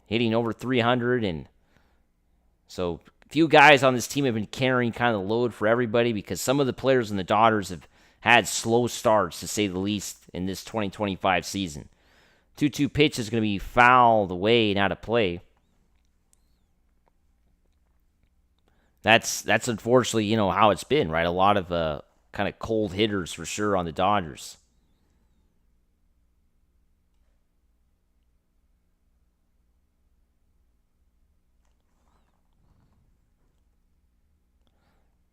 hitting over 300. And so a few guys on this team have been carrying kind of the load for everybody because some of the players in the Dodgers have had slow starts, to say the least, in this 2025 season. 2-2 pitch is going to be fouled away and out of play. That's unfortunately, how it's been, right? A lot of kind of cold hitters for sure on the Dodgers.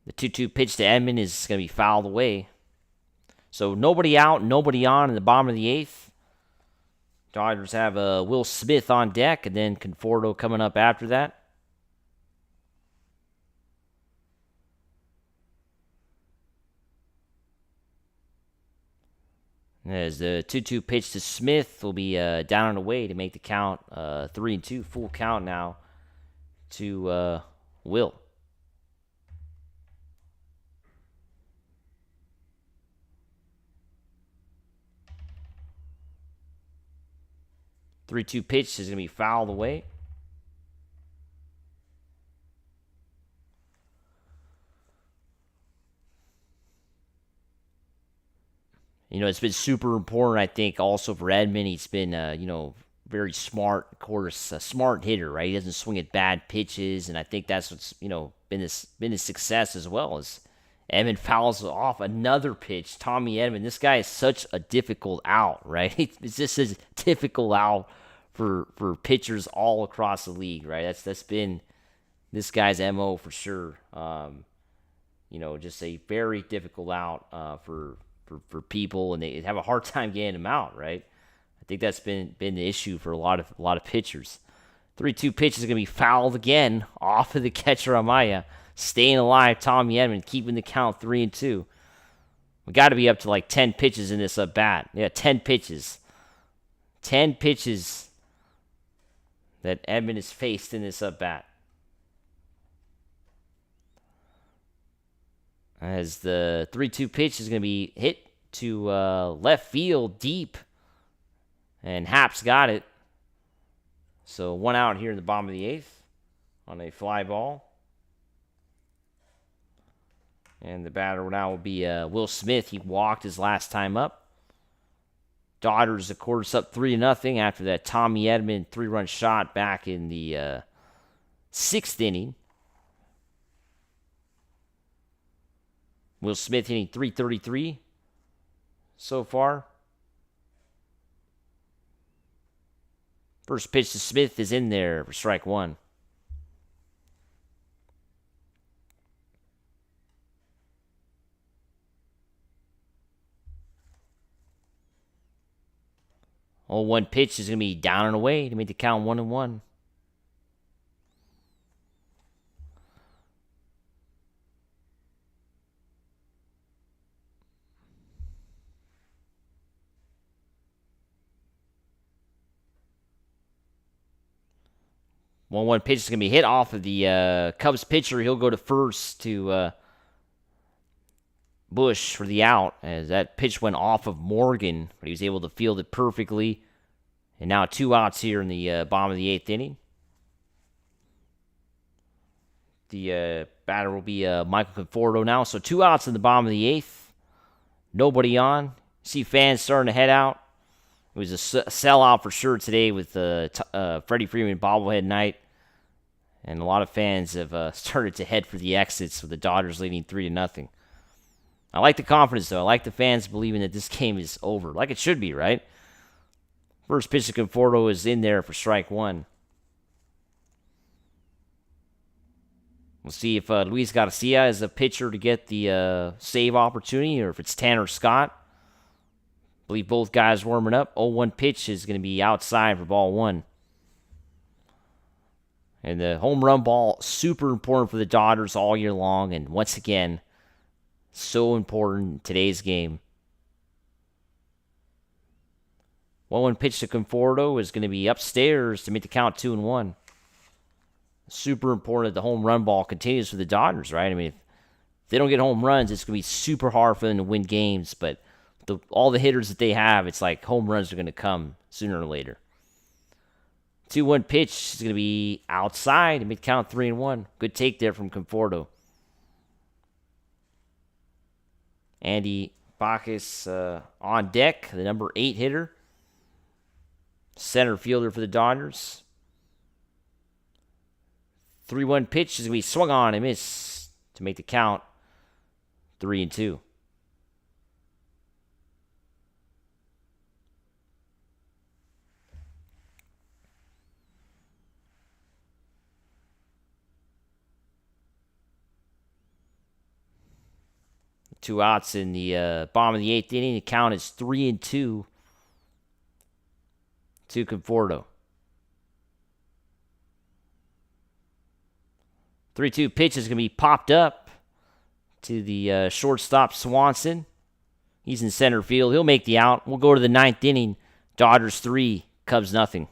The 2-2 pitch to Edman is going to be fouled away. So nobody out, nobody on in the bottom of the eighth. Dodgers have Will Smith on deck, and then Conforto coming up after that. As the 2-2 pitch to Smith will be down and away to make the count 3-2. Full count now to Will. Three-two pitch is going to be fouled away. It's been super important, I think, also for Edman. He's been, very smart, of course, a smart hitter, right? He doesn't swing at bad pitches, and I think that's what's, been his success as well. As Edman fouls off another pitch. Tommy Edman, this guy is such a difficult out, right? It's just a difficult out for pitchers all across the league, right? That's been this guy's MO for sure. Just a very difficult out for people, and they have a hard time getting him out, right? I think that's been the issue for a lot of pitchers. 3-2 pitch is going to be fouled again off of the catcher Amaya. Staying alive, Tommy Edman, keeping the count 3-2. We got to be up to like 10 pitches in this bat. Yeah, 10 pitches. 10 pitches that Edman has faced in this bat. As the 3-2 pitch is going to be hit to left field deep. And Haps got it. So 1 out here in the bottom of the eighth on a fly ball. And the batter now will be Will Smith. He walked his last time up. Dodgers, of course, up 3-0 after that Tommy Edman 3-run shot back in the 6th inning. Will Smith hitting .333 so far. First pitch to Smith is in there for strike one. One pitch is going to be down and away to make the count 1-1. One pitch is going to be hit off of the Cubs pitcher. He'll go to first to Bush for the out, as that pitch went off of Morgan, but he was able to field it perfectly. And now 2 outs here in the bottom of the 8th inning. The batter will be Michael Conforto now. So 2 outs in the bottom of the 8th. Nobody on. See fans starting to head out. It was a sellout for sure today with Freddie Freeman bobblehead night. And a lot of fans have started to head for the exits with the Dodgers leading 3-0. I like the confidence, though. I like the fans believing that this game is over, like it should be, right? First pitch to Conforto is in there for strike one. We'll see if Luis Garcia is a pitcher to get the save opportunity or if it's Tanner Scott. believe both guys warming up. 0-1 pitch is going to be outside for ball one. And the home run ball, super important for the Dodgers all year long. And once again, so important in today's game. 1-1 pitch to Conforto is going to be upstairs to make the count 2-1. Super important that the home run ball continues for the Dodgers, right? I mean, if they don't get home runs, it's going to be super hard for them to win games. But all the hitters that they have, it's like home runs are going to come sooner or later. 2-1 pitch is going to be outside to make the count 3-1. Good take there from Conforto. Andy Pajes on deck, the number 8 hitter. Center fielder for the Dodgers. 3-1 pitch is going to be swung on and miss to make the count 3-2. Two outs in the bottom of the 8th inning. The count is 3-2 to Conforto. 3-2 pitch is going to be popped up to the shortstop Swanson. He's in center field. He'll make the out. We'll go to the 9th inning. Dodgers 3, Cubs nothing.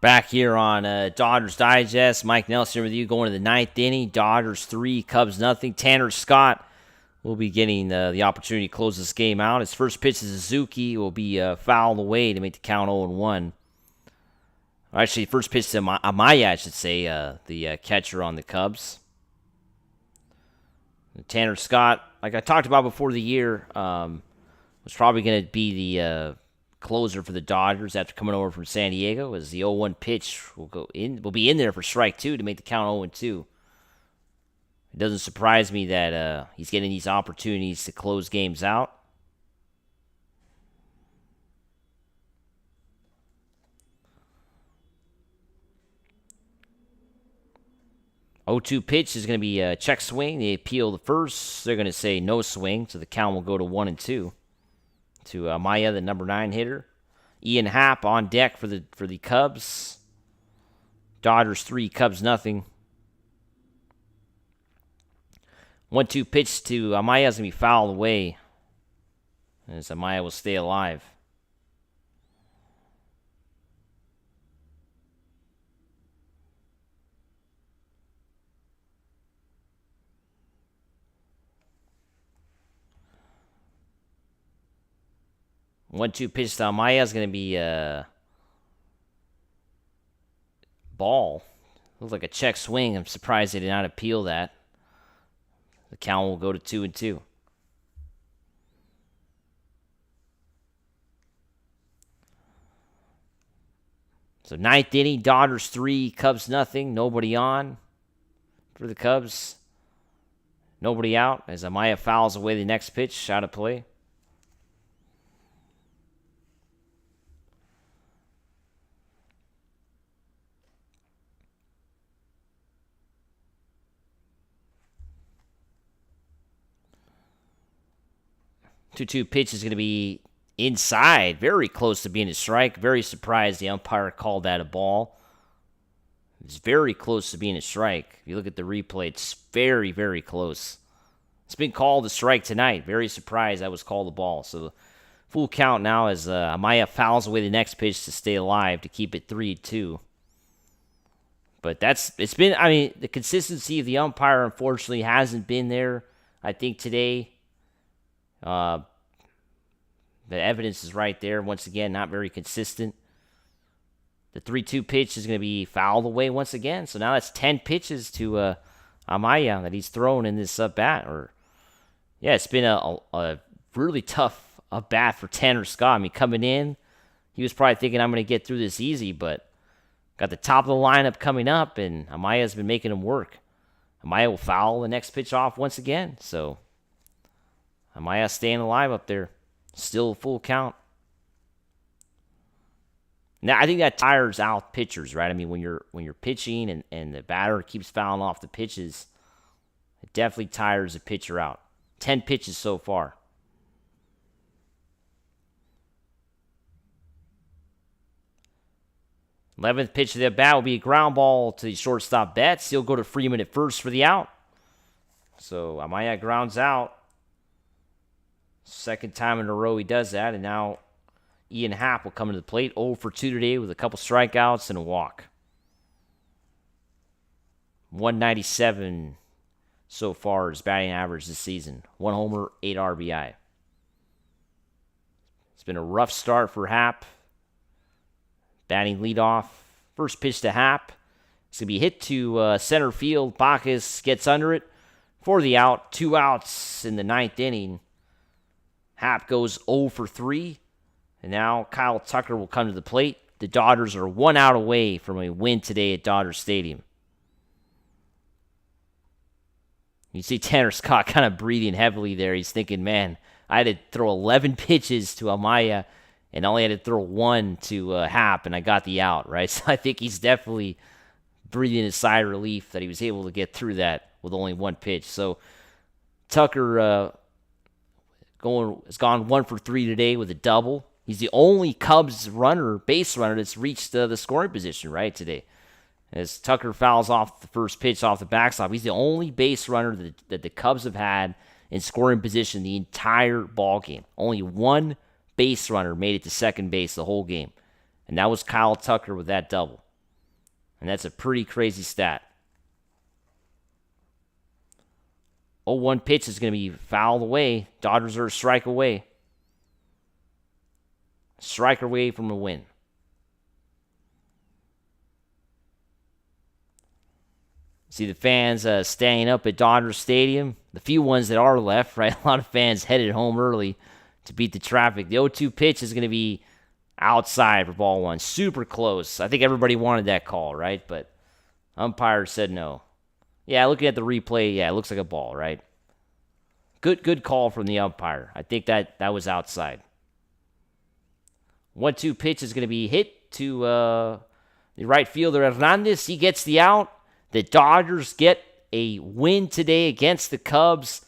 Back here on Dodgers Digest, Mike Nelson with you going to the 9th inning. Dodgers 3, Cubs nothing. Tanner Scott will be getting the opportunity to close this game out. His first pitch to Suzuki will be fouled away to make the count 0-1. Actually, first pitch to Amaya, I should say, the catcher on the Cubs. Tanner Scott, like I talked about before the year, was probably going to be the closer for the Dodgers after coming over from San Diego, as the 0-1 pitch will be in there for strike 2 to make the count 0-2. It doesn't surprise me that he's getting these opportunities to close games out. Oh, 2 pitch is going to be a check swing. They appeal the first. They're going to say no swing, so the count will go to 1-2 to Maya, the number 9 hitter. Ian Happ on deck for the Cubs. Dodgers 3, Cubs nothing. 1-2 pitch to Amaya is going to be fouled away, as Amaya will stay alive. 1-2 pitch to Amaya is going to be ball. Looks like a check swing. I'm surprised they did not appeal that. The count will go to 2-2. So ninth inning, Dodgers 3, Cubs nothing. Nobody on for the Cubs. Nobody out as Amaya fouls away the next pitch out of play. Two pitch is going to be inside, very close to being a strike. Very surprised the umpire called that a ball. It's very close to being a strike. If you look at the replay, it's very, very close. It's been called a strike tonight. Very surprised that was called a ball. So full count now as Amaya fouls away the next pitch to stay alive to keep it 3-2. But it's been, the consistency of the umpire unfortunately hasn't been there, I think, today. The evidence is right there. Once again, not very consistent. The 3-2 pitch is going to be fouled away once again. So now that's 10 pitches to Amaya that he's thrown in this bat. It's been a really tough bat for Tanner Scott. Coming in, he was probably thinking I'm going to get through this easy, but got the top of the lineup coming up, and Amaya's been making him work. Amaya will foul the next pitch off once again. So Amaya staying alive up there. Still full count. Now, I think that tires out pitchers, right? When you're pitching and the batter keeps fouling off the pitches, it definitely tires the pitcher out. 10 pitches so far. 11th pitch of the bat will be a ground ball to the shortstop Betts. He'll go to Freeman at first for the out. So Amaya grounds out. Second time in a row he does that, and now Ian Happ will come to the plate. 0 for 2 today with a couple strikeouts and a walk. 197 so far his batting average this season. 1 homer, 8 RBI. It's been a rough start for Happ. Batting leadoff. First pitch to Happ. It's going to be hit to center field. Pajes gets under it for the out. 2 outs in the 9th inning. Happ goes 0 for 3. And now Kyle Tucker will come to the plate. The Dodgers are 1 out away from a win today at Dodger Stadium. You see Tanner Scott kind of breathing heavily there. He's thinking, man, I had to throw 11 pitches to Amaya and only had to throw 1 to Happ, and I got the out, right? So I think he's definitely breathing a sigh of relief that he was able to get through that with only 1 pitch. So Tucker has gone 1 for 3 today with a double. He's the only Cubs base runner that's reached the scoring position, right, today. As Tucker fouls off the first pitch off the backstop, he's the only base runner that the Cubs have had in scoring position the entire ball game. Only 1 base runner made it to second base the whole game, and that was Kyle Tucker with that double. And that's a pretty crazy stat. 0-1 pitch is going to be fouled away. Dodgers are a strike away. Strike away from a win. See the fans staying up at Dodger Stadium. The few ones that are left, right? A lot of fans headed home early to beat the traffic. The 0-2 pitch is going to be outside for ball 1. Super close. I think everybody wanted that call, right? But umpire said no. Yeah, looking at the replay, it looks like a ball, right? Good call from the umpire. I think that was outside. 1-2 pitch is going to be hit to the right fielder Hernandez. He gets the out. The Dodgers get a win today against the Cubs.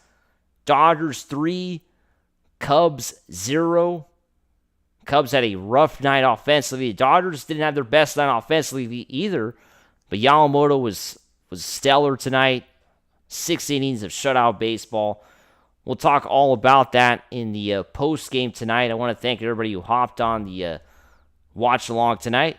Dodgers 3, Cubs 0. Cubs had a rough night offensively. The Dodgers didn't have their best night offensively either, but Yamamoto was stellar tonight. 6 innings of shutout baseball. We'll talk all about that in the post game tonight. I want to thank everybody who hopped on the watch along tonight.